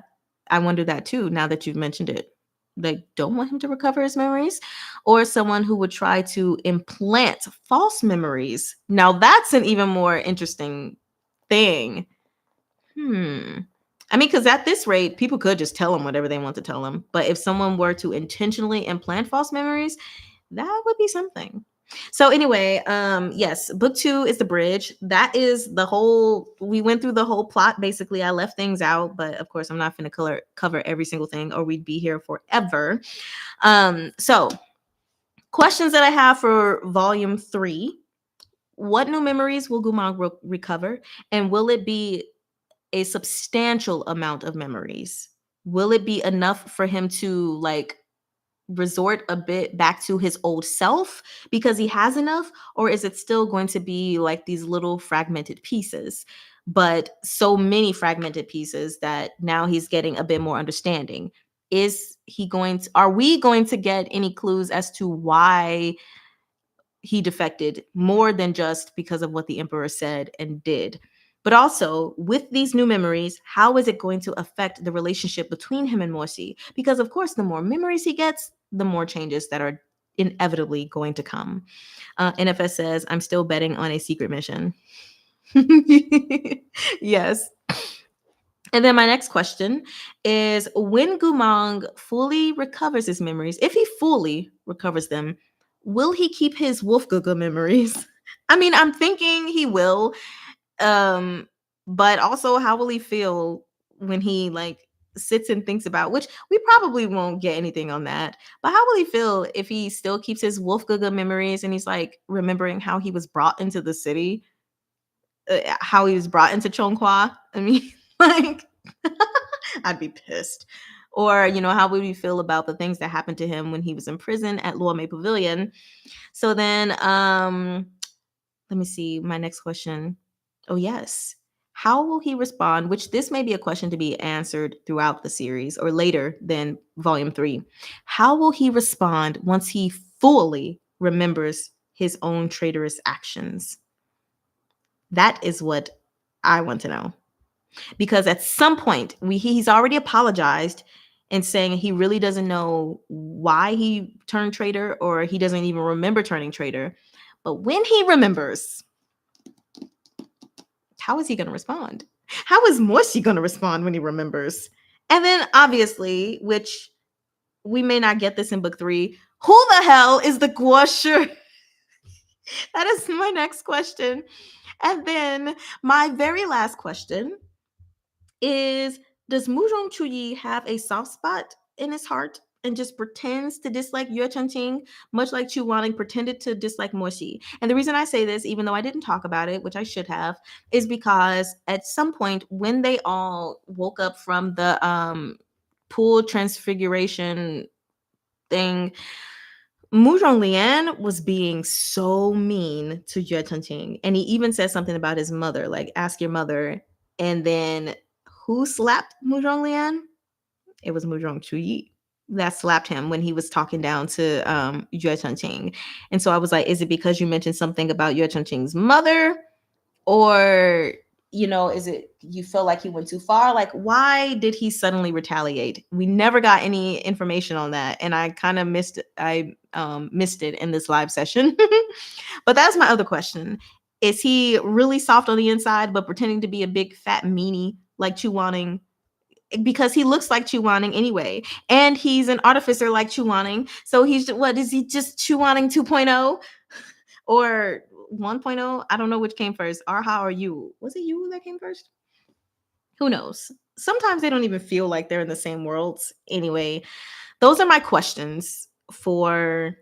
I wonder that too, now that you've mentioned it. They don't want him to recover his memories, or someone who would try to implant false memories. Now, that's an even more interesting thing. I mean, because at this rate, people could just tell him whatever they want to tell him. But if someone were to intentionally implant false memories, that would be something. So anyway, yes, book 2 is the bridge. That is we went through the whole plot. Basically, I left things out, but of course I'm not going to cover every single thing or we'd be here forever. So questions that I have for volume 3. What new memories will Gu Mang recover? And will it be a substantial amount of memories? Will it be enough for him to resort a bit back to his old self because he has enough, or is it still going to be like these little fragmented pieces, but so many fragmented pieces that now he's getting a bit more understanding? Are we going to get any clues as to why he defected, more than just because of what the emperor said and did? But also, with these new memories, how is it going to affect the relationship between him and Morsi? Because, of course, the more memories he gets, the more changes that are inevitably going to come. NFS says, I'm still betting on a secret mission. Yes. And then my next question is, when Gu Mang fully recovers his memories, if he fully recovers them, will he keep his Wolfgaga memories? I mean, I'm thinking he will. But also, how will he feel when he sits and thinks about, which we probably won't get anything on that, but how will he feel if he still keeps his Wolfgaga memories and he's remembering how he was brought into the city, how he was brought into Chonghua? I mean, like, I'd be pissed. Or, how would we feel about the things that happened to him when he was in prison at Luome Pavilion? So then, let me see, my next question. Oh, yes. How will he respond? Which this may be a question to be answered throughout the series or later than volume 3. How will he respond once he fully remembers his own traitorous actions? That is what I want to know. Because at some point, he's already apologized and saying he really doesn't know why he turned traitor, or he doesn't even remember turning traitor. But when he remembers, how is he going to respond? How is Moshi going to respond when he remembers? And then obviously, which we may not get this in book 3. Who the hell is the Guoshu? That is my next question. And then my very last question is, does Muzhong Chuyi have a soft spot in his heart and just pretends to dislike Yue Chengqing, much like Chu Wanling pretended to dislike Moshi? And the reason I say this, even though I didn't talk about it, which I should have, is because at some point when they all woke up from the pool transfiguration thing, Mu Zhonglian was being so mean to Yue Chengqing. And he even said something about his mother, like, ask your mother. And then who slapped Mu Zhonglian? It was Mu Zhongchuyi that slapped him when he was talking down to Yue Chengqing. And so I was like, is it because you mentioned something about Yue Chengqing's mother? Or, you know, is it you feel like he went too far? Like, why did he suddenly retaliate? We never got any information on that, and I kind of missed it in this live session. But that's my other question. Is he really soft on the inside but pretending to be a big fat meanie like Chu Wanning? Because he looks like Chu Wanning anyway, and he's an artificer like Chu Wanning. So he's, what is he, just Chu Wanning 2.0 or 1.0? I don't know which came first, Arha or YUWU. Was it YUWU that came first? Who knows? Sometimes they don't even feel like they're in the same worlds. Anyway, those are my questions for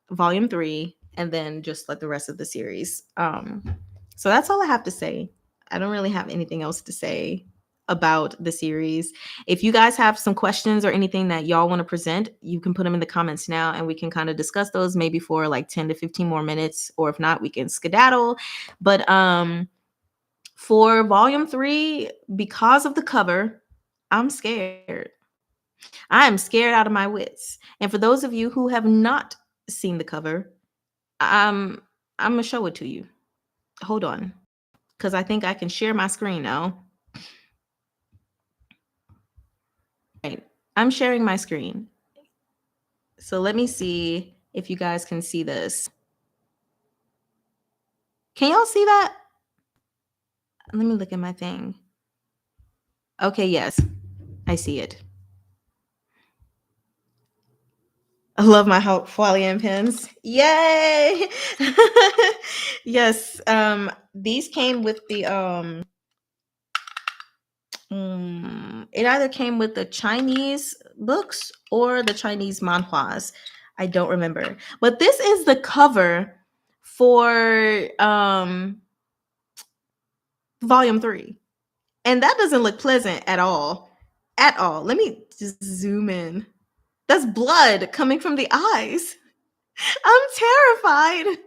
volume 3 and then just like the rest of the series. So that's all I have to say. I don't really have anything else to say about the series. If you guys have some questions or anything that y'all want to present, you can put them in the comments now and we can kind of discuss those maybe for like 10 to 15 more minutes, or if not, we can skedaddle. But for volume 3, because of the cover, I'm scared. I am scared out of my wits. And for those of you who have not seen the cover, I'm gonna show it to you. Hold on, because I think I can share my screen now. Right, I'm sharing my screen. So let me see if you guys can see this. Can y'all see that? Let me look at my thing. Okay, yes, I see it. I love my Hualien pins. Yay! Yes, these came with the it either came with the Chinese books or the Chinese manhwas. I don't remember. But this is the cover for volume 3. And that doesn't look pleasant at all. At all. Let me just zoom in. That's blood coming from the eyes. I'm terrified.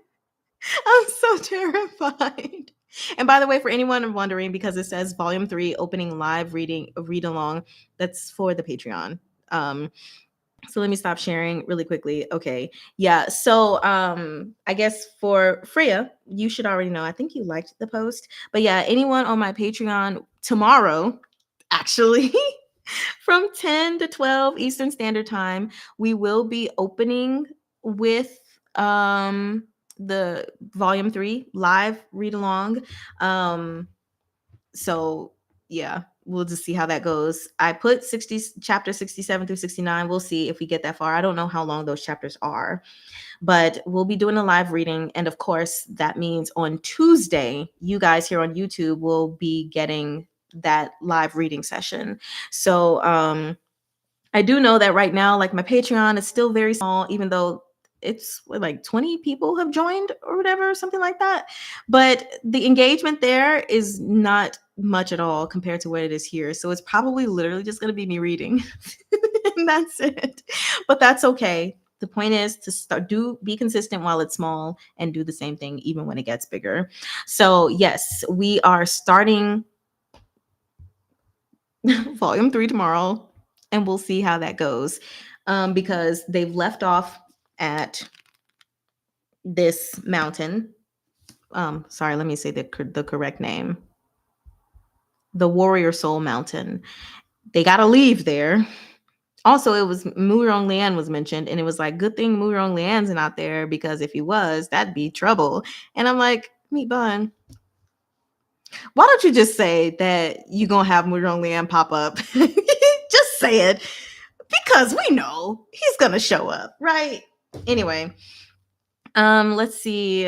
I'm so terrified. And by the way, for anyone wondering, because it says volume 3 opening live read along, that's for the Patreon. So let me stop sharing really quickly. Okay. Yeah. So I guess for Freya, you should already know. I think you liked the post. But yeah, anyone on my Patreon tomorrow, actually, from 10 to 12 Eastern Standard Time, we will be opening with the volume 3 live read along. So yeah, we'll just see how that goes. I put chapter 67 through 69. We'll see if we get that far. I don't know how long those chapters are, but we'll be doing a live reading. And of course, that means on Tuesday, you guys here on YouTube will be getting that live reading session. So I do know that right now, like, my Patreon is still very small, even though it's like 20 people have joined or whatever, something like that. But the engagement there is not much at all compared to what it is here. So it's probably literally just going to be me reading. And that's it. But that's okay. The point is to be consistent while it's small and do the same thing even when it gets bigger. So yes, we are starting volume 3 tomorrow, and we'll see how that goes, because they've left off at this mountain. Sorry, let me say the correct name. The Warrior Soul Mountain. They got to leave there. Also, it was Mu Ronglian was mentioned, and it was like, good thing Mu Ronglian's not there, because if he was, that'd be trouble. And I'm like, Meatbun, why don't you just say that you're gonna have Mu Ronglian pop up? Just say it. because we know he's gonna show up, right? Anyway, let's see.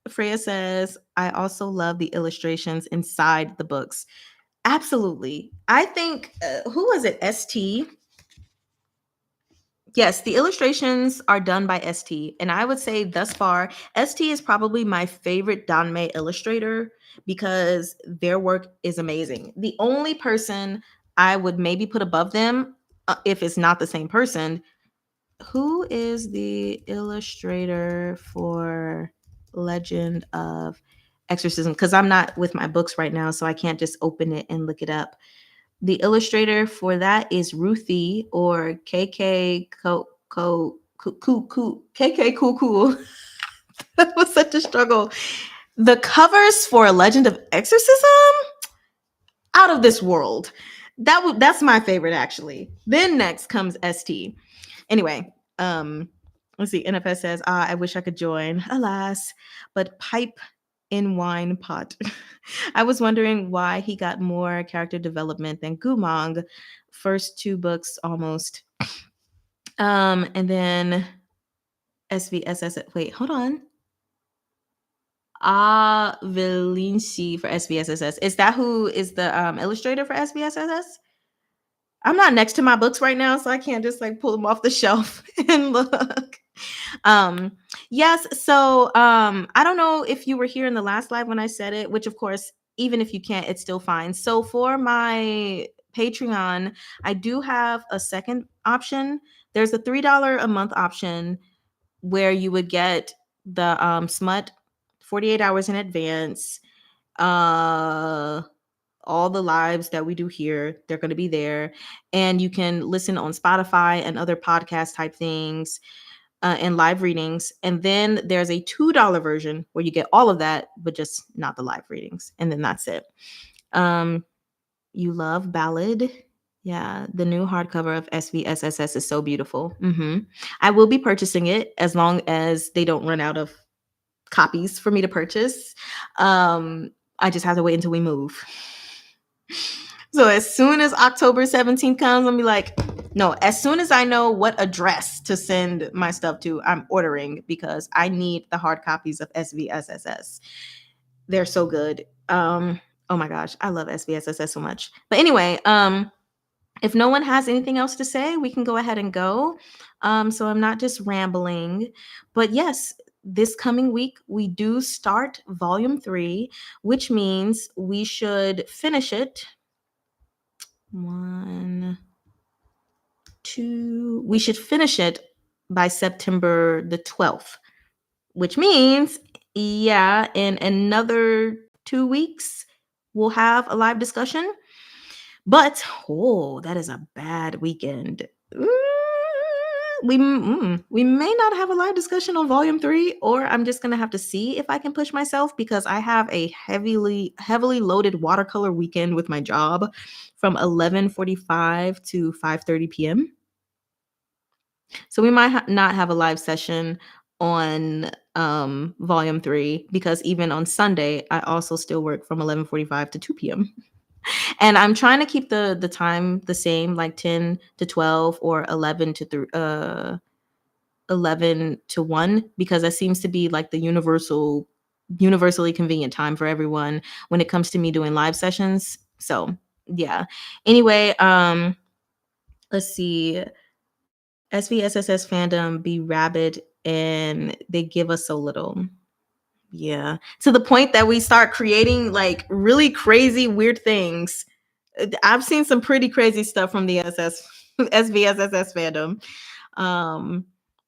Freya says, I also love the illustrations inside the books. Absolutely. I think, who was it? ST? Yes, the illustrations are done by ST. And I would say thus far, ST is probably my favorite Danmei illustrator because their work is amazing. The only person I would maybe put above them, if it's not the same person, who is the illustrator for Legend of Exorcism? Because I'm not with my books right now, so I can't just open it and look it up. The illustrator for that is Ruthie or KK KK Cool. That was such a struggle. The covers for Legend of Exorcism, out of this world. That's my favorite actually. Then next comes ST. Anyway, let's see. NFS says, I wish I could join. Alas, but pipe in wine pot. I was wondering why he got more character development than Gu Mang. First two books almost. And then SVSS. Wait, hold on. Velinci for SVSSS. Is that who is the illustrator for SVSSS? I'm not next to my books right now, so I can't just like pull them off the shelf and look. Um, yes, so I don't know if you were here in the last live when I said it, which of course, even if you can't, it's still fine. So for my Patreon, I do have a second option. There's a $3 a month option where you would get the smut 48 hours in advance. All the lives that we do here, they're going to be there, and you can listen on Spotify and other podcast type things, and live readings. And then there's a $2 version where you get all of that but just not the live readings, and then that's it. You love Ballad. Yeah, the new hardcover of SVSSS is so beautiful. I will be purchasing it as long as they don't run out of copies for me to purchase. I just have to wait until we move. So as soon as October 17th comes, I'll be like, no, as soon as I know what address to send my stuff to, I'm ordering because I need the hard copies of SVSSS. They're so good. Oh my gosh, I love SVSSS so much. But anyway, if no one has anything else to say, we can go ahead and go. So I'm not just rambling. But yes, this coming week, we do start volume 3, which means we should finish it. 1, 2. We should finish it by September the 12th, which means, yeah, in another 2 weeks, we'll have a live discussion. But, that is a bad weekend. We may not have a live discussion on volume 3, or I'm just going to have to see if I can push myself because I have a heavily loaded watercolor weekend with my job from 11:45 to 5:30 p.m. So we might not have a live session on volume 3 because even on Sunday, I also still work from 11:45 to 2 p.m. And I'm trying to keep the time the same, like 10 to 12 or 11 to 11 to 1, because that seems to be like the universally convenient time for everyone when it comes to me doing live sessions. So yeah. Anyway, let's see. SVSSS fandom be rabid and they give us so little. Yeah. To the point that we start creating like really crazy, weird things. I've seen some pretty crazy stuff from the SVSSS fandom.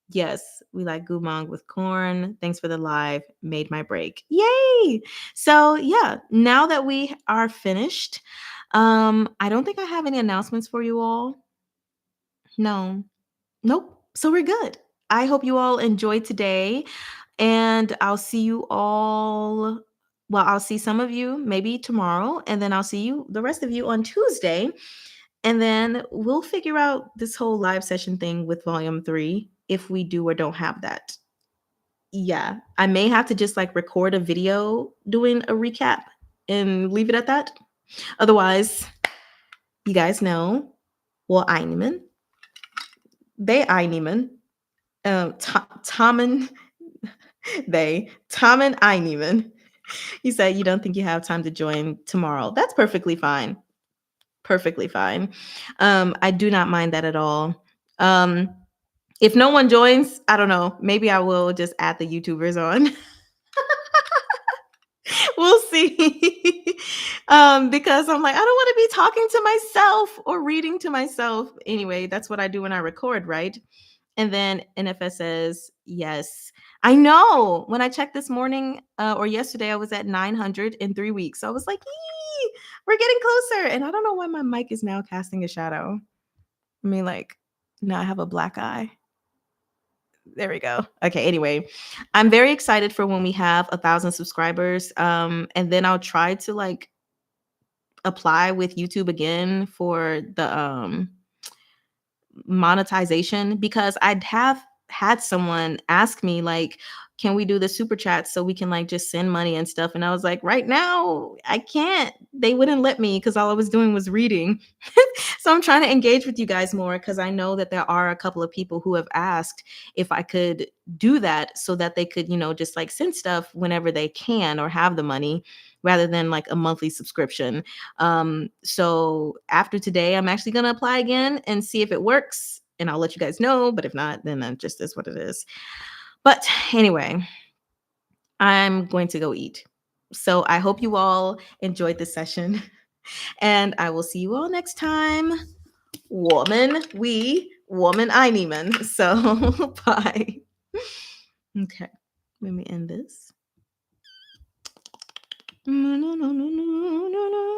Yes, we like Gu Mang with corn. Thanks for the live. Made my break. Yay! So yeah, now that we are finished, I don't think I have any announcements for you all. No. Nope. So we're good. I hope you all enjoyed today. And I'll see you all. Well, I'll see some of you maybe tomorrow. And then I'll see you, the rest of you, on Tuesday. And then we'll figure out this whole live session thing with volume 3 if we do or don't have that. Yeah. I may have to just like record a video doing a recap and leave it at that. Otherwise, you guys know. Well, Eineman. they einnehmen. Tommen, Tommen einnehmen. You said you don't think you have time to join tomorrow. That's perfectly fine. Perfectly fine. I do not mind that at all. If no one joins, I don't know. Maybe I will just add the YouTubers on. We'll see. Because I'm like, I don't want to be talking to myself or reading to myself. Anyway, that's what I do when I record, right? And then NFS says, yes. I know. When I checked this morning or yesterday, I was at 900 in 3 weeks. So I was like, yee, we're getting closer. And I don't know why my mic is now casting a shadow. I mean, like, now I have a black eye. There we go. Okay, anyway, I'm very excited for when we have 1,000 subscribers. And then I'll try to like apply with YouTube again for the monetization, because I'd have had someone ask me like, can we do the super chat so we can like just send money and stuff? And I was like, right now I can't. They wouldn't let me because all I was doing was reading. So I'm trying to engage with you guys more because I know that there are a couple of people who have asked if I could do that so that they could, just like send stuff whenever they can or have the money rather than like a monthly subscription. So after today, I'm actually going to apply again and see if it works. And I'll let you guys know. But if not, then that just is what it is. But anyway, I'm going to go eat. So I hope you all enjoyed this session. And I will see you all next time. Woman einnehmen. So bye. Okay. Let me end this. No, no, no, no, no, no, no.